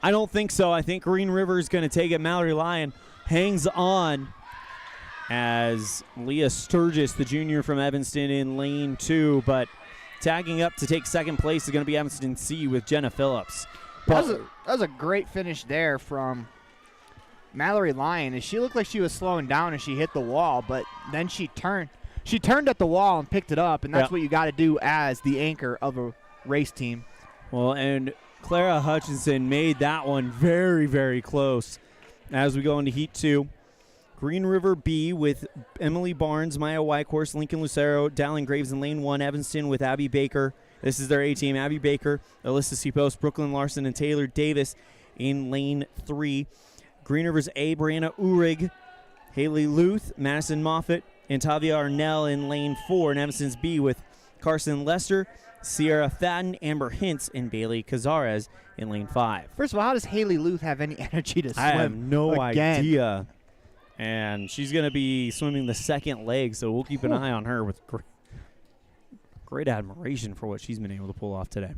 I don't think so. I think Green River is going to take it. Mallory Lyon hangs on as Leah Sturgis, the junior from Evanston, in lane 2, but tagging up to take second place is going to be Evanston C with Jenna Phillips. That was a great finish there from Mallory Lyon. As she looked like she was slowing down as she hit the wall, but then she turned at the wall and picked it up, and that's what you got to do as the anchor of a race team. Well, and Clara Hutchinson made that one very, very close. As we go into Heat 2, Green River B with Emily Barnes, Maya Whitehorse, Lincoln Lucero, Dallin Graves in lane 1, Evanston with Abby Baker. This is their A team. Abby Baker, Alyssa Seapost, Brooklyn Larson, and Taylor Davis in lane 3. Green River's A, Brianna Uhrig, Haley Luth, Madison Moffitt, and Tavia Arnell in lane 4. And Evanston's B with Carson Lester, Sierra Fadden, Amber Hintz, and Bailey Cazares in lane 5. First of all, how does Haley Luth have any energy to swim? I have no again? idea. And she's going to be swimming the second leg, so we'll keep an eye on her with great admiration for what she's been able to pull off today.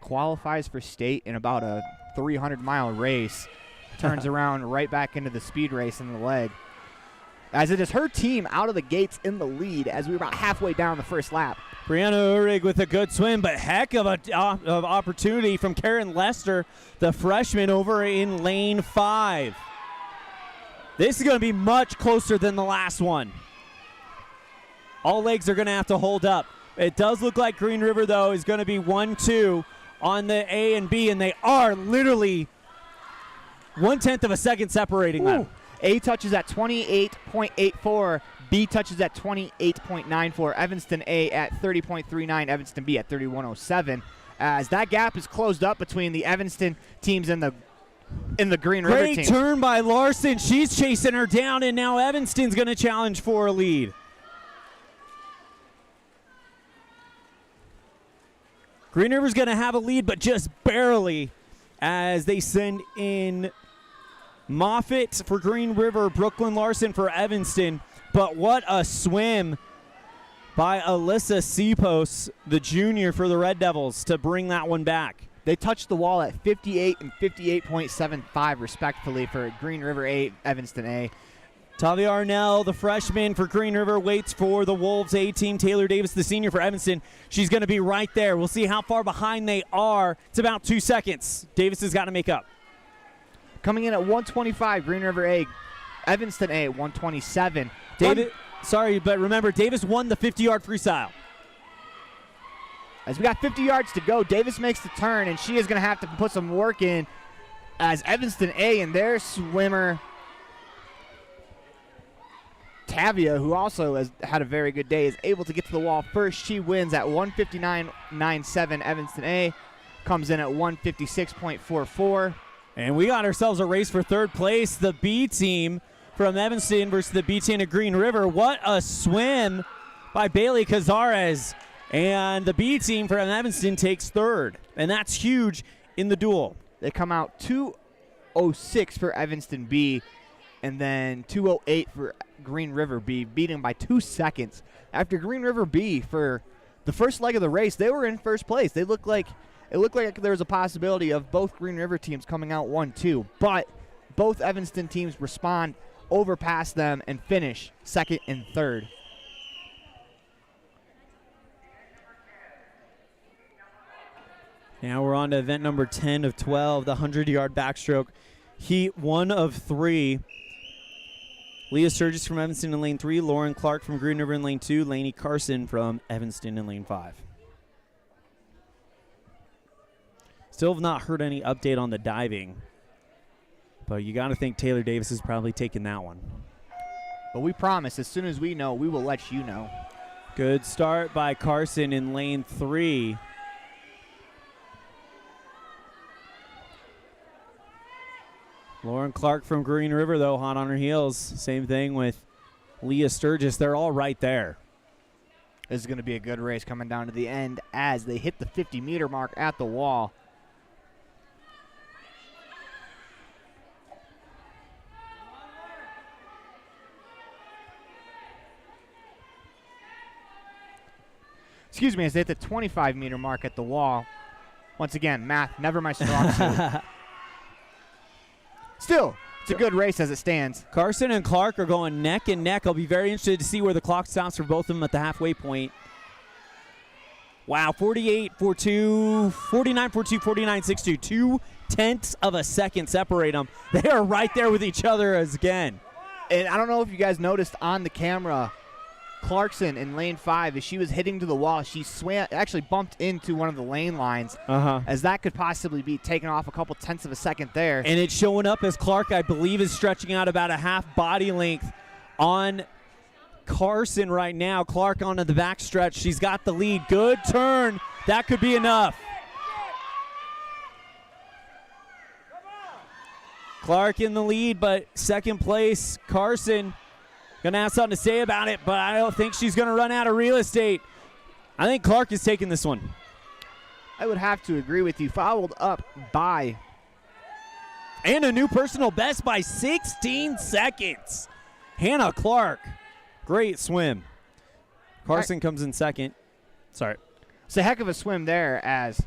Qualifies for state in about a 300-mile race. Turns around right back into the speed race in the leg. As it is her team out of the gates in the lead as we're about halfway down the first lap. Brianna Uhrig with a good swim, but heck of an opportunity from Karen Lester, the freshman, over in lane 5. This is going to be much closer than the last one. All legs are going to have to hold up. It does look like Green River, though, is going to be 1-2 on the A and B, and they are literally 1/10 of a second separating them. A touches at 28.84. B touches at 28.94. Evanston A at 30.39. Evanston B at 31.07. As that gap is closed up between the Evanston teams and the Green River team. Great turn by Larson. She's chasing her down, and now Evanston's going to challenge for a lead. Green River's going to have a lead, but just barely, as they send in Moffitt for Green River, Brooklyn Larson for Evanston. But what a swim by Alyssa Seapost, the junior for the Red Devils, to bring that one back. They touched the wall at 58 and 58.75, respectively, for Green River A, Evanston A. Tavia Arnell, the freshman for Green River, waits for the Wolves A team. Taylor Davis, the senior for Evanston. She's going to be right there. We'll see how far behind they are. It's about 2 seconds. Davis has got to make up. Coming in at 125, Green River A. Evanston A, 127. Sorry, but remember, Davis won the 50-yard freestyle. As we got 50 yards to go, Davis makes the turn, and she is going to have to put some work in as Evanston A and their swimmer, Tavia, who also has had a very good day, is able to get to the wall first. She wins at 159.97. Evanston A comes in at 156.44. And we got ourselves a race for third place. The B team from Evanston versus the B team of Green River. What a swim by Bailey Cazares. And the B team from Evanston takes third. And that's huge in the duel. They come out 2:06 for Evanston B, and then 2:08 for Green River B, beating by 2 seconds. After Green River B, for the first leg of the race, they were in first place. It looked like there was a possibility of both Green River teams coming out 1-2, but both Evanston teams respond, overpass them, and finish second and third. Now we're on to event number 10 of 12, the 100-yard backstroke. Heat 1 of 3. Leah Sturgis from Evanston in lane 3, Lauren Clark from Green River in lane 2, Lainey Carson from Evanston in lane 5. Still have not heard any update on the diving, but you got to think Taylor Davis is probably taking that one. But we promise, as soon as we know, we will let you know. Good start by Carson in lane 3. Lauren Clark from Green River, though, hot on her heels. Same thing with Leah Sturgis. They're all right there. This is going to be a good race coming down to the end as they hit the 50-meter mark at the wall. Excuse me, as they hit the 25-meter mark at the wall. Once again, math, never my strong suit. Still, it's a good race as it stands. Carson and Clark are going neck and neck. I'll be very interested to see where the clock stops for both of them at the halfway point. Wow, 48-42, 49-42, 49-62. 0.2 of a second separate them. They are right there with each other as again. And I don't know if you guys noticed on the camera, Clarkson in lane 5, as she was hitting to the wall, she actually bumped into one of the lane lines, as that could possibly be taken off a couple tenths of a second there. And it's showing up as Clark, I believe, is stretching out about a half body length on Carson right now. Clark onto the back stretch. She's got the lead. Good turn. That could be enough. Clark in the lead, but second place, Carson. Going to have something to say about it, but I don't think she's going to run out of real estate. I think Clark is taking this one. I would have to agree with you. Followed up by. And a new personal best by 16 seconds. Hannah Clark. Great swim. Carson comes in second. Sorry. It's a heck of a swim there as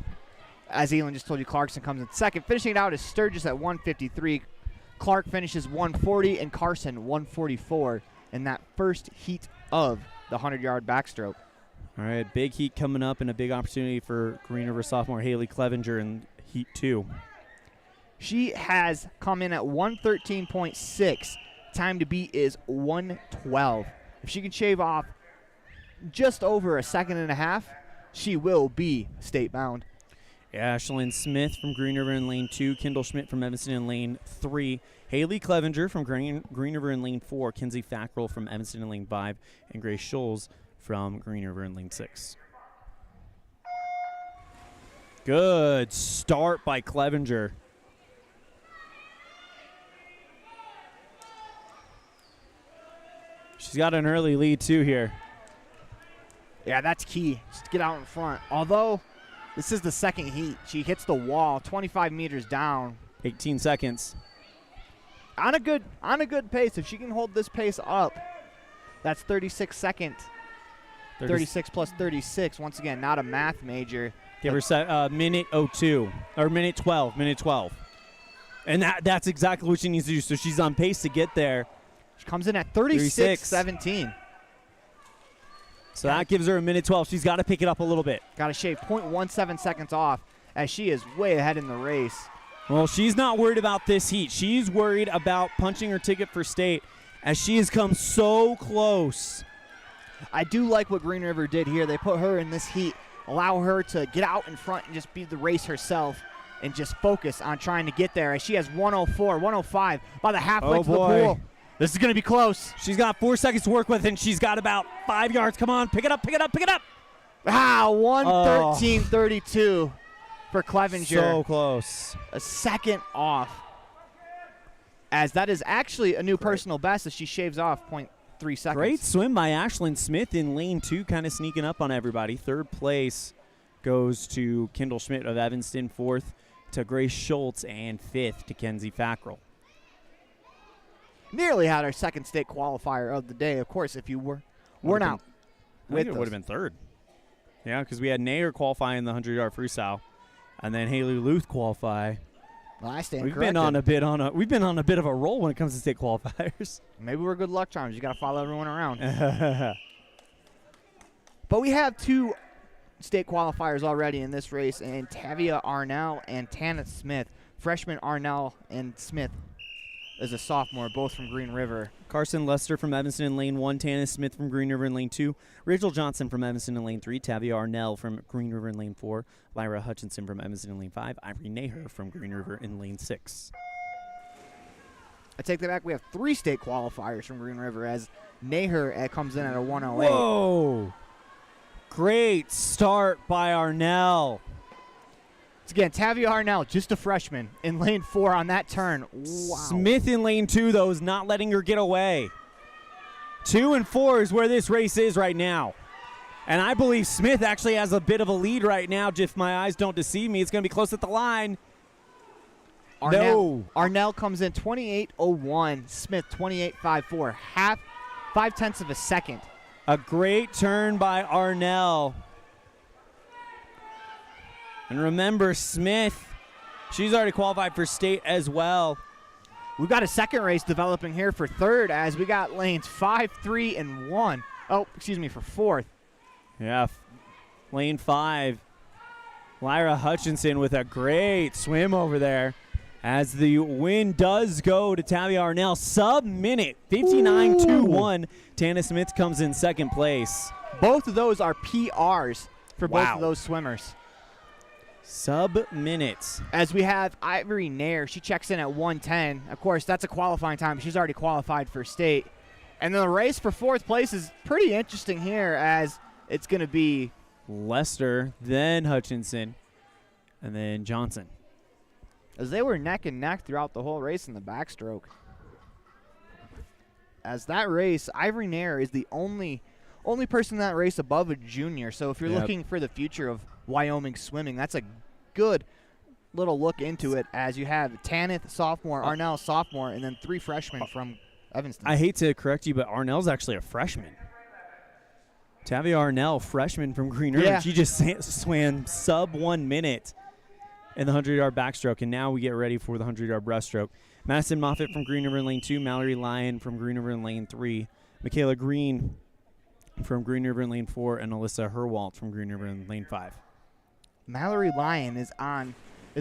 Elan just told you, Clarkson comes in second. Finishing it out is Sturgis at 153. Clark finishes 140 and Carson 144 in that first heat of the 100-yard backstroke. All right, big heat coming up and a big opportunity for Green River sophomore Haley Clevenger in heat 2. She has come in at 113.6. Time to beat is 112. If she can shave off just over a second and a half, she will be state bound. Ashlyn Smith from Green River in lane 2, Kendall Schmidt from Evanston in lane 3, Haley Clevenger from Green River in lane 4, Kinsey Fackrell from Evanston in lane 5, and Grace Scholes from Green River in lane 6. Good start by Clevenger. She's got an early lead too here. Yeah, that's key. Just get out in front. Although this is the second heat. She hits the wall 25 meters down. 18 seconds. On a good pace. If she can hold this pace up, that's 36 seconds. 36 plus 36. Once again, not a math major. Give her minute 02 or minute 12. Minute 12. And that's exactly what she needs to do. So she's on pace to get there. She comes in at 36:17. So that gives her a minute 12. She's got to pick it up a little bit. Got to shave 0.17 seconds off as she is way ahead in the race. Well, she's not worried about this heat. She's worried about punching her ticket for state as she has come so close. I do like what Green River did here. They put her in this heat, allow her to get out in front and just be the race herself and just focus on trying to get there as she has 104, 105 by the halfway to the pool. This is going to be close. She's got 4 seconds to work with, and she's got about 5 yards. Come on, pick it up, pick it up, pick it up. Ah, 113.32 for Clevenger. So close. A second off. As that is actually a new personal best as she shaves off 0.3 seconds. Great swim by Ashlyn Smith in lane 2, kind of sneaking up on everybody. Third place goes to Kendall Schmidt of Evanston. Fourth to Grace Schultz, and fifth to Kenzie Fackrell. Nearly had our second state qualifier of the day. Of course, if you were not with us. It would have been third. Yeah, because we had Nair qualify in the 100-yard freestyle, and then Haley Luth qualify. Well, I stand We've corrected. been on a bit of a roll when it comes to state qualifiers. Maybe we're good luck charms. You got to follow everyone around. But we have two state qualifiers already in this race, and Tavia Arnell and Tana Smith. Freshman Arnell and Smith is a sophomore, both from Green River. Carson Lester from Evanston in lane 1, Tana Smith from Green River in lane 2, Rachel Johnson from Evanston in lane 3, Tavia Arnell from Green River in lane 4, Lyra Hutchinson from Evanston in lane 5, Ivory Naher from Green River in lane 6. I take that back. We have 3 state qualifiers from Green River as Naher comes in at a 108. Whoa! Great start by Arnell. Again, Tavia Arnell, just a freshman, in lane 4 on that turn. Wow. Smith in lane 2, though, is not letting her get away. 2 and 4 is where this race is right now. And I believe Smith actually has a bit of a lead right now. If my eyes don't deceive me, it's going to be close at the line. Arnell comes in 28.01. Smith 28.54. 0.5 of a second. A great turn by Arnell. And remember, Smith, she's already qualified for state as well. We've got a second race developing here for third as we got lanes 5, 3, and 1. Oh, excuse me, for fourth. Yeah, lane 5. Lyra Hutchinson with a great swim over there as the win does go to Tavia Arnell. Sub-minute, 59.21. Tana Smith comes in second place. Both of those are PRs for both of those swimmers. Sub-minutes. As we have Ivory Nair, she checks in at 110. Of course, that's a qualifying time. She's already qualified for state. And then the race for fourth place is pretty interesting here as it's going to be Lester, then Hutchinson, and then Johnson. As they were neck and neck throughout the whole race in the backstroke. As that race, Ivory Nair is the only person in that race above a junior. So if you're looking for the future of Wyoming swimming, that's a good little look into it as you have Tanith, sophomore, Arnell, sophomore, and then 3 freshmen from Evanston. I hate to correct you, but Arnell's actually a freshman. Tavia Arnell, freshman from Green River. Yeah. She just swam sub 1 minute in the 100-yard backstroke, and now we get ready for the 100-yard breaststroke. Madison Moffitt from Green River in lane 2, Mallory Lyon from Green River in lane 3, Michaela Green from Green River in lane 4, and Alyssa Herwalt from Green River in lane 5. Mallory Lyon is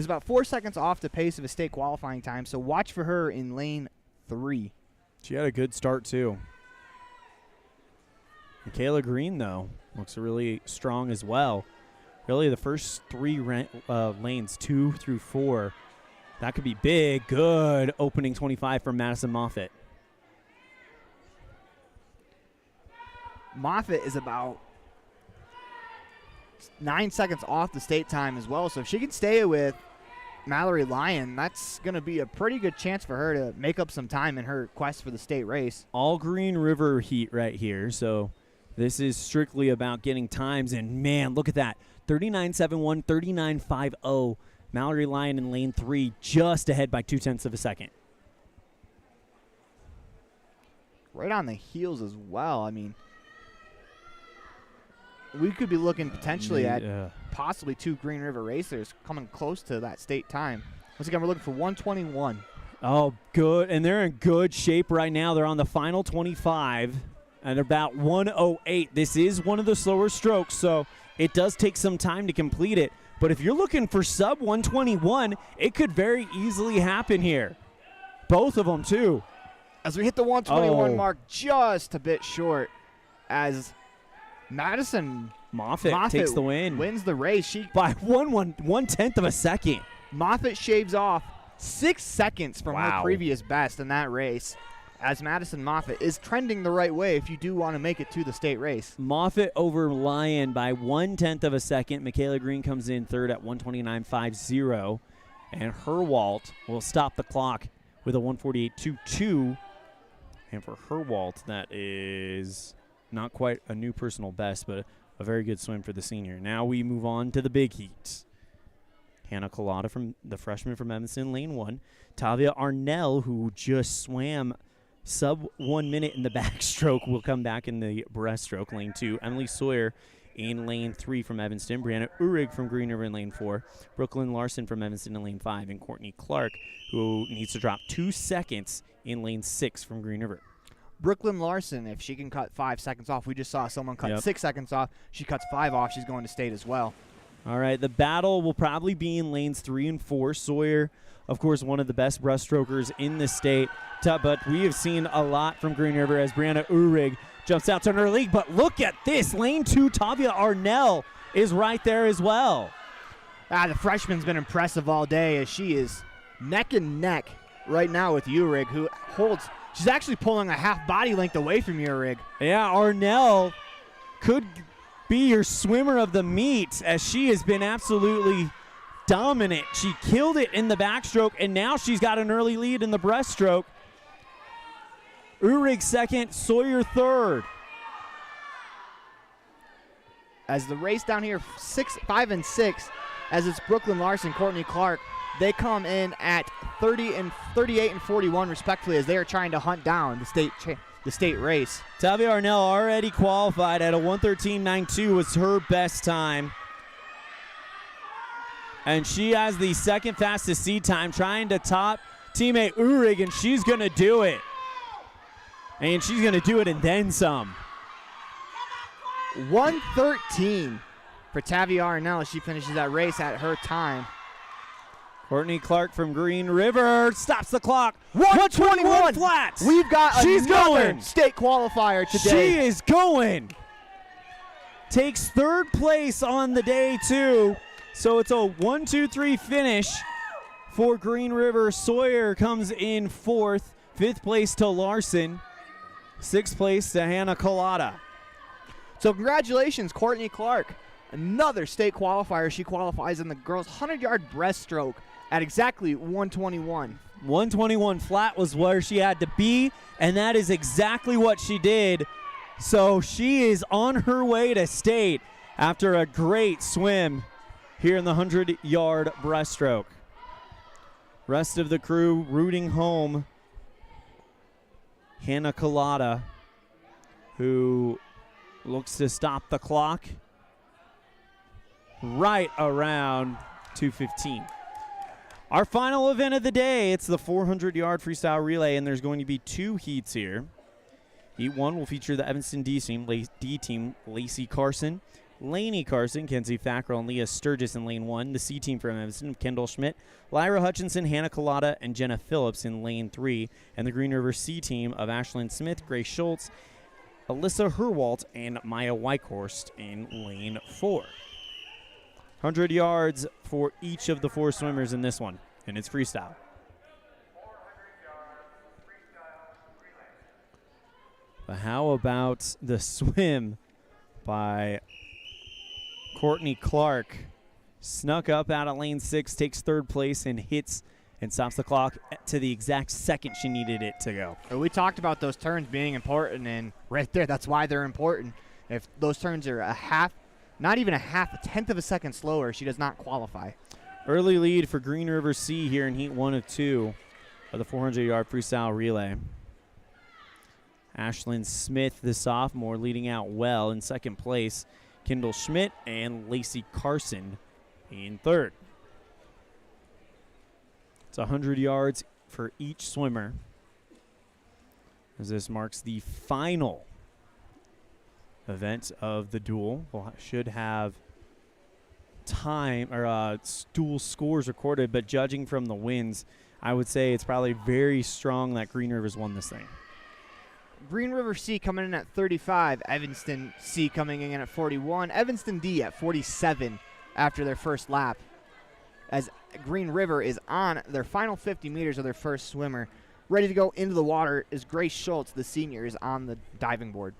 about 4 seconds off the pace of a state qualifying time, so watch for her in lane 3. She had a good start, too. Michaela Green, though, looks really strong as well. Really, the first 3 lanes, 2 through 4, that could be big. Good opening 25 for Madison Moffitt. Moffitt is about 9 seconds off the state time as well, so if she can stay with Mallory Lyon, that's going to be a pretty good chance for her to make up some time in her quest for the state race. All Green River heat right here, so this is strictly about getting times, and man, look at that. 39.71, 39.50. Mallory Lyon in lane 3, just ahead by 0.2 of a second. Right on the heels as well. I mean, we could be looking potentially at possibly 2 Green River racers coming close to that state time. Once again, we're looking for 121. Oh, good. And they're in good shape right now. They're on the final 25 at about 108. This is one of the slower strokes, so it does take some time to complete it. But if you're looking for sub 121, it could very easily happen here. Both of them, too. As we hit the 121 mark, just a bit short, as Madison Moffitt takes the win. Wins the race. She by 1/10 of a second. Moffitt shaves off 6 seconds from her previous best in that race, as Madison Moffitt is trending the right way if you do want to make it to the state race. Moffitt over Lyon by 1/10 of a second. Michaela Green comes in third at 129.50, and Herwalt will stop the clock with a 148.22. And for Herwalt, that is not quite a new personal best, but a very good swim for the senior. Now we move on to the big heat. Hannah Collada, from the freshman from Evanston, lane 1. Tavia Arnell, who just swam sub 1 minute in the backstroke, will come back in the breaststroke, lane 2. Emily Sawyer in lane 3 from Evanston. Brianna Uhrig from Green River in lane 4. Brooklyn Larson from Evanston in lane 5. And Courtney Clark, who needs to drop 2 seconds in lane 6 from Green River. Brooklyn Larson, if she can cut 5 seconds off, we just saw someone cut 6 seconds off. She cuts 5 off. She's going to state as well. All right, the battle will probably be in lanes 3 and 4. Sawyer of course, one of the best breaststrokers in the state. But we have seen a lot from Green River as Brianna Uhrig jumps out to her lead. But look at this. Lane 2, Tavia Arnell is right there as well. The freshman's been impressive all day as she is neck and neck right now with Uhrig, who holds. She's actually pulling a half body length away from Uhrig. Yeah, Arnell could be your swimmer of the meet as she has been absolutely dominant. She killed it in the backstroke, and now she's got an early lead in the breaststroke. Uhrig second, Sawyer third. As the race down here, 5 and 6, as it's Brooklyn Larson, Courtney Clark, they come in at 38 and 41 respectively as they are trying to hunt down the state race. Tavia Arnell already qualified at a 1:13.92 was her best time. And she has the second fastest seed time, trying to top teammate Uhrig, and she's going to do it. And she's going to do it and then some. 1:13 for Tavia Arnell as she finishes that race at her time. Courtney Clark from Green River stops the clock. 121 flat. We've got She's another going. state qualifier today. She is going. Takes third place on the day, too. So it's a 1-2-3 finish for Green River. Sawyer comes in fourth. Fifth place to Larson. Sixth place to Hannah Collada. So congratulations, Courtney Clark. Another state qualifier. She qualifies in the girls' 100-yard breaststroke at exactly 121. 121 flat was where she had to be, and that is exactly what she did. So she is on her way to state after a great swim here in the 100-yard breaststroke. Rest of the crew rooting home Hannah Collada, who looks to stop the clock right around 2:15. Our final event of the day, it's the 400-yard freestyle relay, and there's going to be two heats here. Heat 1 will feature the Evanston D team, Lacey Carson, Lainey Carson, Kenzie Fackrell, and Leah Sturgis in lane 1. The C team from Evanston, Kendall Schmidt, Lyra Hutchinson, Hannah Collada, and Jenna Phillips in lane 3. And the Green River C team of Ashlyn Smith, Grace Schultz, Alyssa Herwalt, and Maya Wykhorst in lane 4. 100 yards for each of the four swimmers in this one, and it's freestyle. But how about the swim by Courtney Clark? Snuck up out of lane 6, takes third place, and hits and stops the clock to the exact second she needed it to go. We talked about those turns being important, and right there, that's why they're important. If those turns are not even a tenth of a second slower, she does not qualify. Early lead for Green River C here in heat 1 of 2 of the 400-yard freestyle relay. Ashlyn Smith, the sophomore, leading out well in second place. Kendall Schmidt and Lacey Carson in third. It's 100 yards for each swimmer, as this marks the final event of the duel. We'll should have time or dual scores recorded, but judging from the wins, I would say it's probably very strong that Green River's won this thing. Green River C coming in at 35, Evanston C coming in at 41, Evanston D at 47 after their first lap, as Green River is on their final 50 meters of their first swimmer. Ready to go into the water is Grace Schultz, the senior, is on the diving board.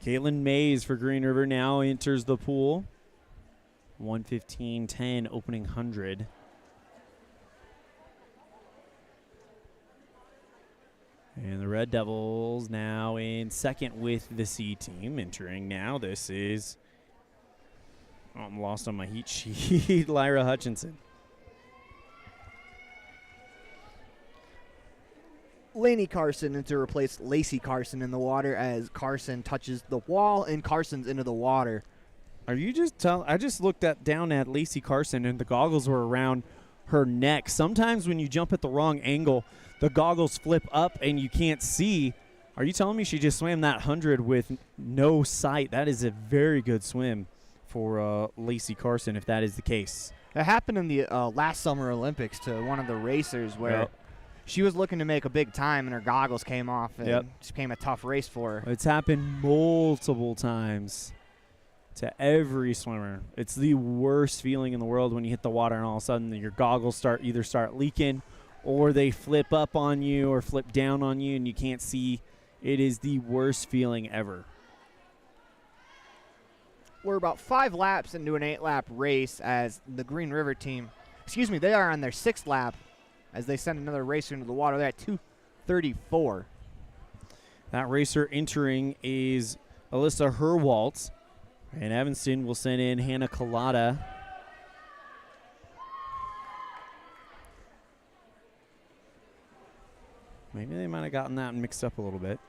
Caitlin Mays for Green River now enters the pool. 1:15.10 opening 100. And the Red Devils now in second with the C team. Entering now, this is, I'm lost on my heat sheet, Lyra Hutchinson. Lainey Carson in to replace Lacey Carson in the water as Carson touches the wall and Carson's into the water. Are you just I just looked down at Lacey Carson and the goggles were around her neck. Sometimes when you jump at the wrong angle, the goggles flip up and you can't see Are you telling me she just swam that 100 with no sight? That is a very good swim for Lacey Carson, if that is the case. It happened in the last Summer Olympics to one of the racers where she was looking to make a big time and her goggles came off and it just became a tough race for her. It's happened multiple times to every swimmer. It's the worst feeling in the world when you hit the water and all of a sudden your goggles start leaking or they flip up on you or flip down on you and you can't see. It is the worst feeling ever. We're about 5 laps into an 8-lap race as the Green River team, they are on their 6th lap as they send another racer into the water. They're at 2:34. That racer entering is Alyssa Herwalt, and Evanston will send in Hannah Collada. Maybe they might have gotten that mixed up a little bit.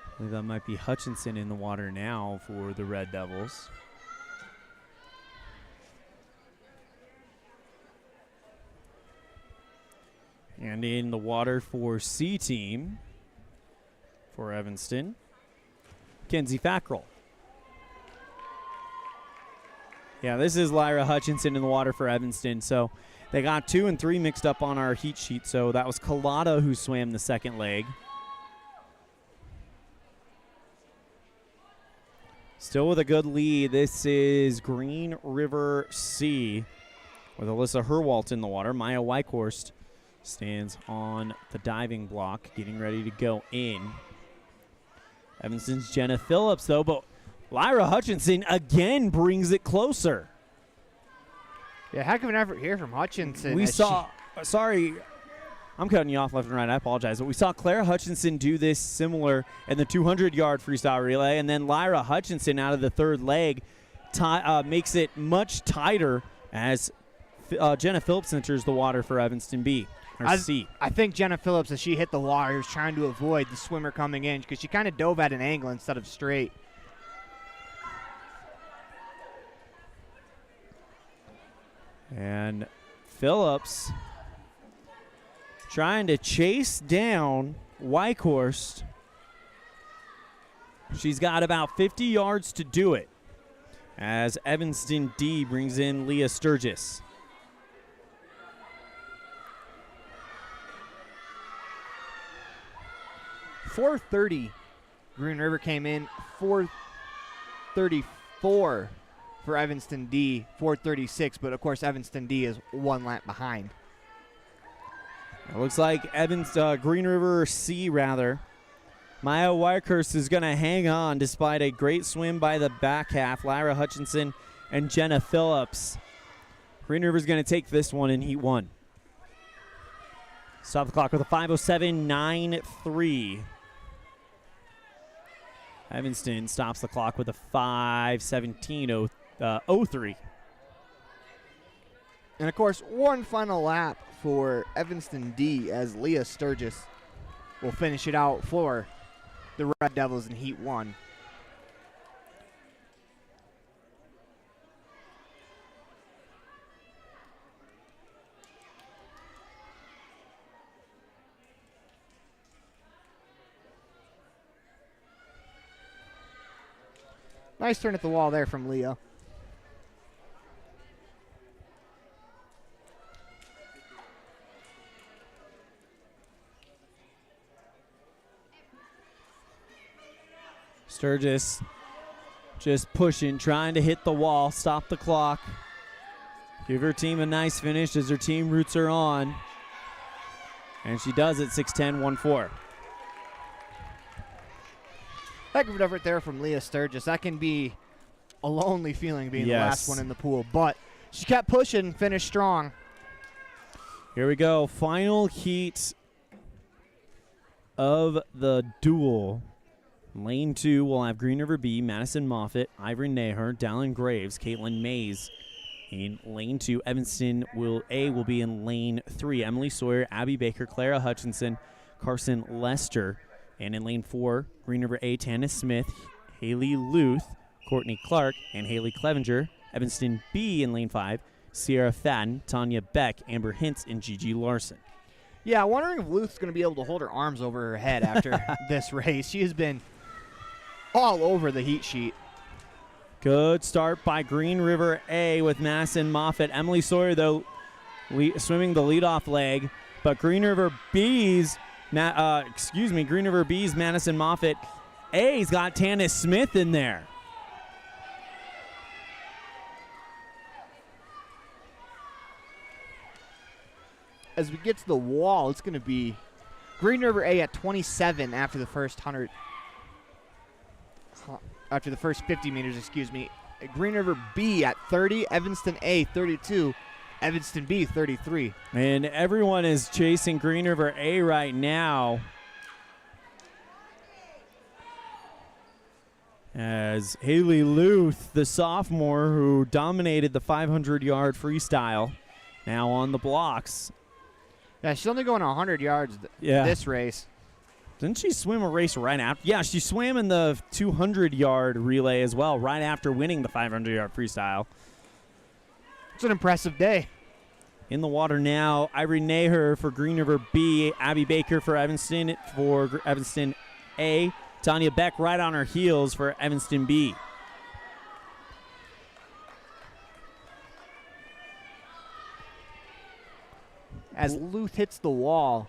I believe that might be Hutchinson in the water now for the Red Devils. And in the water for C team for Evanston, Kenzie Fackrell. Yeah, this is Lyra Hutchinson in the water for Evanston. So they got 2 and 3 mixed up on our heat sheet. So that was Collada who swam the second leg. Still with a good lead. This is Green River C with Alyssa Herwalt in the water. Maya Weichhorst stands on the diving block, getting ready to go in. Evanston's Jenna Phillips, though, but Lyra Hutchinson again brings it closer. Yeah, heck of an effort here from Hutchinson. We saw, sorry, I'm cutting you off left and right. I apologize. But we saw Claire Hutchinson do this similar in the 200-yard freestyle relay, and then Lyra Hutchinson out of the third leg makes it much tighter as Jenna Phillips enters the water for Evanston B. I think Jenna Phillips, as she hit the water, was trying to avoid the swimmer coming in because she kind of dove at an angle instead of straight. And Phillips trying to chase down Weichhorst. She's got about 50 yards to do it as Evanston D brings in Leah Sturgis. .430. Green River came in 4:34 for Evanston D, 4:36, but of course Evanston D is 1 lap behind. It looks like Green River C, rather. Maya Weichhorst is going to hang on despite a great swim by the back half. Lyra Hutchinson and Jenna Phillips. Green River's going to take this one in Heat 1. Stop the clock with a 5:07.93. Evanston stops the clock with a 5:17.03. And, of course, one final lap for Evanston D as Leah Sturgis will finish it out for the Red Devils in Heat 1. Nice turn at the wall there from Leah. Sturgis just pushing, trying to hit the wall, stop the clock. Give her team a nice finish as her team roots her on. And she does it, 6:10.14. Heck of an effort there from Leah Sturgis. That can be a lonely feeling being the last one in the pool. But she kept pushing, finished strong. Here we go. Final heat of the duel. Lane 2 will have Green River B, Madison Moffitt, Ivory Naher, Dallin Graves, Caitlin Mays. In lane 2, Evanston will be in lane 3. Emily Sawyer, Abby Baker, Clara Hutchinson, Carson Lester. And in lane 4, Green River A, Tana Smith, Haley Luth, Courtney Clark, and Haley Clevenger. Evanston B in lane 5, Sierra Fadden, Tanya Beck, Amber Hintz, and Gigi Larson. Yeah, wondering if Luth's going to be able to hold her arms over her head after this race. She has been all over the heat sheet. Good start by Green River A with Madison Moffitt. Emily Sawyer, though, swimming the leadoff leg. But Green River B's, Green River B's Madison Moffitt. A's got Tanis Smith in there. As we get to the wall, it's going to be Green River A at 27 after the first 50 meters, Green River B at 30, Evanston A 32, Evanston B 33. And everyone is chasing Green River A right now. As Haley Luth, the sophomore who dominated the 500-yard freestyle, now on the blocks. Yeah, she's only going 100 yards this race. Didn't she swim a race right after? Yeah, she swam in the 200-yard relay as well, right after winning the 500-yard freestyle. It's an impressive day. In the water now, Irene Naher for Green River B, Abby Baker for Evanston A, Tanya Beck right on her heels for Evanston B. As Luth hits the wall.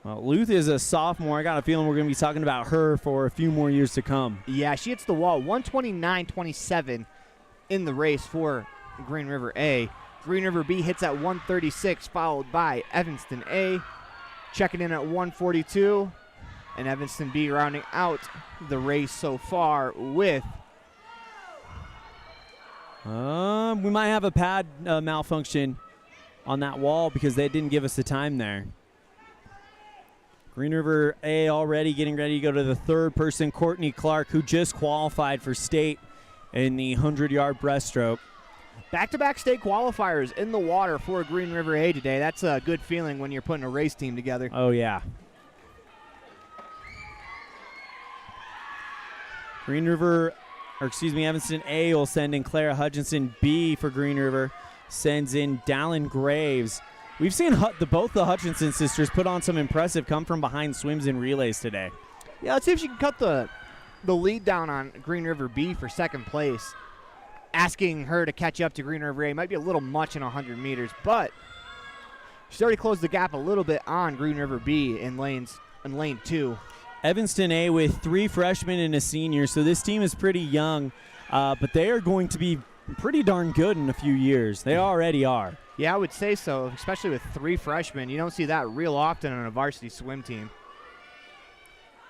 Well, Luth is a sophomore. I got a feeling we're going to be talking about her for a few more years to come. Yeah, she hits the wall. 129.27 in the race for Green River A. Green River B hits at 136, followed by Evanston A, checking in at 142. And Evanston B rounding out the race so far with... we might have a pad malfunction on that wall because they didn't give us the time there. Green River A already getting ready to go to the third person, Courtney Clark, who just qualified for state in the 100-yard breaststroke. Back-to-back state qualifiers in the water for Green River A today. That's a good feeling when you're putting a race team together. Oh, yeah. Evanston A will send in Clara Hutchinson. B for Green River sends in Dallin Graves. We've seen both the Hutchinson sisters put on some impressive come-from-behind swims and relays today. Yeah, let's see if she can cut the lead down on Green River B for second place. Asking her to catch up to Green River A might be a little much in 100 meters, but she's already closed the gap a little bit on Green River B in lane 2. Evanston A with 3 freshmen and a senior, so this team is pretty young, but they are going to be pretty darn good in a few years. They already are. Yeah, I would say so, especially with 3 freshmen. You don't see that real often on a varsity swim team.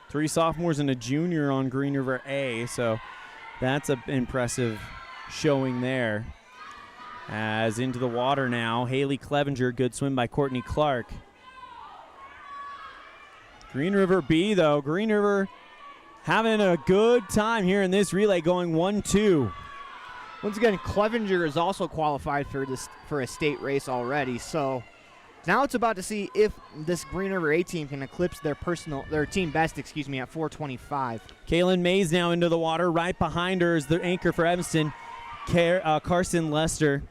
3 sophomores and a junior on Green River A, so that's an impressive showing there. As into the water now, Haley Clevenger, good swim by Courtney Clark. Green River B, though. Green River having a good time here in this relay, going 1-2. Once again, Clevenger is also qualified for a state race already. So now it's about to see if this Green River A team can eclipse their team best, at 4:25. Kaylin Mays now into the water. Right behind her is the anchor for Evanston, Carson Lester.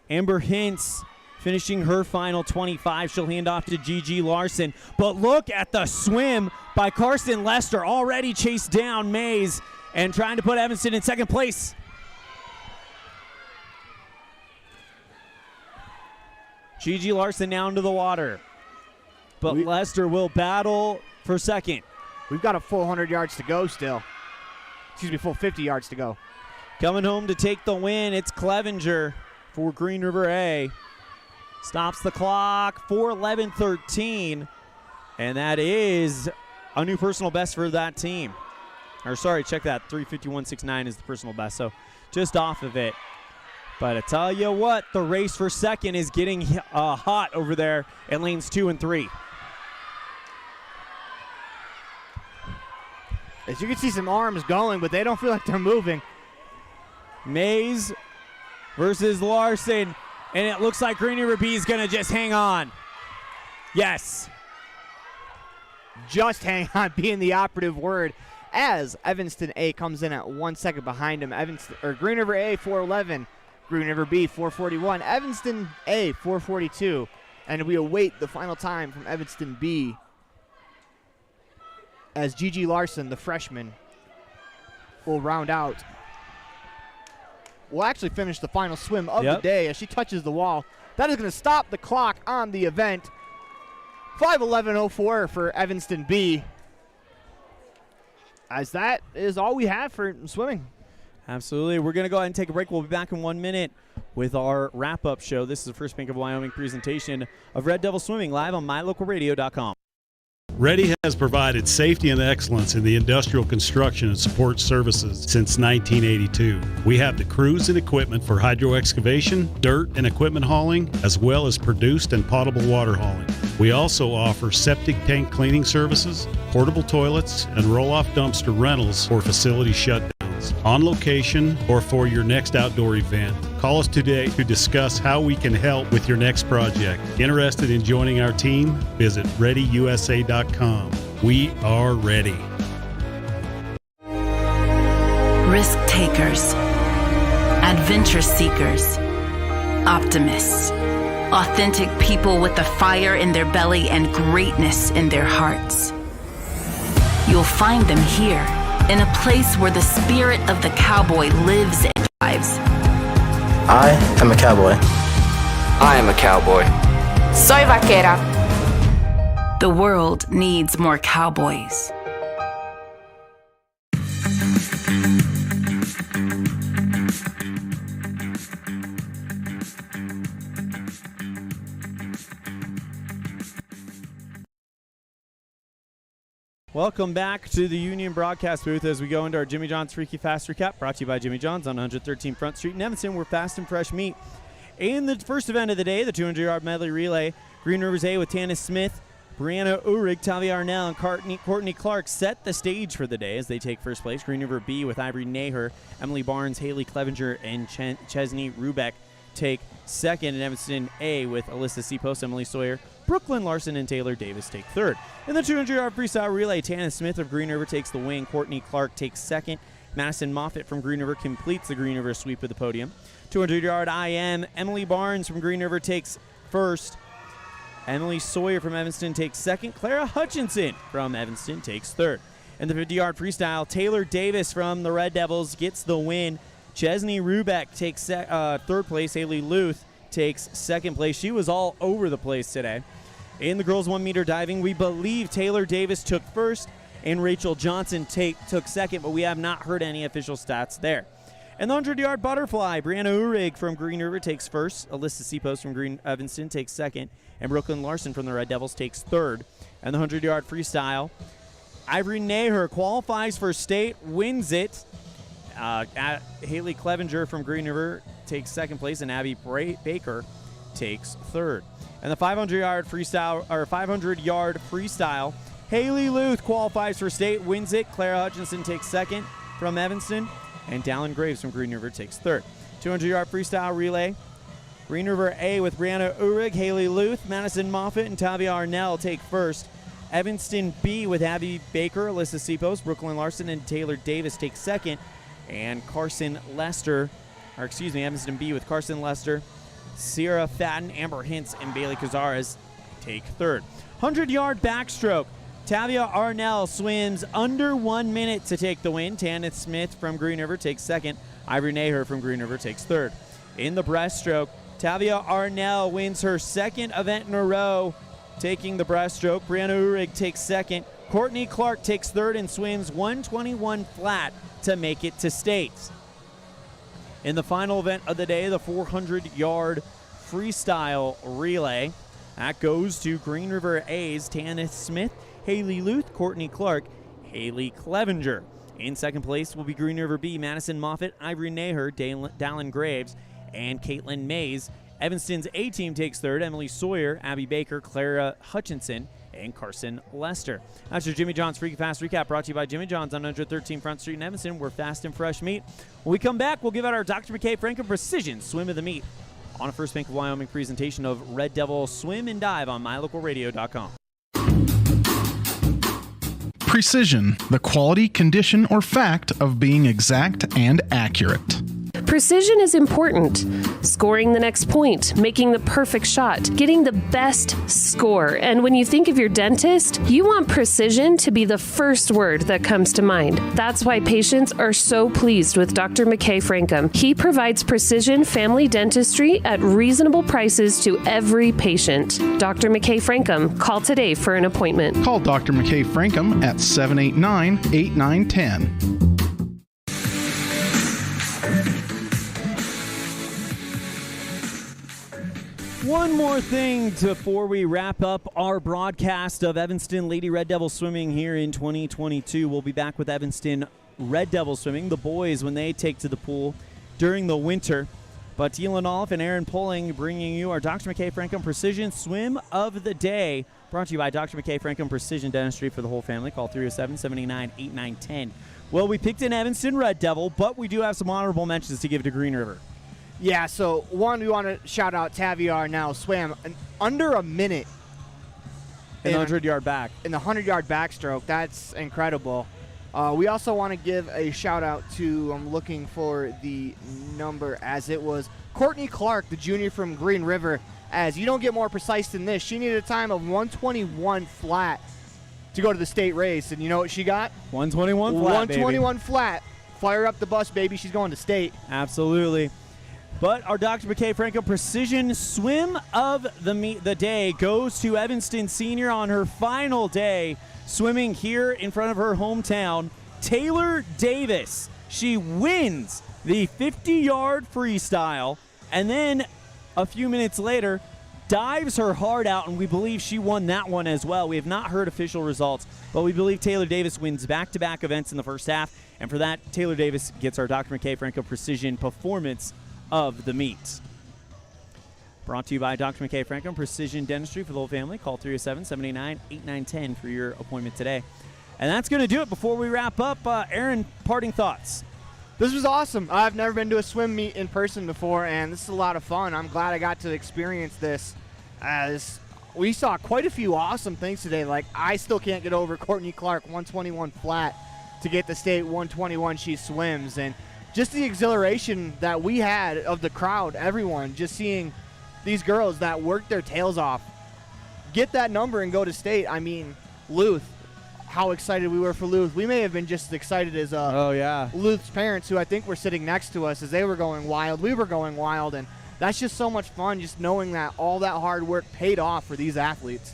Amber Hintz finishing her final 25. She'll hand off to Gigi Larson. But look at the swim by Carson Lester, already chased down Mays and trying to put Evanston in second place. Gigi Larson now into the water. But Lester will battle for second. We've got a full 100 yards to go still. Full 50 yards to go. Coming home to take the win, it's Clevenger for Green River A. Stops the clock, 4:11:13. And that is a new personal best for that team. Or sorry, check that, 3:51.69 is the personal best. So just off of it. But I tell you what, the race for second is getting hot over there in lanes 2 and 3. As you can see some arms going, but they don't feel like they're moving. Mays versus Larson, and it looks like Green River B is going to just hang on. Yes. Just hang on being the operative word, as Evanston A comes in at 1 second behind him. Green River A 4:11. Green River B 4:41, Evanston A 4:42, And we await the final time from Evanston B as Gigi Larson, the freshman, will round out. Will actually finish the final swim of the day as she touches the wall. That is going to stop the clock on the event. 5:11:04 for Evanston B. As that is all we have for swimming. Absolutely. We're going to go ahead and take a break. We'll be back in 1 minute with our wrap-up show. This is the First Bank of Wyoming presentation of Red Devil Swimming live on mylocalradio.com. Ready has provided safety and excellence in the industrial construction and support services since 1982. We have the crews and equipment for hydro excavation, dirt and equipment hauling, as well as produced and potable water hauling. We also offer septic tank cleaning services, portable toilets, and roll-off dumpster rentals for facility shutdowns, on location or for your next outdoor event. Call us today to discuss how we can help with your next project. Interested in joining our team? Visit ReadyUSA.com. We are ready. Risk takers, adventure seekers, optimists, authentic people with the fire in their belly and greatness in their hearts. You'll find them here, in a place where the spirit of the cowboy lives and thrives. I am a cowboy. I am a cowboy. Soy vaquera. The world needs more cowboys. Welcome back to the Union Broadcast booth as we go into our Jimmy John's Freaky Fast Recap, brought to you by Jimmy John's on 113 Front Street in Evanston, where fast and fresh meat. In the first event of the day, the 200-yard medley relay, Green Rivers A with Tanis Smith, Brianna Uhrig, Tavia Arnell, and Courtney Clark set the stage for the day as they take first place. Green River B with Ivory Naher, Emily Barnes, Haley Clevenger, and Chesney Rubeck take second. And Evanston A with Alyssa Seapost, Emily Sawyer, Brooklyn Larson, and Taylor Davis take third. In the 200-yard freestyle relay, Tanis Smith of Green River takes the win. Courtney Clark takes second. Madison Moffitt from Green River completes the Green River sweep of the podium. 200-yard IM, Emily Barnes from Green River takes first. Emily Sawyer from Evanston takes second. Clara Hutchinson from Evanston takes third. In the 50-yard freestyle, Taylor Davis from the Red Devils gets the win. Chesney Rubeck takes third place. Haley Luth takes second place. She was all over the place today. In the girls 1 meter diving, we believe Taylor Davis took first and Rachel Johnson took second, but we have not heard any official stats there. In the 100-yard butterfly, Brianna Uhrig from Green River takes first. Alyssa Seapost from Green Evanston takes second. And Brooklyn Larson from the Red Devils takes third. And the 100-yard freestyle, Ivory Naher qualifies for state, wins it. Haley Clevenger from Green River takes second place, and Abby Baker takes third. And the 500-yard freestyle, Haley Luth qualifies for state, wins it. Clara Hutchinson takes second from Evanston, and Dallin Graves from Green River takes third. 200-yard freestyle relay, Green River A with Brianna Uhrig, Haley Luth, Madison Moffitt, and Tavia Arnell take first. Evanston B with Abby Baker, Alyssa Seapost, Brooklyn Larson, and Taylor Davis take second. And Evanston B with Carson Lester, Sierra Fadden, Amber Hintz, and Bailey Cazares take third. 100-yard backstroke, Tavia Arnell swims under 1 minute to take the win. Tanis Smith from Green River takes second. Ivory Naher from Green River takes third. In the breaststroke, Tavia Arnell wins her second event in a row, taking the breaststroke. Brianna Uhrig takes second. Courtney Clark takes third and swims 1:21 flat to make it to state. In the final event of the day, the 400-yard freestyle relay, that goes to Green River A's Tanis Smith, Haley Luth, Courtney Clark, Haley Clevenger. In second place will be Green River B, Madison Moffitt, Ivory Naher, Dallin Graves, and Caitlin Mays. Evanston's A team takes third, Emily Sawyer, Abby Baker, Clara Hutchinson, and Carson Lester. That's your Jimmy John's Freaky Fast Recap, brought to you by Jimmy John's on 113 Front Street in Evanston, where fast and fresh meat. When we come back, we'll give out our Dr. McKay Franklin Precision Swim of the Meat on a First Bank of Wyoming presentation of Red Devil Swim and Dive on mylocalradio.com. Precision, the quality, condition, or fact of being exact and accurate. Precision is important. Scoring the next point, making the perfect shot, getting the best score. And when you think of your dentist, you want precision to be the first word that comes to mind. That's why patients are so pleased with Dr. McKay Frankum. He provides precision family dentistry at reasonable prices to every patient. Dr. McKay Frankum, call today for an appointment. Call Dr. McKay Frankum at 789-8910. One more thing before we wrap up our broadcast of Evanston Lady Red Devil Swimming here in 2022. We'll be back with Evanston Red Devil Swimming, the boys, when they take to the pool during the winter. But Elan Olliff and Aaron Pulling bringing you our Dr. McKay Frankum Precision Swim of the Day, brought to you by Dr. McKay Frankum Precision Dentistry for the whole family. Call 307-789-8910. Well, we picked an Evanston Red Devil, but we do have some honorable mentions to give to Green River. Yeah, so one, we want to shout out Taviar now swam under a minute in the 100-yard back. In the 100-yard backstroke. That's incredible. We also want to give a shout out to, I'm looking for the number, as it was Courtney Clark, the junior from Green River, as you don't get more precise than this. She needed a time of 121 flat to go to the state race, and you know what she got? 121 flat, 121 flat. Fire up the bus, baby. She's going to state. Absolutely. But our Dr. McKay Frankum Precision Swim of the Day goes to Evanston Senior on her final day swimming here in front of her hometown, Taylor Davis. She wins the 50-yard freestyle, and then a few minutes later dives her heart out, and we believe she won that one as well. We have not heard official results, but we believe Taylor Davis wins back-to-back events in the first half, and for that, Taylor Davis gets our Dr. McKay Frankum Precision Performance of the meet. Brought to you by Dr. McKay Frankum Precision Dentistry for the whole family. Call 307-789-8910 for your appointment today. And that's going to do it. Before we wrap up, Aaron, parting thoughts. This was awesome. I've never been to a swim meet in person before, and this is a lot of fun. I'm glad I got to experience this, as we saw quite a few awesome things today. Like, I still can't get over Courtney Clark, 121 flat to get the state 121 she swims. And just the exhilaration that we had of the crowd, everyone, just seeing these girls that worked their tails off get that number and go to state. I mean, Luth, how excited we were for Luth. We may have been just as excited as Luth's parents, who I think were sitting next to us, as they were going wild. We were going wild, and that's just so much fun, just knowing that all that hard work paid off for these athletes.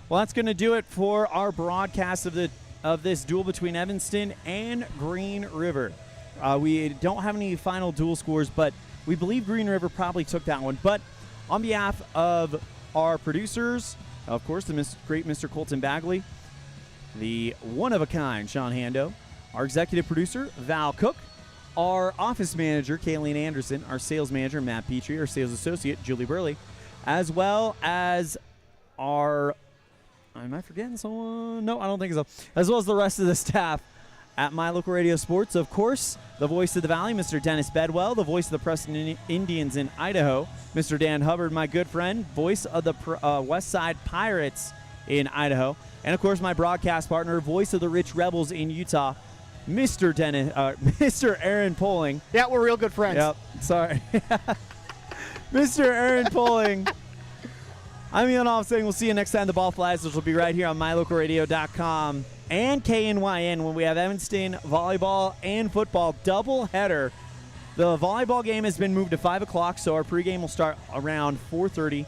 Well, that's going to do it for our broadcast of this duel between Evanston and Green River. We don't have any final duel scores, but we believe Green River probably took that one. But on behalf of our producers, of course, the great Mr. Colton Bagley, the one-of-a-kind Sean Hando, our executive producer, Val Cook, our office manager, Kayleen Anderson, our sales manager, Matt Petrie, our sales associate, Julie Burley, as well as our, am I forgetting someone? No, I don't think so. As well as the rest of the staff at My Local Radio Sports. Of course, the voice of the Valley, Mr. Dennis Bedwell, the voice of the Preston Indians in Idaho, Mr. Dan Hubbard, my good friend, voice of the West Side Pirates in Idaho, and of course my broadcast partner, voice of the Rich Rebels in Utah, Mr. Aaron Pulling. Yeah, we're real good friends. Yep, sorry. Mr. Aaron Pulling. I'm Elan Olliff saying we'll see you next time the ball flies, which will be right here on mylocalradio.com and KNYN when we have Evanston volleyball and football doubleheader. The volleyball game has been moved to 5 o'clock, so our pregame will start around 4:30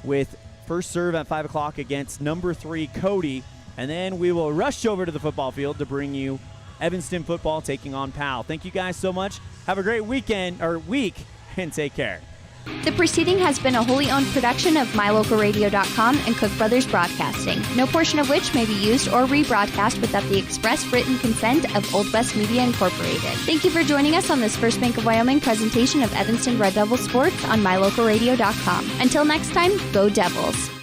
with first serve at 5 o'clock against number 3 Cody, and then we will rush over to the football field to bring you Evanston football taking on Powell. Thank you guys so much. Have a great week, and take care. The preceding has been a wholly owned production of MyLocalRadio.com and Cook Brothers Broadcasting, no portion of which may be used or rebroadcast without the express written consent of Old West Media Incorporated. Thank you for joining us on this First Bank of Wyoming presentation of Evanston Red Devil Sports on MyLocalRadio.com. Until next time, go Devils!